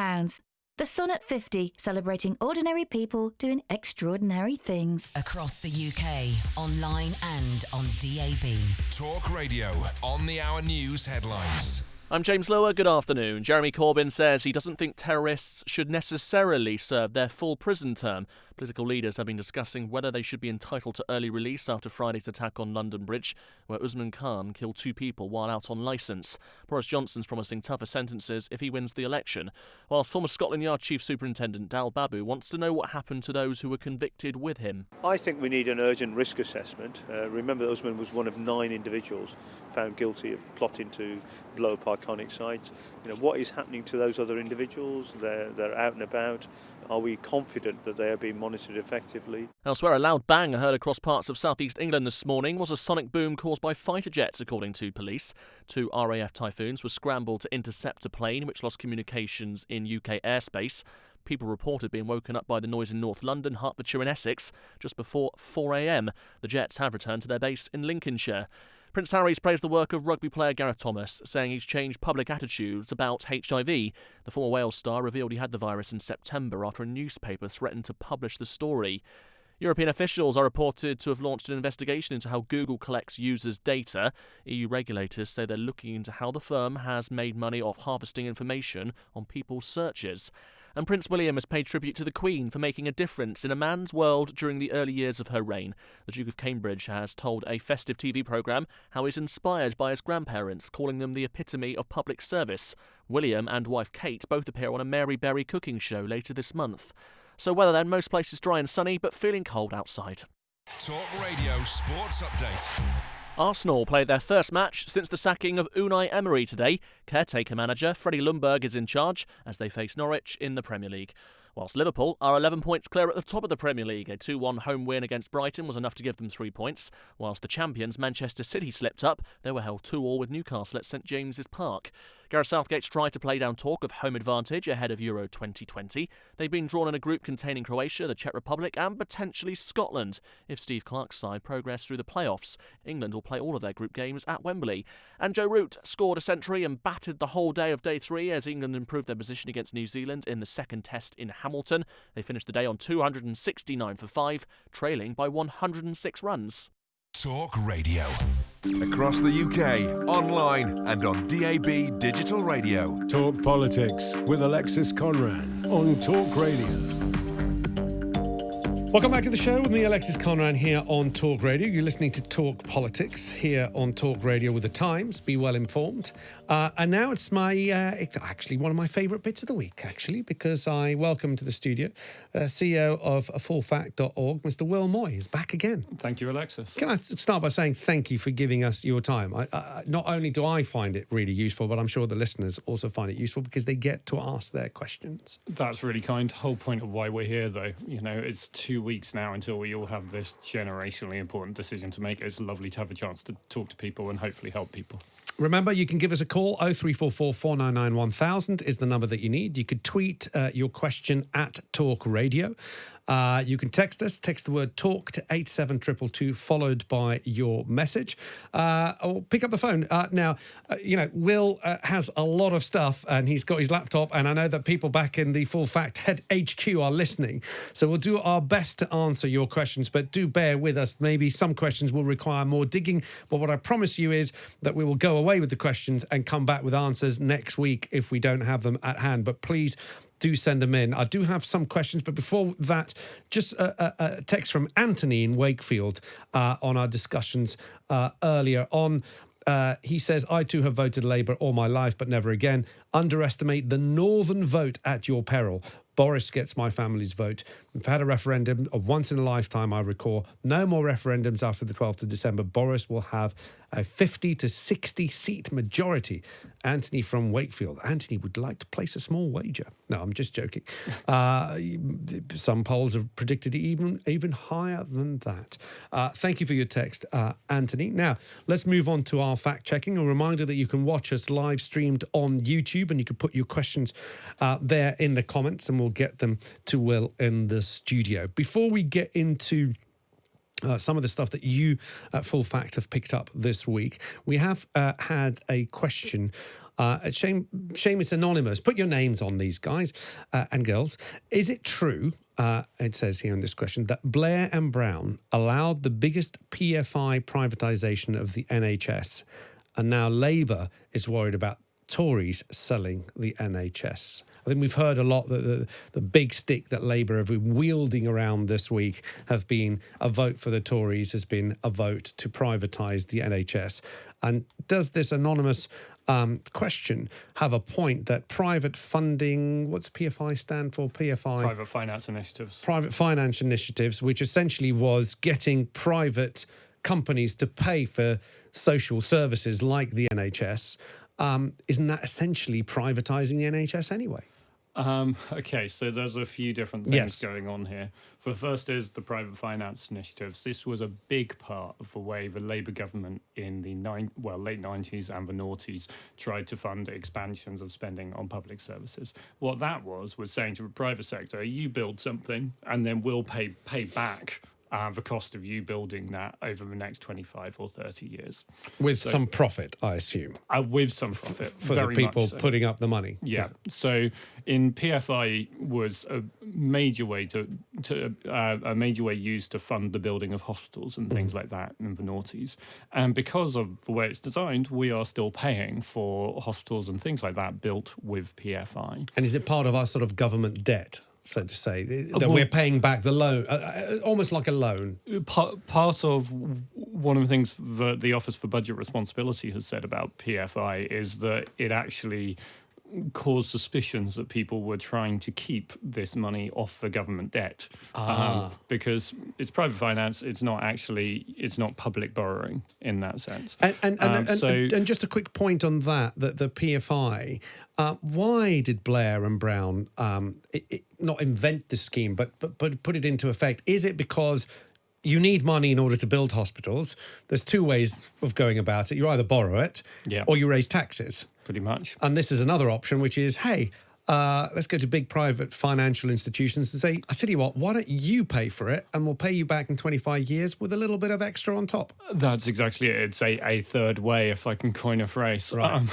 The Sun at 50, celebrating ordinary people doing extraordinary things. Across the UK, online and on DAB. Talk Radio, on the hour news headlines. I'm James Lower, good afternoon. Jeremy Corbyn says he doesn't think terrorists should necessarily serve their full prison term. Political leaders have been discussing whether they should be entitled to early release after Friday's attack on London Bridge, where Usman Khan killed 2 people while out on licence. Boris Johnson's promising tougher sentences if he wins the election, while former Scotland Yard Chief Superintendent Dal Babu wants to know what happened to those who were convicted with him. I think we need an urgent risk assessment. Remember, Usman was one of 9 individuals found guilty of plotting to blow up iconic sites. What is happening to those other individuals? They're out and about. Are we confident that they are being monitored effectively? Elsewhere, a loud bang heard across parts of southeast England this morning was a sonic boom caused by fighter jets, according to police. 2 RAF Typhoons were scrambled to intercept a plane which lost communications in UK airspace. People reported being woken up by the noise in North London, Hertfordshire and Essex just before 4 a.m. The jets have returned to their base in Lincolnshire. Prince Harry's praised the work of rugby player Gareth Thomas, saying he's changed public attitudes about HIV. The former Wales star revealed he had the virus in September after a newspaper threatened to publish the story. European officials are reported to have launched an investigation into how Google collects users' data. EU regulators say they're looking into how the firm has made money off harvesting information on people's searches. And Prince William has paid tribute to the Queen for making a difference in a man's world during the early years of her reign. The Duke of Cambridge has told a festive TV programme how he's inspired by his grandparents, calling them the epitome of public service. William and wife Kate both appear on a Mary Berry cooking show later this month. So weather then, most places dry and sunny, but feeling cold outside. Talk Radio Sports Update. Arsenal played their first match since the sacking of Unai Emery today. Caretaker manager Freddie Ljungberg is in charge as they face Norwich in the Premier League. Whilst Liverpool are 11 points clear at the top of the Premier League. A 2-1 home win against Brighton was enough to give them 3 points. Whilst the champions Manchester City slipped up, they were held 2-2 with Newcastle at St James's Park. Gareth Southgate's tried to play down talk of home advantage ahead of Euro 2020. They've been drawn in a group containing Croatia, the Czech Republic and potentially Scotland if Steve Clarke's side progress through the playoffs. England will play all of their group games at Wembley. And Joe Root scored a century and battered the whole day of day 3 as England improved their position against New Zealand in the second test in Hamilton. They finished the day on 269 for 5, trailing by 106 runs. Talk Radio. Across the UK, online and on DAB Digital Radio. Talk Politics with Alexis Conran on Talk Radio. Welcome back to the show with me, Alexis Conran, here on Talk Radio. You're listening to Talk Politics here on Talk Radio with The Times. Be well informed. And now it's it's actually one of my favourite bits of the week, actually, because I welcome to the studio CEO of fullfact.org, Mr. Will Moy, is back again. Thank you, Alexis. Can I start by saying thank you for giving us your time? Not only do I find it really useful, but I'm sure the listeners also find it useful because they get to ask their questions. That's really kind. The whole point of why we're here, though, it's 2 2 weeks now until we all have this generationally important decision to make. It's lovely to have a chance to talk to people and hopefully help people. Remember, you can give us a call. 0344 499 1000 is the number that you need. You could tweet your question at Talk Radio. You can text us. Text the word talk to 87222 followed by your message. Or pick up the phone. Now, Will has a lot of stuff and he's got his laptop, and I know that people back in the Full Fact Head HQ are listening. So we'll do our best to answer your questions, but do bear with us. Maybe some questions will require more digging, but what I promise you is that we will go away with the questions and come back with answers next week if we don't have them at hand. But please do send them in. I do have some questions, but before that, just a text from Anthony in Wakefield on our discussions earlier on. He says, I too have voted Labour all my life, but never again. Underestimate the northern vote at your peril. Boris gets my family's vote. We've had a referendum, a once in a lifetime, I recall. No more referendums after the 12th of December. Boris will have a 50 to 60 seat majority. Anthony from Wakefield. Anthony would like to place a small wager. No, I'm just joking. Some polls have predicted it even higher than that. Thank you for your text, Anthony. Now, let's move on to our fact checking. A reminder that you can watch us live streamed on YouTube, and you can put your questions there in the comments, and we'll get them to Will in the studio. Before we get into some of the stuff that you at Full Fact have picked up this week, we have had a question. Shame it's anonymous. Put your names on these guys and girls. Is it true, it says here in this question, that Blair and Brown allowed the biggest PFI privatisation of the NHS, and now Labour is worried about Tories selling the NHS? I think we've heard a lot that the big stick that Labour have been wielding around this week have been a vote for the Tories, has been a vote to privatise the NHS. And does this anonymous question have a point that private funding, what's PFI stand for? PFI? Private finance initiatives. Private finance initiatives, which essentially was getting private companies to pay for social services like the NHS. Isn't that essentially privatising the NHS anyway? Okay, so there's a few different things going on here. The first is the private finance initiatives. This was a big part of the way the Labour government in the late 90s and the noughties tried to fund expansions of spending on public services. What that was saying to the private sector, you build something and then we'll pay back the cost of you building that over the next 25 or 30 years. With some profit, I assume. With some profit. For the people putting up the money. Yeah. So in PFI was a major way a major way used to fund the building of hospitals and things like that in the noughties. And because of the way it's designed, we are still paying for hospitals and things like that built with PFI. And is it part of our sort of government debt, so to say, that we're paying back the loan, almost like a loan? Part of one of the things that the Office for Budget Responsibility has said about PFI is that it actually caused suspicions that people were trying to keep this money off the government debt because it's private finance. It's not public borrowing in that sense. And just a quick point on that the PFI, why did Blair and Brown not invent this scheme but put it into effect? Is it because you need money in order to build hospitals? There's two ways of going about it. You either borrow it or you raise taxes. Pretty much. And this is another option, which is, hey, let's go to big private financial institutions and say, I tell you what, why don't you pay for it and we'll pay you back in 25 years with a little bit of extra on top. That's exactly it. It's a third way, if I can coin a phrase. Right.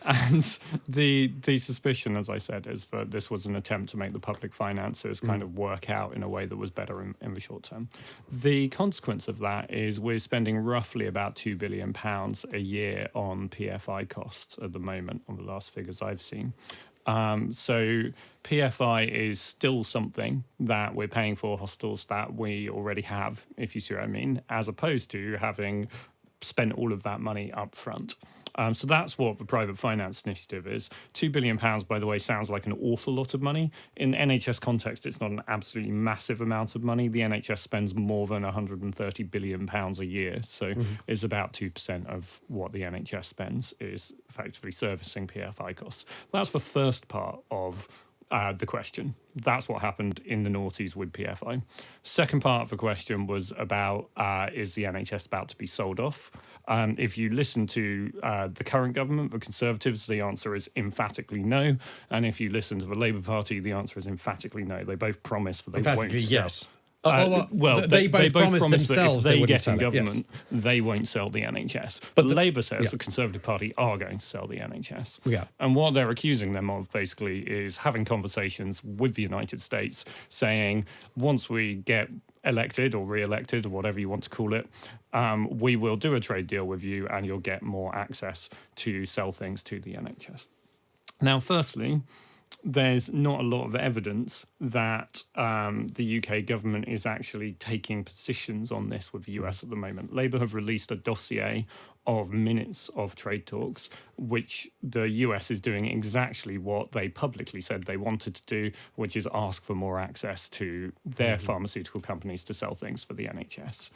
And the suspicion, as I said, is that this was an attempt to make the public finances kind of work out in a way that was better in the short term. The consequence of that is we're spending roughly about £2 billion a year on PFI costs at the moment, on the last figures I've seen. So PFI is still something that we're paying for hospitals that we already have, if you see what I mean, as opposed to having spent all of that money up front. So that's what the private finance initiative is. £2 billion, by the way, sounds like an awful lot of money. In NHS context, it's not an absolutely massive amount of money. The NHS spends more than £130 billion a year. So it's about 2% of what the NHS spends is effectively servicing PFI costs. That's the first part of the question. That's what happened in the noughties with PFI. Second part of the question was about, is the NHS about to be sold off? If you listen to the current government, the Conservatives, the answer is emphatically no. And if you listen to the Labour Party, the answer is emphatically no. They both promise that they won't sell. Yes. They both promise themselves that if they get sell in it, government, yes. they won't sell the NHS. But Labour says the Conservative Party are going to sell the NHS. Yeah. And what they're accusing them of, basically, is having conversations with the United States, saying, once we get elected or re-elected or whatever you want to call it, we will do a trade deal with you and you'll get more access to sell things to the NHS. Now, firstly, there's not a lot of evidence that the UK government is actually taking positions on this with the US at the moment. Labour have released a dossier of minutes of trade talks, which the US is doing exactly what they publicly said they wanted to do, which is ask for more access to their pharmaceutical companies to sell things for the NHS.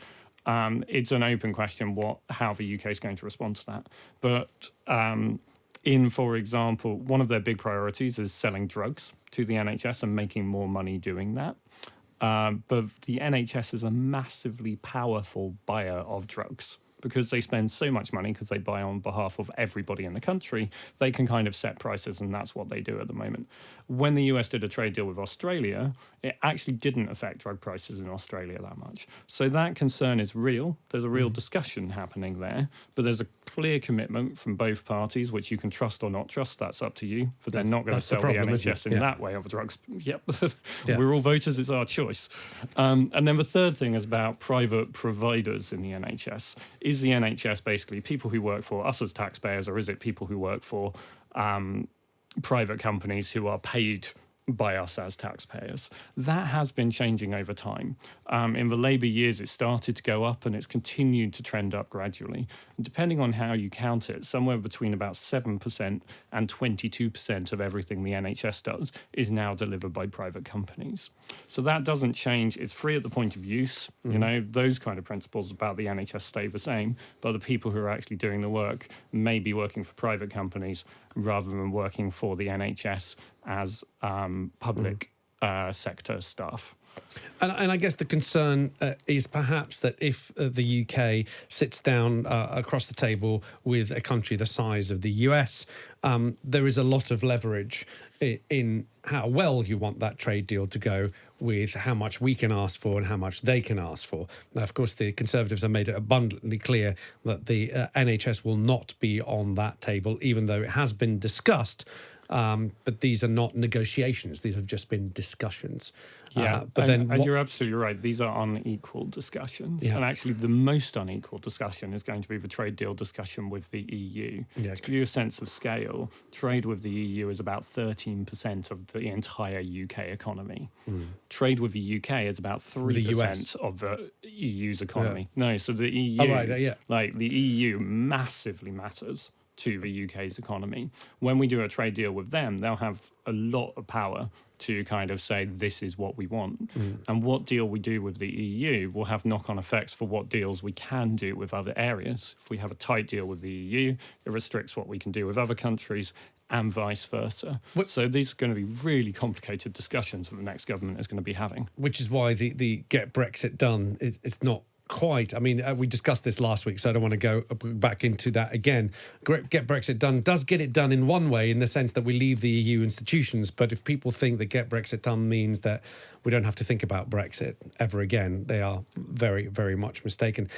It's an open question how the UK is going to respond to that. But for example, one of their big priorities is selling drugs to the NHS and making more money doing that. But the NHS is a massively powerful buyer of drugs. Because they spend so much money, because they buy on behalf of everybody in the country, they can kind of set prices, and that's what they do at the moment. When the US did a trade deal with Australia, it actually didn't affect drug prices in Australia that much. So that concern is real. There's a real discussion happening there, but there's a clear commitment from both parties, which you can trust or not trust. That's up to you. But they're not going to sell the NHS in that way of drugs. Yep. We're all voters. It's our choice. And then the third thing is about private providers in the NHS. Is the NHS basically people who work for us as taxpayers, or is it people who work for private companies who are paid by us as taxpayers? That has been changing over time. In the Labour years, it started to go up and it's continued to trend up gradually. And depending on how you count it, somewhere between about 7% and 22% of everything the NHS does is now delivered by private companies. So that doesn't change. It's free at the point of use. You know, those kind of principles about the NHS stay the same, but the people who are actually doing the work may be working for private companies rather than working for the NHS as public sector staff. And I guess the concern is perhaps that if the UK sits down across the table with a country the size of the US, there is a lot of leverage in how well you want that trade deal to go, with how much we can ask for and how much they can ask for. Now, of course, the Conservatives have made it abundantly clear that the NHS will not be on that table, even though it has been discussed. But these are not negotiations. These have just been discussions. Yeah, but and you're absolutely right. These are unequal discussions. Yeah. And actually, the most unequal discussion is going to be the trade deal discussion with the EU. Yeah. To give you a sense of scale, trade with the EU is about 13% of the entire UK economy. Trade with the UK is about 3% of the EU's economy. Yeah. No, so the EU, like the EU massively matters to the UK's economy. When we do a trade deal with them, they'll have a lot of power to kind of say, this is what we want. And what deal we do with the EU will have knock-on effects for what deals we can do with other areas. If we have a tight deal with the EU, it restricts what we can do with other countries, and vice versa. So these are going to be really complicated discussions that the next government is going to be having. Which is why the Get Brexit Done, it's not quite. I mean, we discussed this last week, so I don't want to go back into that again. Get Brexit Done does get it done in one way, in the sense that we leave the EU institutions. But if people think that Get Brexit Done means that we don't have to think about Brexit ever again, they are very, very much mistaken.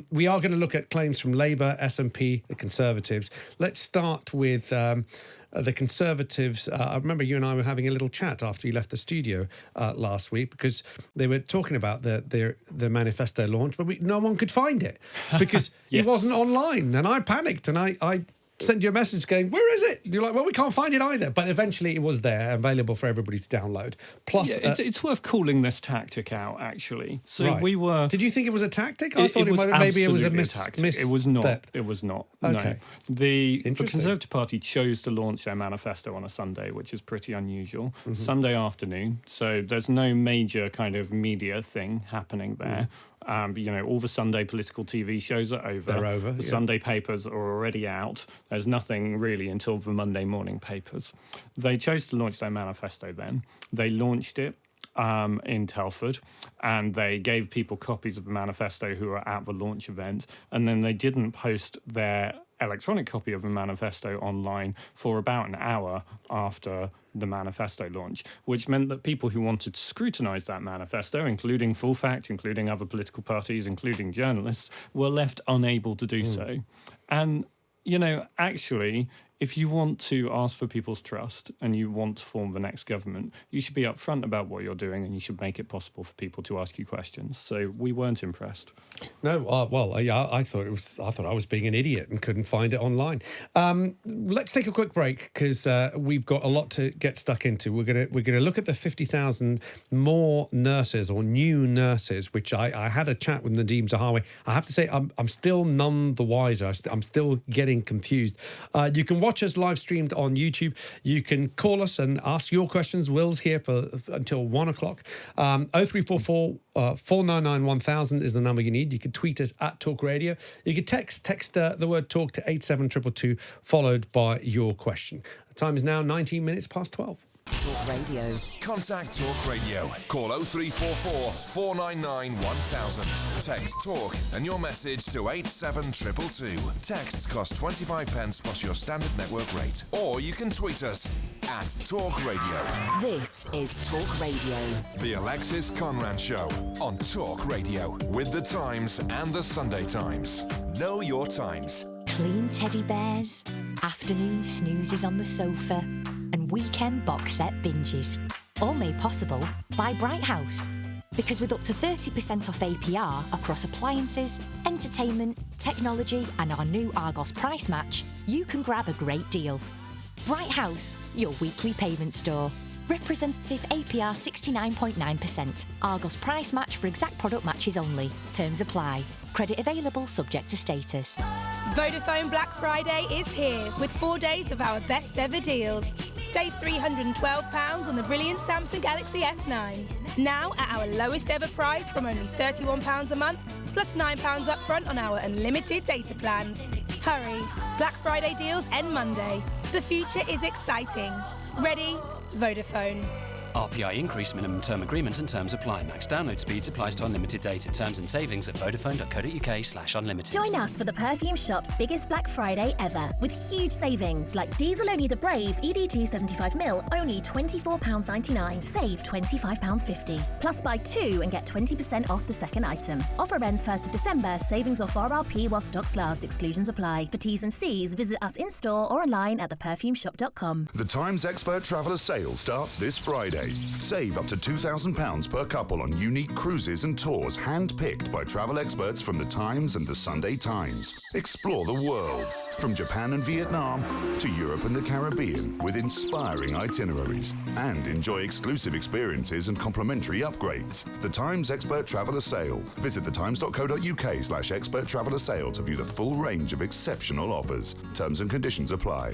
We are going to look at claims from Labour, SNP, the Conservatives. Let's start with the Conservatives. I remember you and I were having a little chat after you left the studio last week, because they were talking about the manifesto launch, but no one could find it because it wasn't online. And I panicked, and I sent you a message going, where is it? You're like, well, we can't find it either. But eventually it was there, available for everybody to download. Plus, it's worth calling this tactic out, actually. So we were... Did you think it was a tactic? I thought maybe it was a tactic. It was not. It was not. Okay. No. The Conservative Party chose to launch their manifesto on a Sunday, which is pretty unusual. Sunday afternoon. So there's no major kind of media thing happening there. All the Sunday political TV shows are over. They're over. The Sunday papers are already out. There's nothing really until the Monday morning papers. They chose to launch their manifesto then. They launched it in Telford, and they gave people copies of the manifesto who were at the launch event, and then they didn't post their electronic copy of the manifesto online for about an hour after the manifesto launch, which meant that people who wanted to scrutinise that manifesto, including Full Fact, including other political parties, including journalists, were left unable to do so. And, actually, if you want to ask for people's trust and you want to form the next government, you should be upfront about what you're doing, and you should make it possible for people to ask you questions. So we weren't impressed. No, I thought I was being an idiot and couldn't find it online. Let's take a quick break because we've got a lot to get stuck into. We're gonna look at the 50,000 more nurses or new nurses, which I had a chat with Nadeem Zahawi. I have to say I'm still none the wiser. I'm still getting confused. You can watch us live streamed on YouTube. You can call us and ask your questions. Will's here until 1 o'clock. 0344 499 1000 is the number you need. You can tweet us at Talk Radio. You can text the word talk to 87222 followed by your question. The time is now 19 minutes past 12. Talk Radio. Contact Talk Radio. Call 0344 499 1000. Text TALK and your message to 87222. Texts cost 25 pence plus your standard network rate. Or you can tweet us at Talk Radio. This is Talk Radio. The Alexis Conran Show on Talk Radio with The Times and The Sunday Times. Know your times. Clean teddy bears, afternoon snoozes on the sofa, and weekend box set binges. All made possible by Bright House. Because with up to 30% off APR across appliances, entertainment, technology, and our new Argos price match, you can grab a great deal. Bright House, your weekly payment store. Representative APR 69.9%. Argos price match for exact product matches only. Terms apply. Credit available subject to status. Vodafone Black Friday is here with 4 days of our best ever deals. Save £312 on the brilliant Samsung Galaxy S9. Now at our lowest ever price from only £31 a month, plus £9 up front on our unlimited data plans. Hurry, Black Friday deals end Monday. The future is exciting. Ready? Vodafone. RPI increase minimum term agreement and terms apply. Max download speeds applies to unlimited data. Terms and savings at vodafone.co.uk/unlimited. Join us for the perfume shop's biggest Black Friday ever with huge savings like Diesel Only the Brave EDT 75ml, only £24.99, save £25.50. Plus buy 2 and get 20% off the second item. Offer ends 1st of December, savings off RRP while stocks last, exclusions apply. For T's and C's, visit us in store or online at theperfumeshop.com. The Times Expert Traveller Sale starts this Friday. Save up to £2,000 per couple on unique cruises and tours hand-picked by travel experts from The Times and The Sunday Times. Explore the world, from Japan and Vietnam to Europe and the Caribbean, with inspiring itineraries. And enjoy exclusive experiences and complimentary upgrades. The Times Expert Traveller Sale. Visit thetimes.co.uk/expert traveller sale to view the full range of exceptional offers. Terms and conditions apply.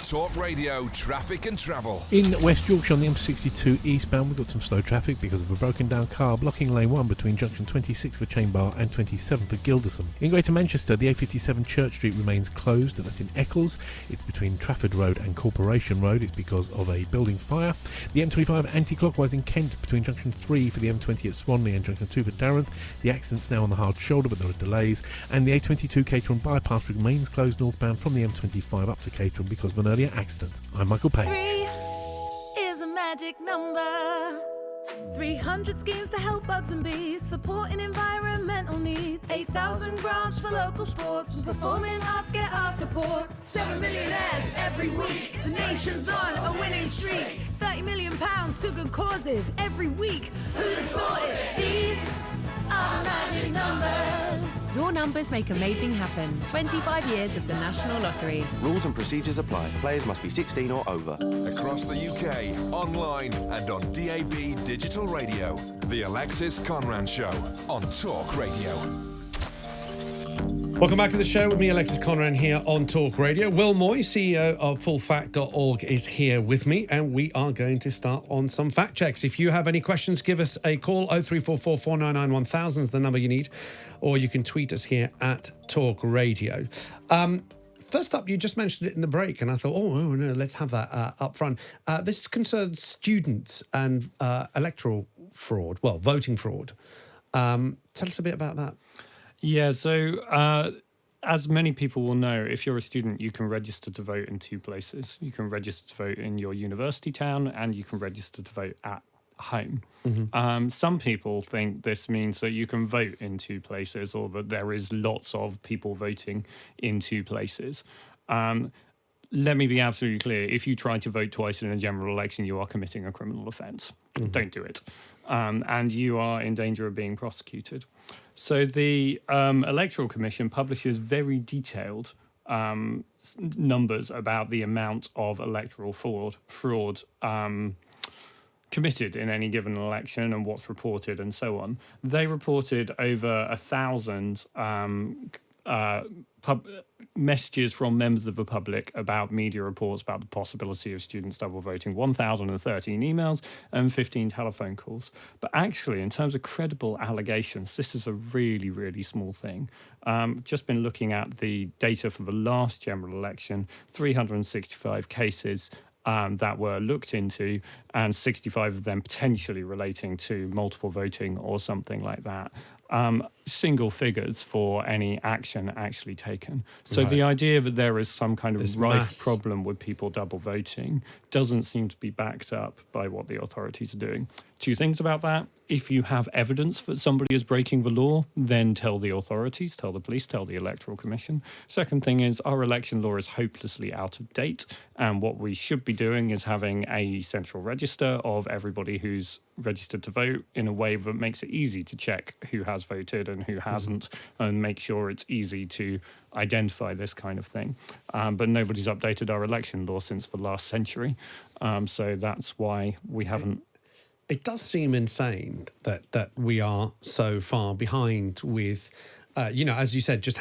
Talk Radio, traffic and travel. In West Yorkshire on the M62 eastbound, we've got some slow traffic because of a broken down car blocking lane 1 between junction 26 for Chain Bar and 27 for Gilderson. In Greater Manchester, the A57 Church Street remains closed, and that's in Eccles. It's between Trafford Road and Corporation Road. It's because of a building fire. The M25 anti-clockwise in Kent between junction 3 for the M20 at Swanley and junction 2 for Darren. The accident's now on the hard shoulder, but there are delays. And the A22 Caterham bypass remains closed northbound from the M25 up to Caterham because of an earlier accident. I'm Michael Page. 3 is a magic number. 300 schemes to help bugs and bees, supporting environmental needs. 8,000 grants for local sports, and performing arts get our support. 7 millionaires every week, the nation's on a winning streak. £30 million to good causes every week. Who'd have thought it? These are magic numbers. Your numbers make amazing happen. 25 years of the National Lottery. Rules and procedures apply. Players must be 16 or over. Across the UK, online and on DAB Digital Radio. The Alexis Conran Show on Talk Radio. Welcome back to the show with me, Alexis Conran, here on Talk Radio. Will Moy, CEO of fullfact.org, is here with me, and we are going to start on some fact checks. If you have any questions, give us a call. 0344 499 1000 is the number you need, or you can tweet us here at Talk Radio. First up, you just mentioned it in the break, and I thought, oh no, let's have that up front. This concerns students and electoral fraud, well, voting fraud. Tell us a bit about that. Yeah, so as many people will know, if you're a student, you can register to vote in two places. You can register to vote in your university town, and you can register to vote at home. Mm-hmm. Some people think this means that you can vote in two places, or that there is lots of people voting in two places. Let me be absolutely clear. If you try to vote twice in a general election, you are committing a criminal offence. Mm-hmm. Don't do it. And you are in danger of being prosecuted. So the Electoral Commission publishes very detailed numbers about the amount of electoral fraud committed in any given election and what's reported and so on. They reported over 1,000 messages from members of the public about media reports about the possibility of students double voting, 1,013 emails and 15 telephone calls. But actually, in terms of credible allegations, this is a really, really small thing. Just been looking at the data for the last general election, 365 cases that were looked into, and 65 of them potentially relating to multiple voting or something like that. Single figures for any action actually taken. So the idea that there is some kind of rife problem with people double voting doesn't seem to be backed up by what the authorities are doing. Two things about that. If you have evidence that somebody is breaking the law, then tell the authorities, tell the police, tell the Electoral Commission. Second thing is our election law is hopelessly out of date, and what we should be doing is having a central register of everybody who's registered to vote in a way that makes it easy to check who has voted and who hasn't, and make sure it's easy to identify this kind of thing. But nobody's updated our election law since the last century, so that's why we haven't. It does seem insane that we are so far behind with, as you said, just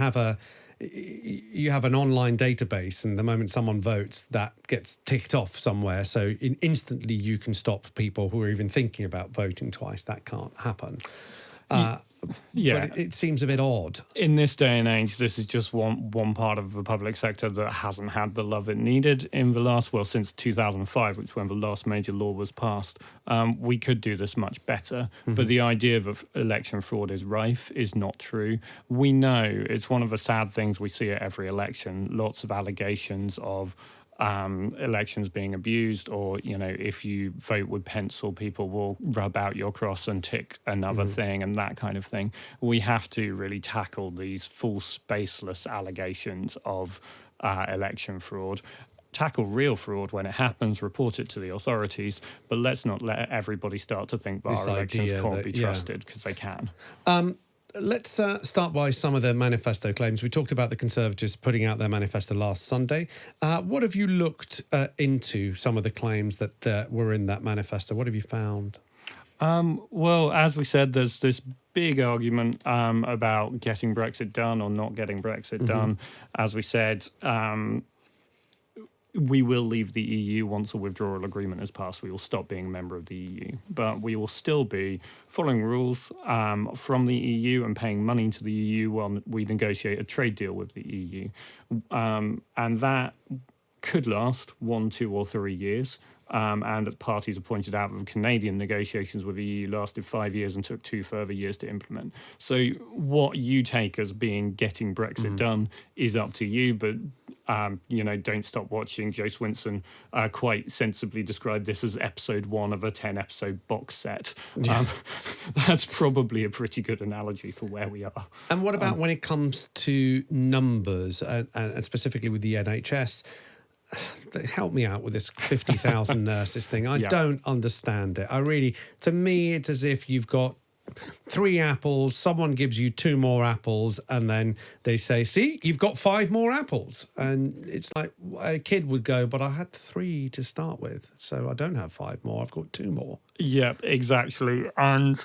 you have an online database, and the moment someone votes, that gets ticked off somewhere. So instantly you can stop people who are even thinking about voting twice. That can't happen. Yeah, but it seems a bit odd. In this day and age, this is just one part of the public sector that hasn't had the love it needed in the last, since 2005, which is when the last major law was passed. We could do this much better, but the idea of election fraud is rife is not true. We know it's one of the sad things we see at every election, lots of allegations of elections being abused, or if you vote with pencil, people will rub out your cross and tick another thing and that kind of thing. We have to really tackle these false, baseless allegations of election fraud. Tackle real fraud when it happens, report it to the authorities, but let's not let everybody start to think that our elections can't be trusted, because they can. Let's start by some of the manifesto claims. We talked about the Conservatives putting out their manifesto last Sunday. What have you looked into some of the claims that were in that manifesto? What have you found? Well, as we said, there's this big argument about getting Brexit done or not getting Brexit done. As we said, we will leave the EU once a withdrawal agreement is passed. We will stop being a member of the EU. But we will still be following rules from the EU and paying money to the EU while we negotiate a trade deal with the EU. And that could last 1, 2 or 3 years. And parties have pointed out that the Canadian negotiations with the EU lasted 5 years and took 2 further years to implement. So what you take as being getting Brexit done is up to you, but don't stop watching. Joe Swinson quite sensibly described this as episode 1 of a 10-episode box set. Yeah. That's probably a pretty good analogy for where we are. And what about when it comes to numbers, and specifically with the NHS? Help me out with this 50,000 nurses thing. I don't understand it. To me, it's as if you've got 3 apples, someone gives you 2 more apples, and then they say, see, you've got 5 more apples. And it's like a kid would go, but I had 3 to start with, so I don't have 5 more, I've got 2 more. Yep, exactly. And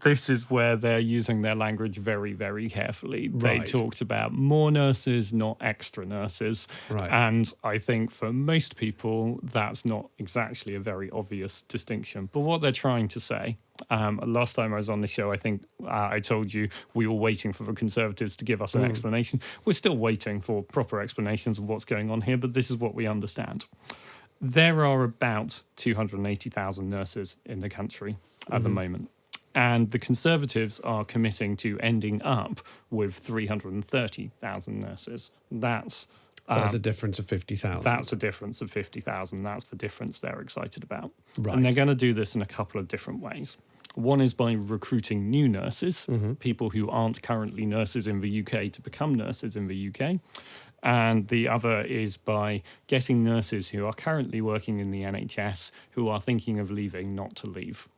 this is where they're using their language very, very carefully. They Right. talked about more nurses, not extra nurses. Right. And I think for most people, that's not exactly a very obvious distinction. But what they're trying to say, last time I was on the show, I think I told you we were waiting for the Conservatives to give us an explanation. We're still waiting for proper explanations of what's going on here, but this is what we understand. There are about 280,000 nurses in the country at the moment. And the Conservatives are committing to ending up with 330,000 nurses. That's a difference of 50,000. That's a difference of 50,000. That's the difference they're excited about. Right. And they're going to do this in a couple of different ways. One is by recruiting new nurses, people who aren't currently nurses in the UK to become nurses in the UK. And the other is by getting nurses who are currently working in the NHS who are thinking of leaving not to leave.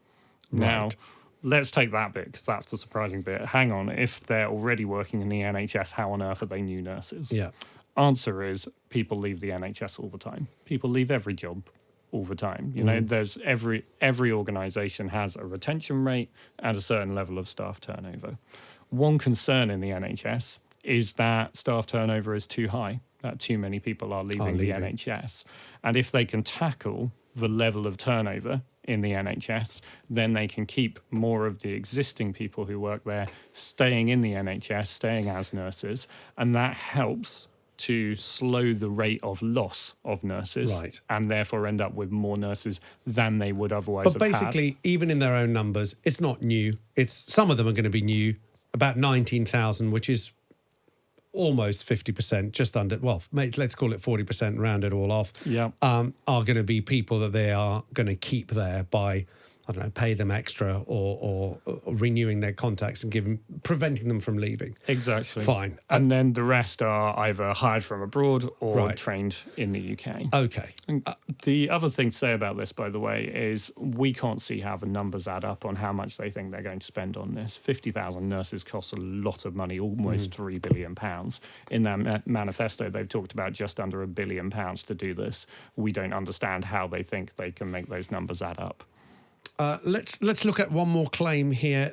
Now, Right. let's take that bit because that's the surprising bit. Hang on, if they're already working in the NHS, how on earth are they new nurses? Yeah. Answer is people leave the NHS all the time. People leave every job all the time. You know, there's every organisation has a retention rate and a certain level of staff turnover. One concern in the NHS is that staff turnover is too high, that too many people are leaving the NHS. And if they can tackle the level of turnover in the NHS, then they can keep more of the existing people who work there staying in the NHS, staying as nurses, and that helps to slow the rate of loss of nurses, Right. and therefore end up with more nurses than they would otherwise But have basically, even in their own numbers, it's not new. It's some of them are going to be new, about 19,000, which is almost 50%, just under, well, let's call it 40%, round it all off, are going to be people that they are going to keep there by, I don't know, pay them extra or renewing their contacts and preventing them from leaving. Exactly. Fine. And then the rest are either hired from abroad or Right. trained in the UK. Okay. The other thing to say about this, by the way, is we can't see how the numbers add up on how much they think they're going to spend on this. 50,000 nurses costs a lot of money, almost £3 billion. In that manifesto, they've talked about just under £1 billion to do this. We don't understand how they think they can make those numbers add up. Let's look at one more claim here.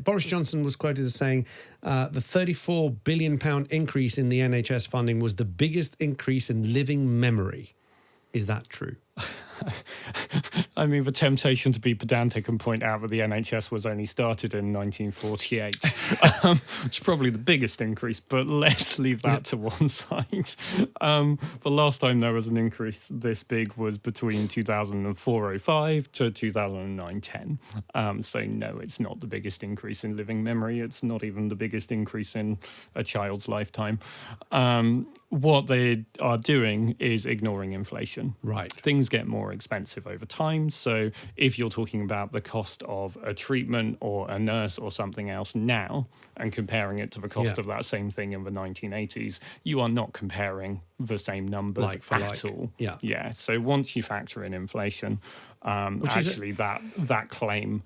Boris Johnson was quoted as saying the £34 billion increase in the NHS funding was the biggest increase in living memory. Is that true? I mean, the temptation to be pedantic and point out that the NHS was only started in 1948, which is probably the biggest increase, but let's leave that to one side. The last time there was an increase this big was between 2004-05 to 2009-10. So no, it's not the biggest increase in living memory. It's not even the biggest increase in a child's lifetime. What they are doing is ignoring inflation. Right. Things get more expensive over time. So if you're talking about the cost of a treatment or a nurse or something else now and comparing it to the cost of that same thing in the 1980s, you are not comparing the same numbers Like for at like. all. Yeah. Yeah. So once you factor in inflation, that claim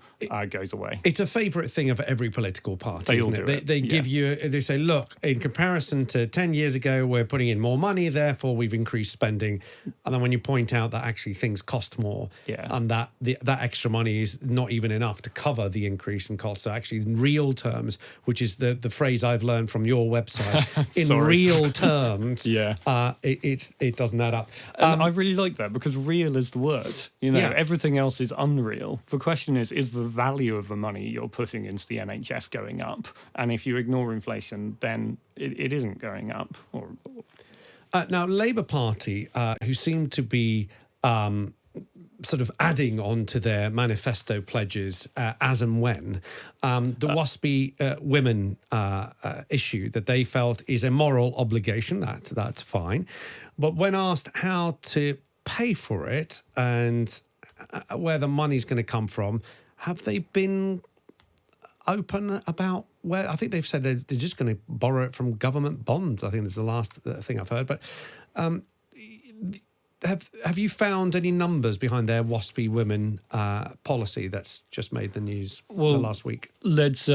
goes away. It's a favourite thing of every political party, They all isn't do it? it. They give you, they say, look, in comparison to 10 years ago, we're putting in more money, therefore we've increased spending. And then when you point out that actually things cost more, and that that extra money is not even enough to cover the increase in costs. So actually in real terms, which is the phrase I've learned from your website, in real terms, it doesn't add up. And I really like that because real is the word. You know, everything else is unreal. The question is the value of the money you're putting into the NHS going up? And if you ignore inflation, then it isn't going up. Now, Labour Party, who seem to be sort of adding on to their manifesto pledges as and when, the WASPy women issue that they felt is a moral obligation, that's fine. But when asked how to pay for it and where the money's going to come from, have they been open about where? I think they've said they're just going to borrow it from government bonds. I think that's the last thing I've heard. But have you found any numbers behind their WASPy women policy that's just made the news the last week? Let's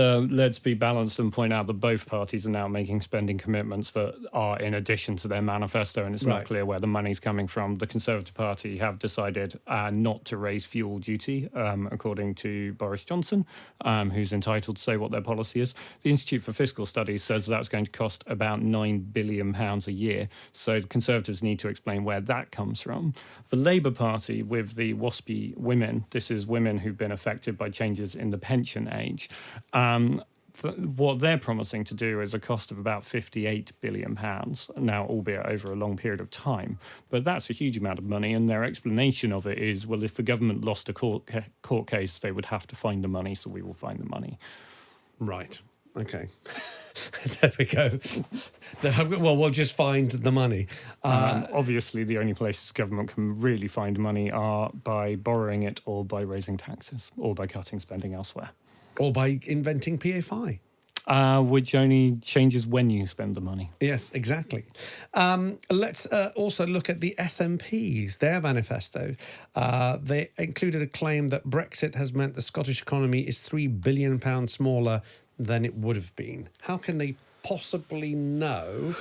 be balanced and point out that both parties are now making spending commitments that are in addition to their manifesto, and it's not clear where the money's coming from. The Conservative Party have decided not to raise fuel duty, according to Boris Johnson, who's entitled to say what their policy is. The Institute for Fiscal Studies says that's going to cost about £9 billion a year. So the Conservatives need to explain where that comes from. The Labour Party, with the WASPy women, this is women who've been affected by changes in the pension age. What they're promising to do is a cost of about £58 billion, now albeit over a long period of time. But that's a huge amount of money, and their explanation of it is, well, if the government lost a court case, they would have to find the money, so we will find the money. Right. Okay. There we go. Well, we'll just find the money. Obviously, the only places government can really find money are by borrowing it, or by raising taxes, or by cutting spending elsewhere. Or by inventing PFI. Which only changes when you spend the money. Yes, exactly. Let's also look at the SNP's, their manifesto. They included a claim that Brexit has meant the Scottish economy is £3 billion smaller than it would have been. How can they possibly know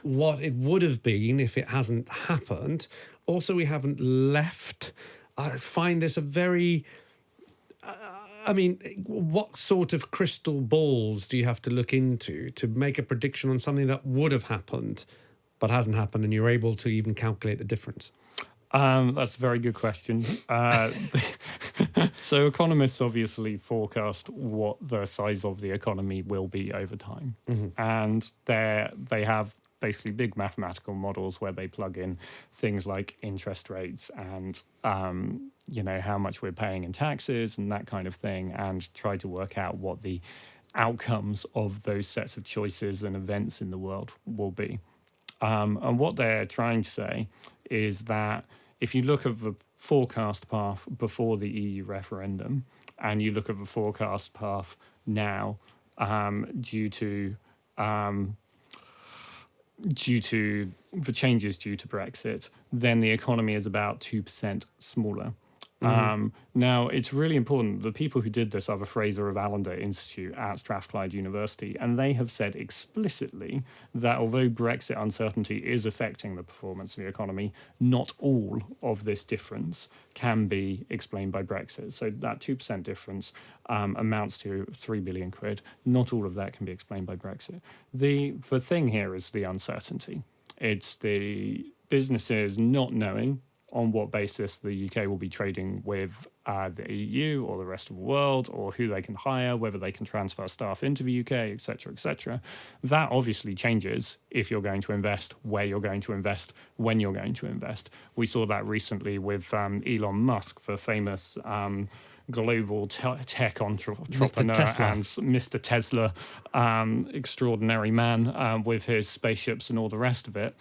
what it would have been if it hasn't happened? Also, we haven't left. I find this a very... what sort of crystal balls do you have to look into to make a prediction on something that would have happened but hasn't happened, and you're able to even calculate the difference? That's a very good question. So economists obviously forecast what the size of the economy will be over time. And they have basically big mathematical models where they plug in things like interest rates and how much we're paying in taxes and that kind of thing, and try to work out what the outcomes of those sets of choices and events in the world will be. And what they're trying to say is that if you look at the forecast path before the EU referendum and you look at the forecast path now, due to the changes due to Brexit, then the economy is about 2% smaller. Now, it's really important. The people who did this are the Fraser of Allender Institute at Strathclyde University, and they have said explicitly that although Brexit uncertainty is affecting the performance of the economy, not all of this difference can be explained by Brexit. So that 2% difference amounts to £3 billion. Not all of that can be explained by Brexit. The thing here is the uncertainty. It's the businesses not knowing on what basis the UK will be trading with the EU or the rest of the world, or who they can hire, whether they can transfer staff into the UK, etc., etc. That obviously changes if you're going to invest, where you're going to invest, when you're going to invest. We saw that recently with Elon Musk, the famous global tech entrepreneur and Mr. Tesla, extraordinary man with his spaceships and all the rest of it,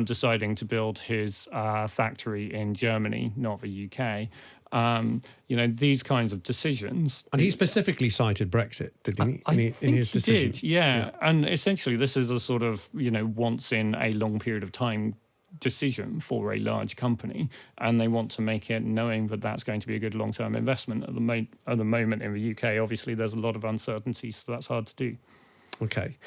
deciding to build his factory in Germany, not the UK. These kinds of decisions. And he specifically cited Brexit, didn't he, in his decision? Did, yeah. And essentially this is a sort of, once in a long period of time decision for a large company, and they want to make it knowing that that's going to be a good long-term investment. At the moment in the UK, obviously there's a lot of uncertainty, so that's hard to do. Okay.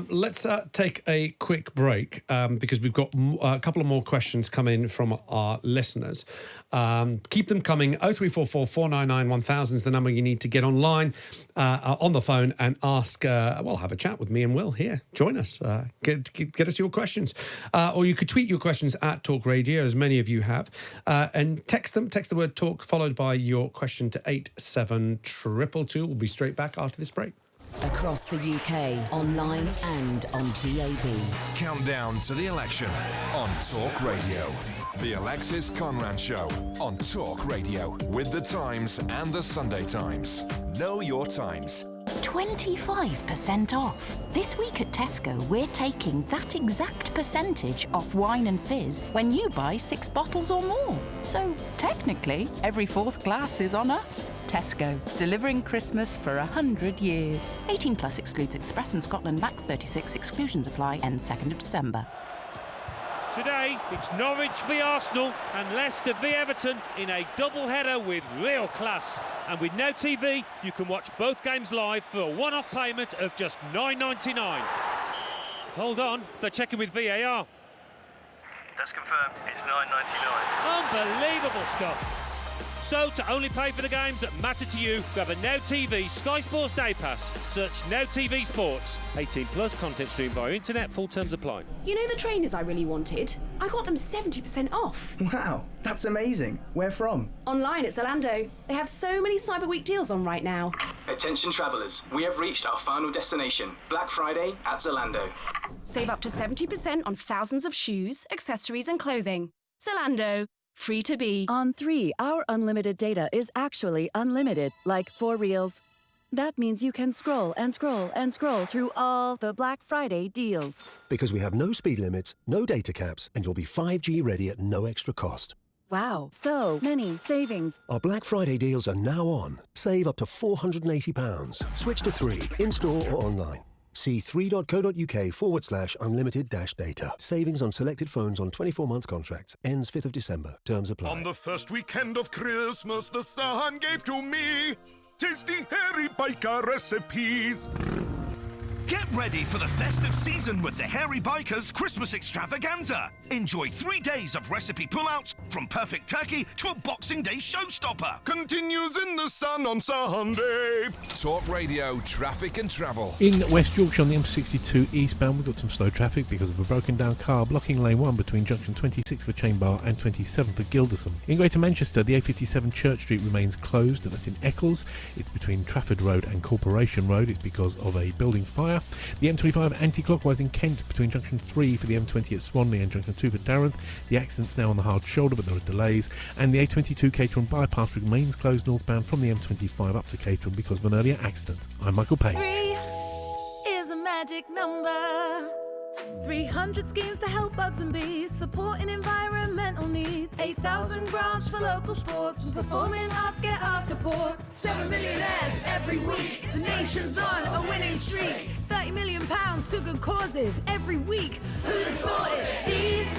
Let's take a quick break because we've got a couple of more questions come in from our listeners. Keep them coming. 0344 499 1000 is the number you need to get online on the phone and ask, have a chat with me and Will here. Join us. Get us your questions. Or you could tweet your questions at Talk Radio, as many of you have, and text them. Text the word talk followed by your question to 87222. We'll be straight back after this break. Across the UK, online and on DAB. Countdown to the election on Talk Radio. The Alexis Conran Show on Talk Radio with The Times and The Sunday Times. Know your times. 25% off. This week at Tesco, we're taking that exact percentage off wine and fizz when you buy 6 bottles or more. So, technically, every fourth glass is on us. Tesco, delivering Christmas for 100 years. 18 plus excludes Express and Scotland Max 36. Exclusions apply. End 2nd of December. Today, it's Norwich v Arsenal and Leicester v Everton in a double-header with real class. And with no TV, you can watch both games live for a one-off payment of just $9.99. Hold on, they're checking with VAR. That's confirmed. It's $9.99. Unbelievable stuff. So, to only pay for the games that matter to you, grab a Now TV Sky Sports Day Pass. Search Now TV Sports. 18 plus, content streamed via internet, full terms apply. You know the trainers I really wanted? I got them 70% off. Wow, that's amazing. Where from? Online at Zalando. They have so many Cyber Week deals on right now. Attention travellers, we have reached our final destination, Black Friday at Zalando. Save up to 70% on thousands of shoes, accessories and clothing. Zalando. Free to be. On 3, our unlimited data is actually unlimited, like 4 reels. That means you can scroll and scroll and scroll through all the Black Friday deals. Because we have no speed limits, no data caps, and you'll be 5G ready at no extra cost. Wow, so many savings. Our Black Friday deals are now on. Save up to £480. Switch to 3, in-store or online. See 3.co.uk/unlimited-data. Savings on selected phones on 24-month contracts. Ends 5th of December. Terms apply. On the first weekend of Christmas, the sun gave to me tasty hairy biker recipes. Get ready for the festive season with the Hairy Bikers Christmas Extravaganza. Enjoy 3 days of recipe pullouts from perfect turkey to a Boxing Day showstopper. Continues in the sun on Sunday. Talk Radio, traffic and travel. In West Yorkshire on the M62 eastbound, we've got some slow traffic because of a broken down car blocking lane 1 between junction 26 for Chainbar and 27 for Gilderson. In Greater Manchester, the A57 Church Street remains closed, and that's in Eccles. It's between Trafford Road and Corporation Road. It's because of a building fire. The M25 anti-clockwise in Kent between junction 3 for the M20 at Swanley and junction 2 for Darren. The accident's now on the hard shoulder, but there are delays. And the A22 Caterham bypass remains closed northbound from the M25 up to Caterham because of an earlier accident. I'm Michael Page. 3 is a magic number. 300 schemes to help bugs and bees, supporting environmental needs. 8,000 grants for local sports, and performing arts get our support. 7 millionaires every week, the nation's on a winning streak. 30 million pounds to good causes every week. Who'd have thought it? These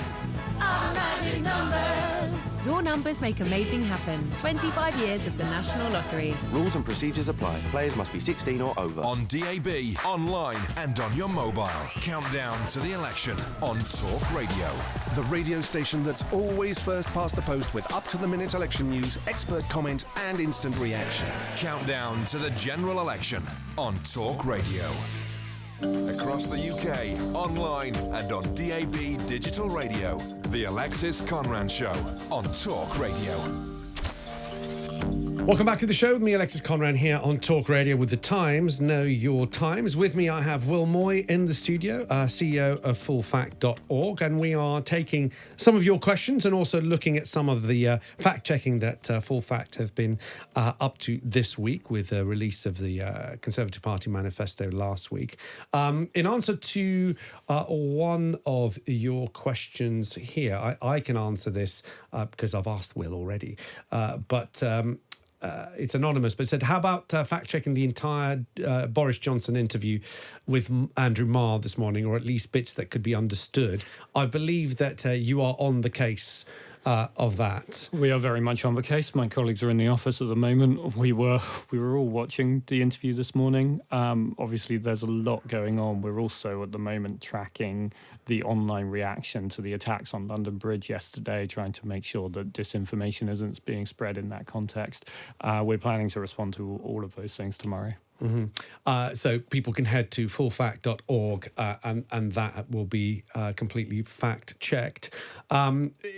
are magic numbers. Your numbers make amazing happen. 25 years of the National Lottery. Rules and procedures apply. Players must be 16 or over. On DAB, online and on your mobile. Countdown to the election on Talk Radio. The radio station that's always first past the post with up-to-the-minute election news, expert comment and instant reaction. Countdown to the general election on Talk Radio. Across the UK, online and on DAB digital radio. The Alexis Conran Show on Talk Radio. Welcome back to the show with me, Alexis Conran, here on Talk Radio with The Times. Know your times. With me, I have Will Moy in the studio, CEO of fullfact.org, and we are taking some of your questions and also looking at some of the fact-checking that Full Fact have been up to this week with the release of the Conservative Party Manifesto last week. In answer to one of your questions here, I can answer this because I've asked Will already, but it's anonymous, but it said, how about fact-checking the entire Boris Johnson interview with Andrew Marr this morning, or at least bits that could be understood? I believe that you are on the case of that. We are very much on the case. My colleagues are in the office at the moment. We were all watching the interview this morning. Obviously, there's a lot going on. We're also at the moment tracking the online reaction to the attacks on London Bridge yesterday, trying to make sure that disinformation isn't being spread in that context. We're planning to respond to all of those things tomorrow. Mm-hmm. So people can head to fullfact.org and that will be completely fact-checked.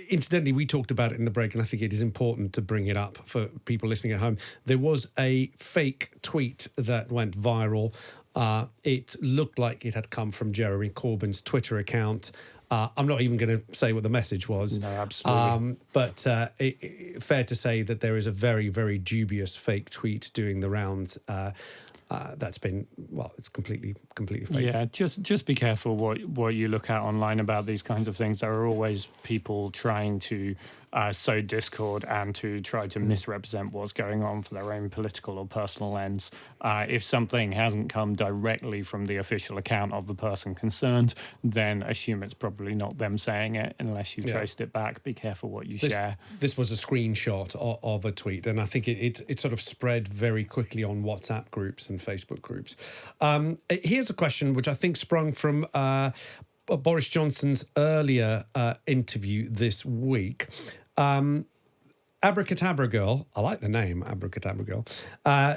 Incidentally, we talked about it in the break, and I think it is important to bring it up for people listening at home. There was a fake tweet that went viral. It looked like it had come from Jeremy Corbyn's Twitter account. I'm not even going to say what the message was. No, absolutely. But fair to say that there is a very, very dubious fake tweet doing the rounds. That's been, well, it's completely fake. Yeah, just be careful what you look at online about these kinds of things. There are always people trying to sow discord and to try to misrepresent what's going on for their own political or personal ends. If something hasn't come directly from the official account of the person concerned, then assume it's probably not them saying it unless you've traced it back. Be careful what you share. This was a screenshot of a tweet, and I think it sort of spread very quickly on WhatsApp groups and Facebook groups. Here's a question which I think sprung from Boris Johnson's earlier interview this week. Abracadabra Girl, I like the name, Abracadabra Girl,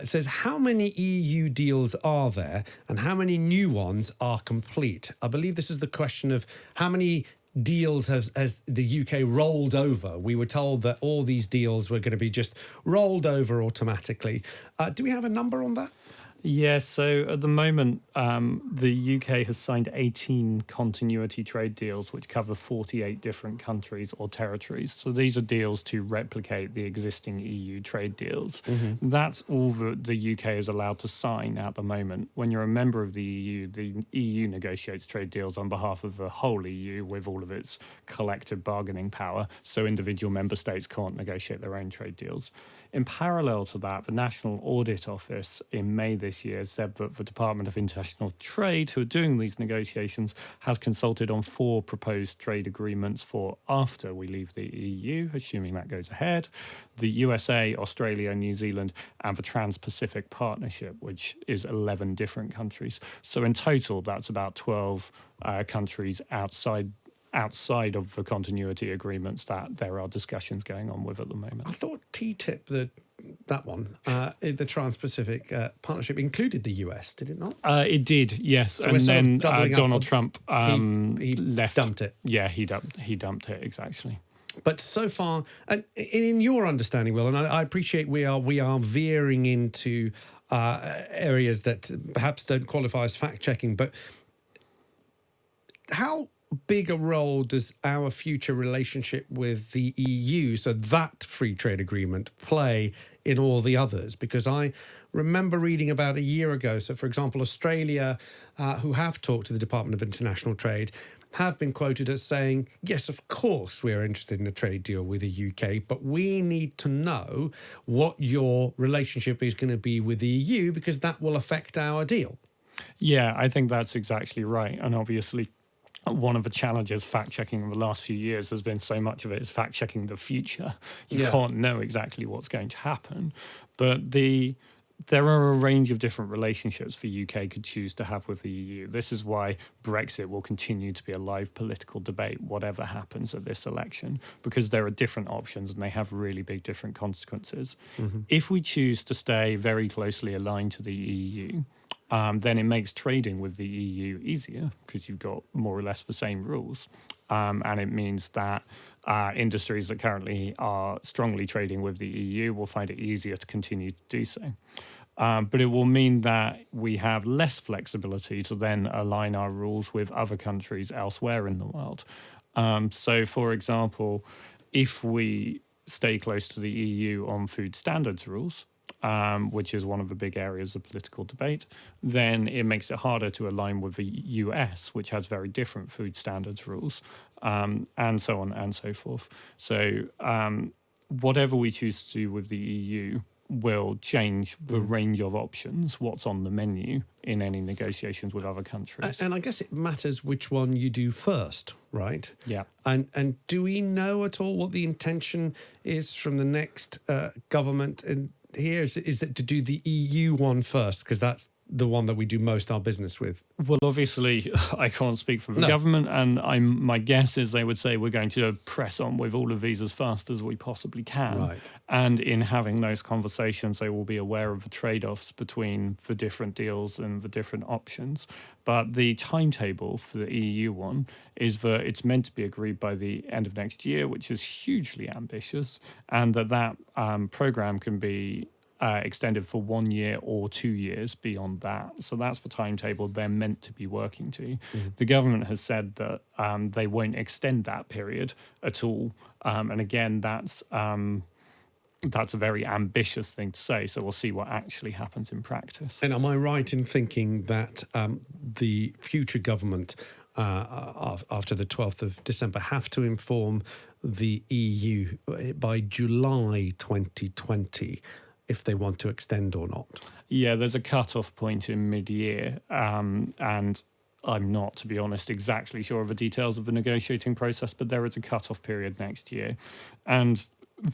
says, how many EU deals are there and how many new ones are complete? I believe this is the question of how many deals has the UK rolled over. We were told that all these deals were going to be just rolled over automatically. Do we have a number on that? Yeah, so at the moment, the UK has signed 18 continuity trade deals, which cover 48 different countries or territories. So these are deals to replicate the existing EU trade deals. Mm-hmm. That's all that the UK is allowed to sign at the moment. When you're a member of the EU negotiates trade deals on behalf of the whole EU with all of its collective bargaining power, so individual member states can't negotiate their own trade deals. In parallel to that, the National Audit Office in May this year said that the Department of International Trade, who are doing these negotiations, has consulted on 4 proposed trade agreements for after we leave the EU, assuming that goes ahead, the USA, Australia, New Zealand, and the Trans-Pacific Partnership, which is 11 different countries. So in total, that's about 12 countries outside of the continuity agreements that there are discussions going on with at the moment. I thought TTIP, that one, the Trans-Pacific Partnership, included the US, did it not? It did, yes. So and then Donald Trump he left. Dumped it. Yeah, he dumped it, exactly. But so far, and in your understanding, Will, and I appreciate we are veering into areas that perhaps don't qualify as fact-checking, but how big a role does our future relationship with the EU, so that free trade agreement, play in all the others? Because I remember reading about a year ago, so for example, Australia, who have talked to the Department of International Trade, have been quoted as saying, yes, of course we're interested in a trade deal with the UK, but we need to know what your relationship is going to be with the EU because that will affect our deal. Yeah, I think that's exactly right. And obviously, one of the challenges fact-checking in the last few years has been so much of it is fact-checking the future. You can't know exactly what's going to happen. But there are a range of different relationships the UK could choose to have with the EU. This is why Brexit will continue to be a live political debate, whatever happens at this election, because there are different options and they have really big different consequences. Mm-hmm. If we choose to stay very closely aligned to the EU, then it makes trading with the EU easier because you've got more or less the same rules. And it means that industries that currently are strongly trading with the EU will find it easier to continue to do so. But it will mean that we have less flexibility to then align our rules with other countries elsewhere in the world. So, for example, if we stay close to the EU on food standards rules, which is one of the big areas of political debate, then it makes it harder to align with the US, which has very different food standards rules, and so on and so forth. So whatever we choose to do with the EU will change the range of options, what's on the menu in any negotiations with other countries. And I guess it matters which one you do first, right? Yeah. And do we know at all what the intention is from the next government in here? Is it to do the EU one first, because that's the one that we do most our business with? Well, obviously, I can't speak for the government, and my guess is they would say we're going to press on with all of these as fast as we possibly can. Right. And in having those conversations, they will be aware of the trade-offs between the different deals and the different options. But the timetable for the EU one is that it's meant to be agreed by the end of next year, which is hugely ambitious, and that programme can be extended for 1 year or 2 years beyond that. So that's the timetable they're meant to be working to. Mm-hmm. The government has said that they won't extend that period at all. And again, that's a very ambitious thing to say. So we'll see what actually happens in practice. And am I right in thinking that the future government after the 12th of December have to inform the EU by July 2020 if they want to extend or not? Yeah, there's a cut-off point in mid-year, and I'm not, to be honest, exactly sure of the details of the negotiating process, but there is a cut-off period next year. And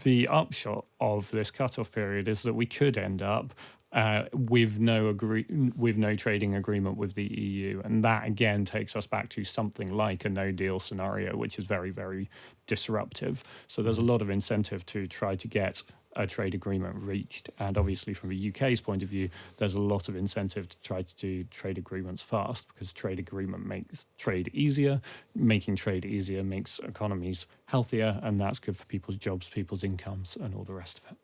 the upshot of this cut-off period is that we could end up with no trading agreement with the EU, and that again takes us back to something like a no-deal scenario, which is very, very disruptive. So there's a lot of incentive to try to get a trade agreement reached, and obviously from the UK's point of view, there's a lot of incentive to try to do trade agreements fast, because trade agreement makes trade easier. Making trade easier makes economies healthier, and that's good for people's jobs, people's incomes, and all the rest of it.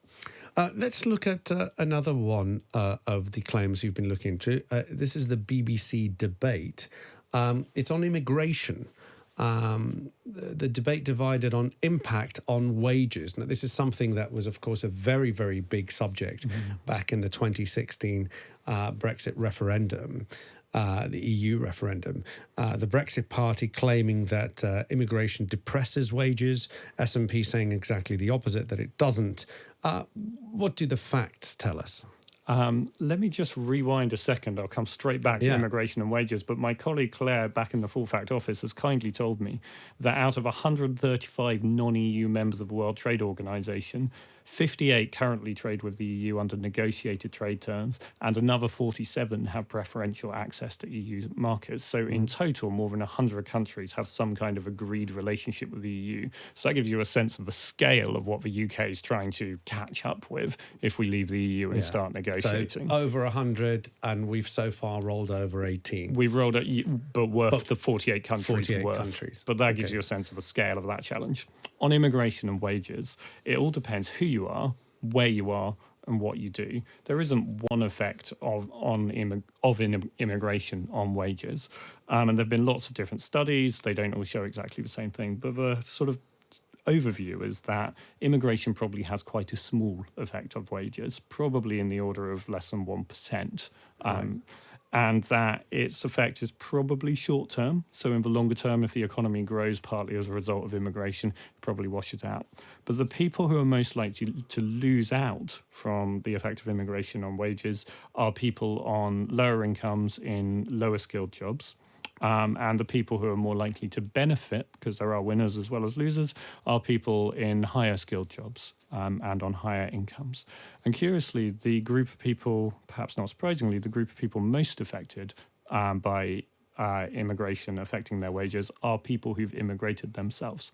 Let's look at another one of the claims you've been looking into. This is the BBC debate. It's on immigration. The debate divided on impact on wages. Now, this is something that was, of course, a very, very big subject back in the 2016 Brexit referendum, the EU referendum. The Brexit Party claiming that immigration depresses wages, SNP saying exactly the opposite, that it doesn't. What do the facts tell us? Let me just rewind a second. I'll come straight back to immigration and wages. But my colleague Claire, back in the Full Fact office, has kindly told me that out of 135 non-EU members of the World Trade Organization, 58 currently trade with the EU under negotiated trade terms, and another 47 have preferential access to EU markets. So in total, more than 100 countries have some kind of agreed relationship with the EU. So that gives you a sense of the scale of what the UK is trying to catch up with if we leave the EU and start negotiating. So over 100, and we've so far rolled over 18. We've rolled it, but worth the 48 countries 48 worth. countries. But that gives you a sense of the scale of that challenge. On immigration and wages, it all depends who you are, where you are, and what you do. There isn't one effect of immigration on wages. And there have been lots of different studies. They don't all show exactly the same thing. But the sort of overview is that immigration probably has quite a small effect of wages, probably in the order of less than 1%. And that its effect is probably short term. So in the longer term, if the economy grows partly as a result of immigration, it probably washes out. But the people who are most likely to lose out from the effect of immigration on wages are people on lower incomes in lower skilled jobs. And the people who are more likely to benefit, because there are winners as well as losers, are people in higher skilled jobs and on higher incomes. And curiously, the group of people, perhaps not surprisingly, the group of people most affected by immigration affecting their wages are people who've immigrated themselves.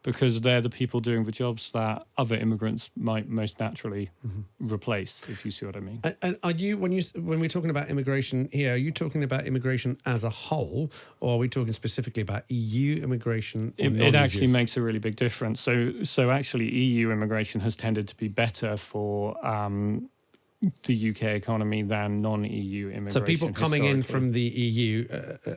Because they're the people doing the jobs that other immigrants might most naturally replace, if you see what I mean. And are you, when we're talking about immigration here, are you talking about immigration as a whole, or are we talking specifically about EU immigration? It actually makes a really big difference. So actually, EU immigration has tended to be better for the UK economy than non-EU immigration. So people coming in from the EU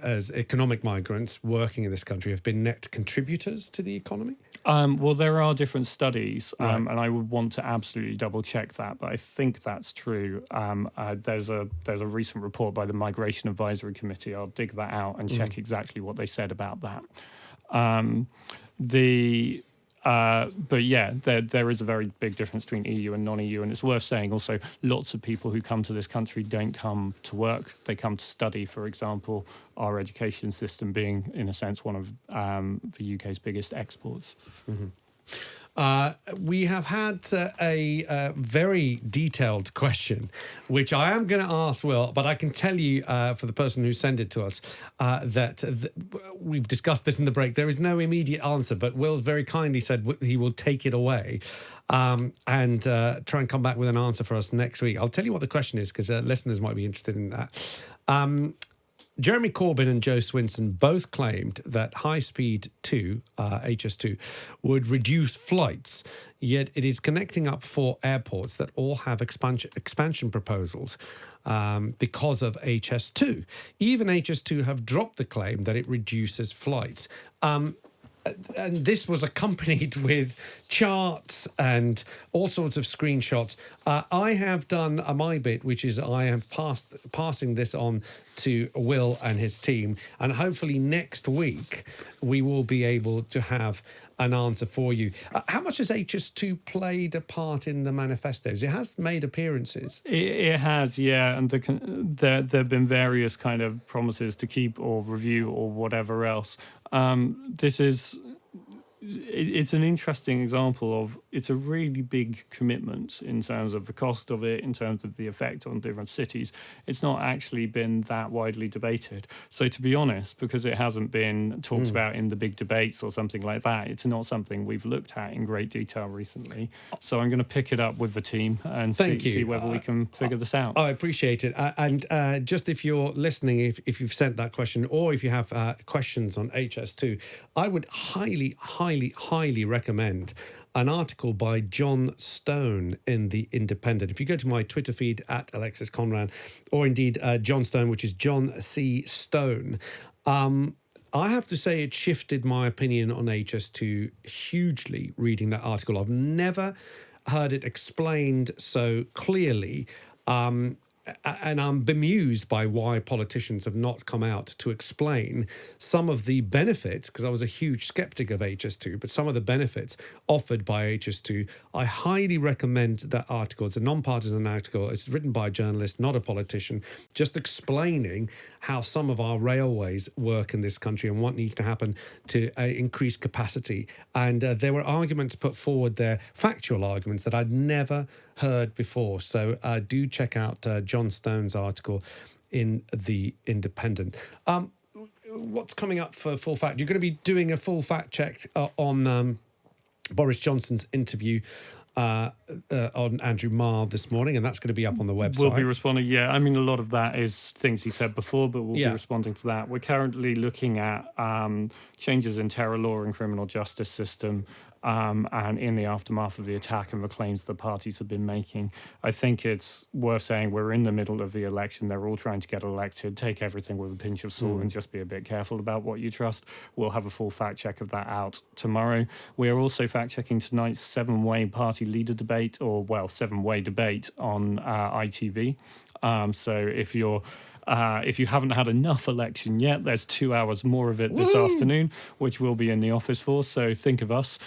as economic migrants working in this country have been net contributors to the economy? Well, there are different studies, and I would want to absolutely double check that, but I think that's true. There's a recent report by the Migration Advisory Committee. I'll dig that out and check exactly what they said about that. But yeah, there is a very big difference between EU and non-EU, and it's worth saying also lots of people who come to this country don't come to work, they come to study, for example, our education system being, in a sense, one of the UK's biggest exports. We have had a very detailed question, which I am going to ask Will, but I can tell you for the person who sent it to us that we've discussed this in the break. There is no immediate answer, but Will very kindly said he will take it away and try and come back with an answer for us next week. I'll tell you what the question is, because listeners might be interested in that. Jeremy Corbyn and Joe Swinson both claimed that high-speed 2, HS2, would reduce flights, yet it is connecting up 4 airports that all have expansion proposals because of HS2. Even HS2 have dropped the claim that it reduces flights. and this was accompanied with charts and all sorts of screenshots. I have done my bit, which is I am passing this on to Will and his team, and hopefully next week we will be able to have an answer for you. How much has HS2 played a part in the manifestos? It has made appearances. It has, yeah, and there have been various kind of promises to keep or review or whatever else. It's an interesting example of, it's a really big commitment in terms of the cost of it, in terms of the effect on different cities. It's not actually been that widely debated. So to be honest, because it hasn't been talked about in the big debates or something like that, it's not something we've looked at in great detail recently. So I'm going to pick it up with the team and see whether we can figure this out. I appreciate it. And just if you're listening, if you've sent that question, or if you have questions on HS2, I would highly recommend an article by John Stone in The Independent. If you go to my Twitter feed at Alexis Conran, or indeed John Stone, which is John C. Stone, I have to say it shifted my opinion on HS2 hugely reading that article. I've never heard it explained so clearly. And I'm bemused by why politicians have not come out to explain some of the benefits, because I was a huge skeptic of HS2, but some of the benefits offered by HS2. I highly recommend that article. It's a non-partisan article. It's written by a journalist, not a politician, just explaining how some of our railways work in this country and what needs to happen to increase capacity. And there were arguments put forward there, factual arguments that I'd never heard before. So do check out John Stone's article in The Independent. What's coming up for Full Fact? You're going to be doing a full fact check on Boris Johnson's interview on Andrew Marr this morning, and that's going to be up on the website. We'll be responding, yeah. I mean, a lot of that is things he said before, but we'll be responding to that. We're currently looking at changes in terror law and criminal justice system, and in the aftermath of the attack and the claims the parties have been making. I think it's worth saying we're in the middle of the election. They're all trying to get elected. Take everything with a pinch of salt and just be a bit careful about what you trust. We'll have a full fact check of that out tomorrow. We are also fact checking tonight's seven-way party leader debate, seven-way debate on ITV. So if you haven't had enough election yet, there's 2 hours more of it this afternoon, which we'll be in the office for, so think of us.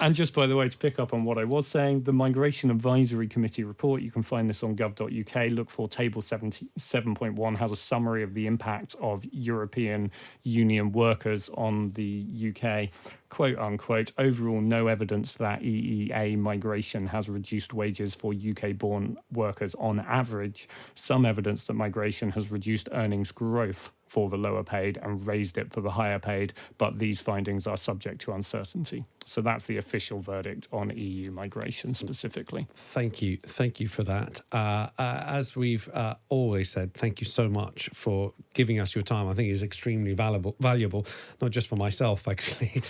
And just by the way, to pick up on what I was saying, the Migration Advisory Committee report, you can find this on gov.uk. Look for Table 7.1, has a summary of the impact of European Union workers on the UK. Quote unquote, overall no evidence that EEA migration has reduced wages for UK-born workers on average. Some evidence that migration has reduced earnings growth for the lower paid and raised it for the higher paid, but these findings are subject to uncertainty. So that's the official verdict on EU migration specifically. Thank you for that. As we've always said, thank you so much for giving us your time. I think it's extremely valuable, not just for myself actually,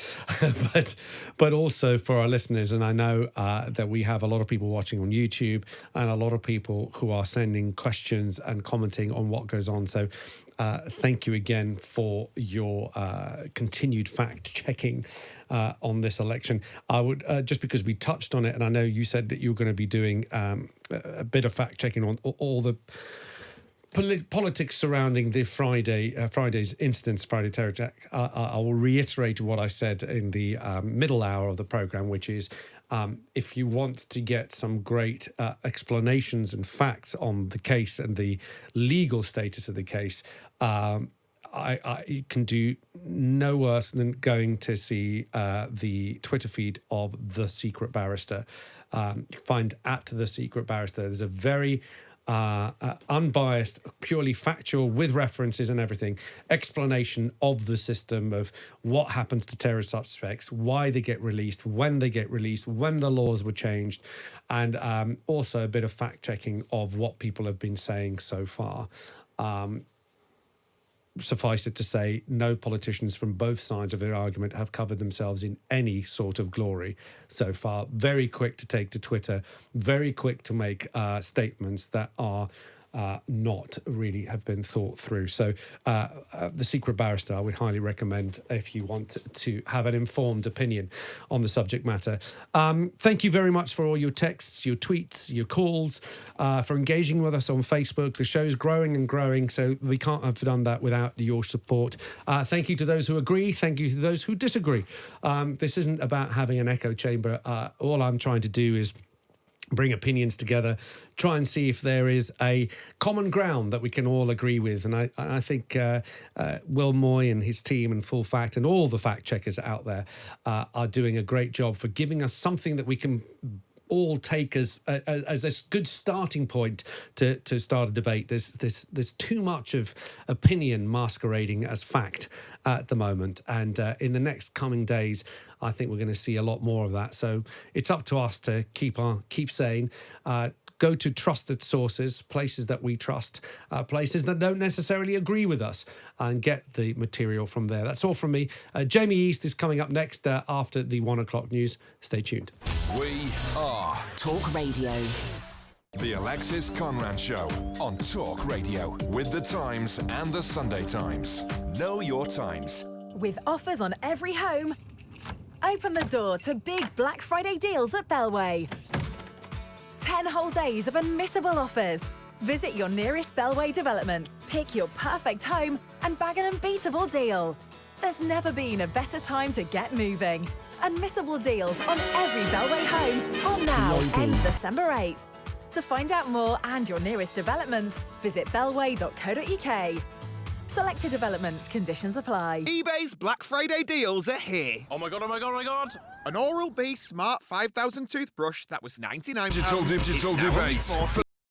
but also for our listeners. And I know that we have a lot of people watching on YouTube and a lot of people who are sending questions and commenting on what goes on. So thank you again for your continued fact-checking on this election. I would, just because we touched on it, and I know you said that you were going to be doing a bit of fact-checking on all the politics surrounding the Friday's incidents, Friday terror attack. I will reiterate what I said in the middle hour of the programme, which is if you want to get some great explanations and facts on the case and the legal status of the case, I can do no worse than going to see the Twitter feed of The Secret Barrister. Find at The Secret Barrister. There's a very unbiased, purely factual, with references and everything, explanation of the system of what happens to terrorist suspects, why they get released, when the laws were changed, and also a bit of fact-checking of what people have been saying so far. Suffice it to say, no politicians from both sides of the argument have covered themselves in any sort of glory so far. Very quick to take to Twitter, very quick to make statements that are not really have been thought through. So The Secret Barrister, I would highly recommend if you want to have an informed opinion on the subject matter. Thank you very much for all your texts, your tweets, your calls, for engaging with us on Facebook. The show's growing and growing, so we can't have done that without your support. Thank you to those who agree. Thank you to those who disagree. This isn't about having an echo chamber. All I'm trying to do is bring opinions together, try and see if there is a common ground that we can all agree with. And I think Will Moy and his team and Full Fact and all the fact checkers out there are doing a great job for giving us something that we can all take as a good starting point to start a debate. There's too much of opinion masquerading as fact at the moment, and in the next coming days, I think we're going to see a lot more of that. So it's up to us to keep saying. Go to trusted sources, places that we trust, places that don't necessarily agree with us, and get the material from there. That's all from me. Jamie East is coming up next after the 1 o'clock news. Stay tuned. We are Talk Radio. The Alexis Conran Show on Talk Radio with The Times and The Sunday Times. Know your times. With offers on every home, open the door to big Black Friday deals at Bellway. 10 whole days of unmissable offers. Visit your nearest Bellway development, pick your perfect home, and bag an unbeatable deal. There's never been a better time to get moving. Unmissable deals on every Bellway home on now ends December 8th. To find out more and your nearest development, visit bellway.co.uk. Selected developments, conditions apply. eBay's Black Friday deals are here. Oh my god, oh my god, oh my god. An Oral-B Smart 5000 toothbrush that was £99. Digital debate for